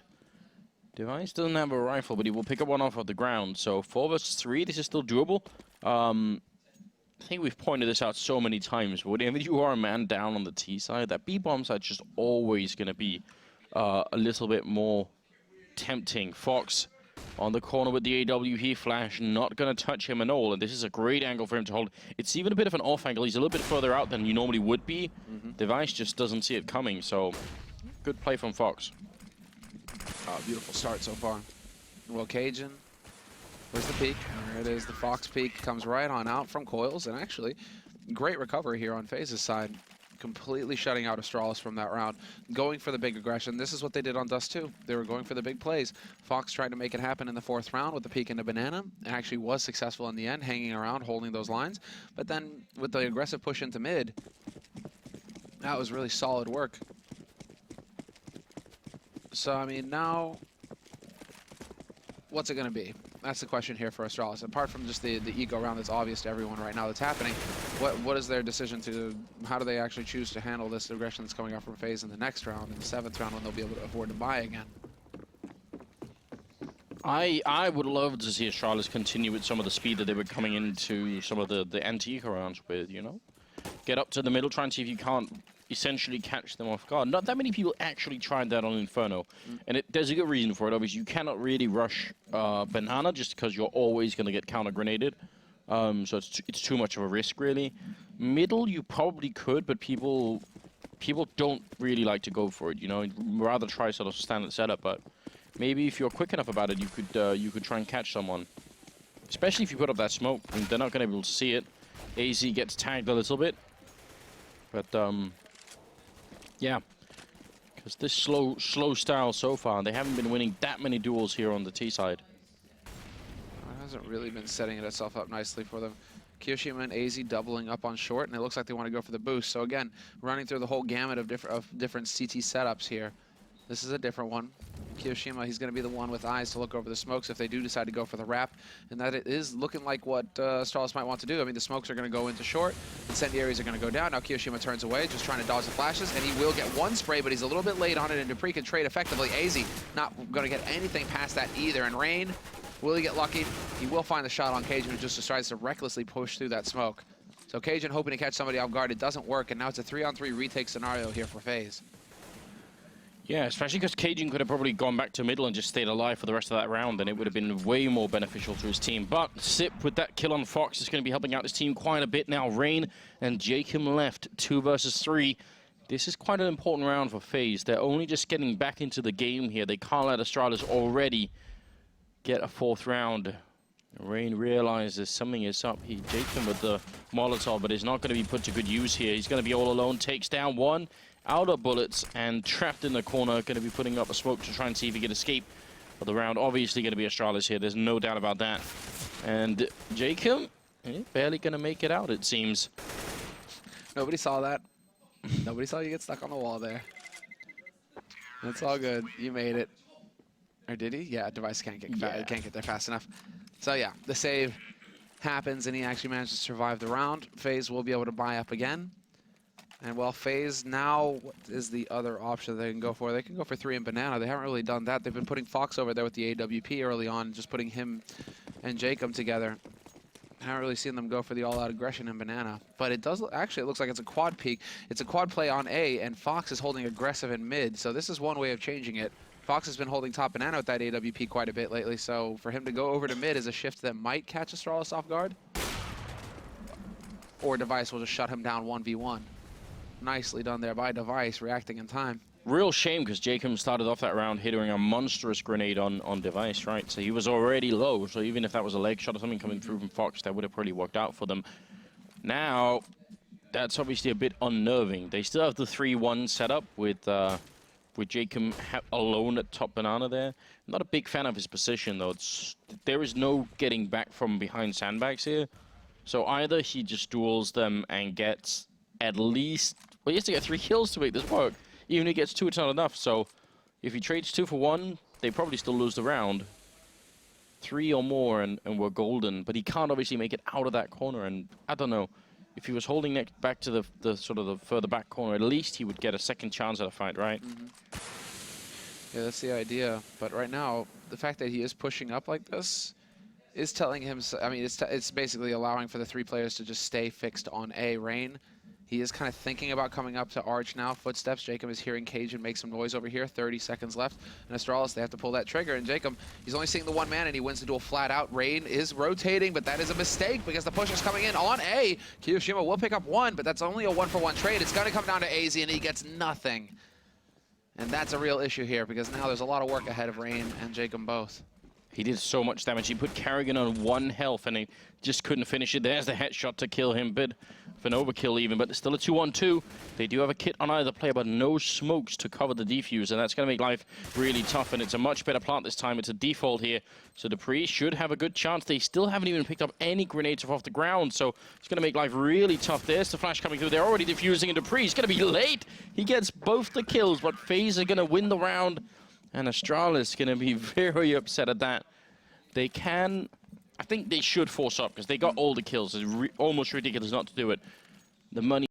Device doesn't have a rifle, but he will pick up one off of the ground. So 4 versus 3, this is still doable. I think we've pointed this out so many times. But whenever you are a man down on the T side, that B bomb side is just always going to be a little bit more tempting. Fox on the corner with the AWP flash, not going to touch him at all. And this is a great angle for him to hold. It's even a bit of an off angle. He's a little bit further out than you normally would be. Device just doesn't see it coming. So good play from Fox. Beautiful start so far. Well, Cajun, where's the peak? There it is. The Fox peak comes right on out from Coils. And actually, great recovery here on FaZe's side. Completely shutting out Astralis from that round. Going for the big aggression. This is what they did on Dust 2. They were going for the big plays. Fox tried to make it happen in the 4th round with the peek into Banana. And actually was successful in the end, hanging around, holding those lines. But then with the aggressive push into mid, that was really solid work. So, I mean, now, what's it going to be? That's the question here for Astralis. Apart from just the ego round that's obvious to everyone right now that's happening, what is their decision to, how do they actually choose to handle this aggression that's coming out from FaZe in the next round, in the 7th round, when they'll be able to afford to buy again? I would love to see Astralis continue with some of the speed that they were coming into some of the anti-eco rounds with, you know? Get up to the middle, try and see if you can't essentially catch them off guard. Not that many people actually tried that on Inferno, and there's a good reason for it. Obviously, you cannot really rush Banana just because you're always going to get counter-grenaded. So it's too much of a risk, really. Middle, you probably could, but people don't really like to go for it. You know, rather try sort of standard setup. But maybe if you're quick enough about it, you could try and catch someone. Especially if you put up that smoke, and they're not going to be able to see it. AZ gets tagged a little bit, but yeah, because this slow style so far, they haven't been winning that many duels here on the T side. It hasn't really been setting itself up nicely for them. Kiyoshima and AZ doubling up on short, and it looks like they want to go for the boost. So again, running through the whole gamut of different CT setups here. This is a different one. Kiyoshima, he's going to be the one with eyes to look over the smokes if they do decide to go for the wrap. And that it is looking like what Astralis might want to do. I mean, the smokes are going to go into short. Incendiaries are going to go down. Now Kiyoshima turns away, just trying to dodge the flashes. And he will get one spray, but he's a little bit late on it. And Dupree can trade effectively. AZ not going to get anything past that either. And Rain, will he get lucky? He will find the shot on Cajun, who just decides to recklessly push through that smoke. So Cajun hoping to catch somebody off guard. It doesn't work. And now it's a 3-on-3 retake scenario here for FaZe. Yeah, especially because Cajun could have probably gone back to middle and just stayed alive for the rest of that round, and it would have been way more beneficial to his team. But Sip with that kill on Fox is going to be helping out his team quite a bit now. Rain and Jacob left 2 versus 3. This is quite an important round for FaZe. They're only just getting back into the game here. They can't let Astralis already get a 4th round. Rain realizes something is up. Jacob with the Molotov, but is not going to be put to good use here. He's going to be all alone, takes down one. Out of bullets and trapped in the corner, going to be putting up a smoke to try and see if he can escape. But the round obviously going to be Astralis here, there's no doubt about that. And Jacob, barely going to make it out, it seems. Nobody saw that. Nobody saw you get stuck on the wall there. That's all good, you made it. Or did he? Yeah, Device can't get, can't get there fast enough. So yeah, the save happens and he actually managed to survive the round. FaZe will be able to buy up again. And while FaZe now, what is the other option they can go for? They can go for 3 and Banana. They haven't really done that. They've been putting Fox over there with the AWP early on, just putting him and Jacob together. I haven't really seen them go for the all-out aggression in Banana. But it does, actually, it looks like it's a quad peek. It's a quad play on A, and Fox is holding aggressive in mid. So this is one way of changing it. Fox has been holding top Banana with that AWP quite a bit lately. So for him to go over to mid is a shift that might catch Astralis off guard. Or Device will just shut him down 1v1. Nicely done there by Device, reacting in time. Real shame, because Jacob started off that round hitting a monstrous grenade on Device, right? So he was already low, so even if that was a leg shot or something coming through from Fox, that would have probably worked out for them. Now, that's obviously a bit unnerving. They still have the 3-1 setup with Jacob alone at top Banana there. I'm not a big fan of his position, though. There is no getting back from behind sandbags here. So either he just duels them and gets at least, well, he has to get 3 kills to make this work. Even if he gets 2, it's not enough. So if he trades 2 for 1, they probably still lose the round. 3 or more and we're golden. But he can't obviously make it out of that corner. And I don't know, if he was holding back to the sort of the further back corner, at least he would get a second chance at a fight, right? Yeah, that's the idea. But right now, the fact that he is pushing up like this is telling him, I mean, it's basically allowing for the 3 players to just stay fixed on A. Rain, he is kind of thinking about coming up to Arch now. Footsteps. Jacob is hearing Cajun make some noise over here. 30 seconds left. And Astralis, they have to pull that trigger. And Jacob, he's only seeing the 1 man, and he wins the duel flat out. Rain is rotating, but that is a mistake because the push is coming in on A. Kiyoshima will pick up 1, but that's only a 1-for-1 trade. It's going to come down to AZ, and he gets nothing. And that's a real issue here because now there's a lot of work ahead of Rain and Jacob both. He did so much damage. He put Carrigan on 1 health, and he just couldn't finish it. There's the headshot to kill him. Bit of an overkill even, but still a 2-on-2. They do have a kit on either player, but no smokes to cover the defuse, and that's going to make life really tough, and it's a much better plant this time. It's a default here, so Dupree should have a good chance. They still haven't even picked up any grenades off the ground, so it's going to make life really tough. There's the flash coming through. They're already defusing, and Dupree's going to be late. He gets both the kills, but FaZe are going to win the round, and Astralis is going to be very upset at that. They can, I think they should force up because they got all the kills. It's almost ridiculous not to do it. The money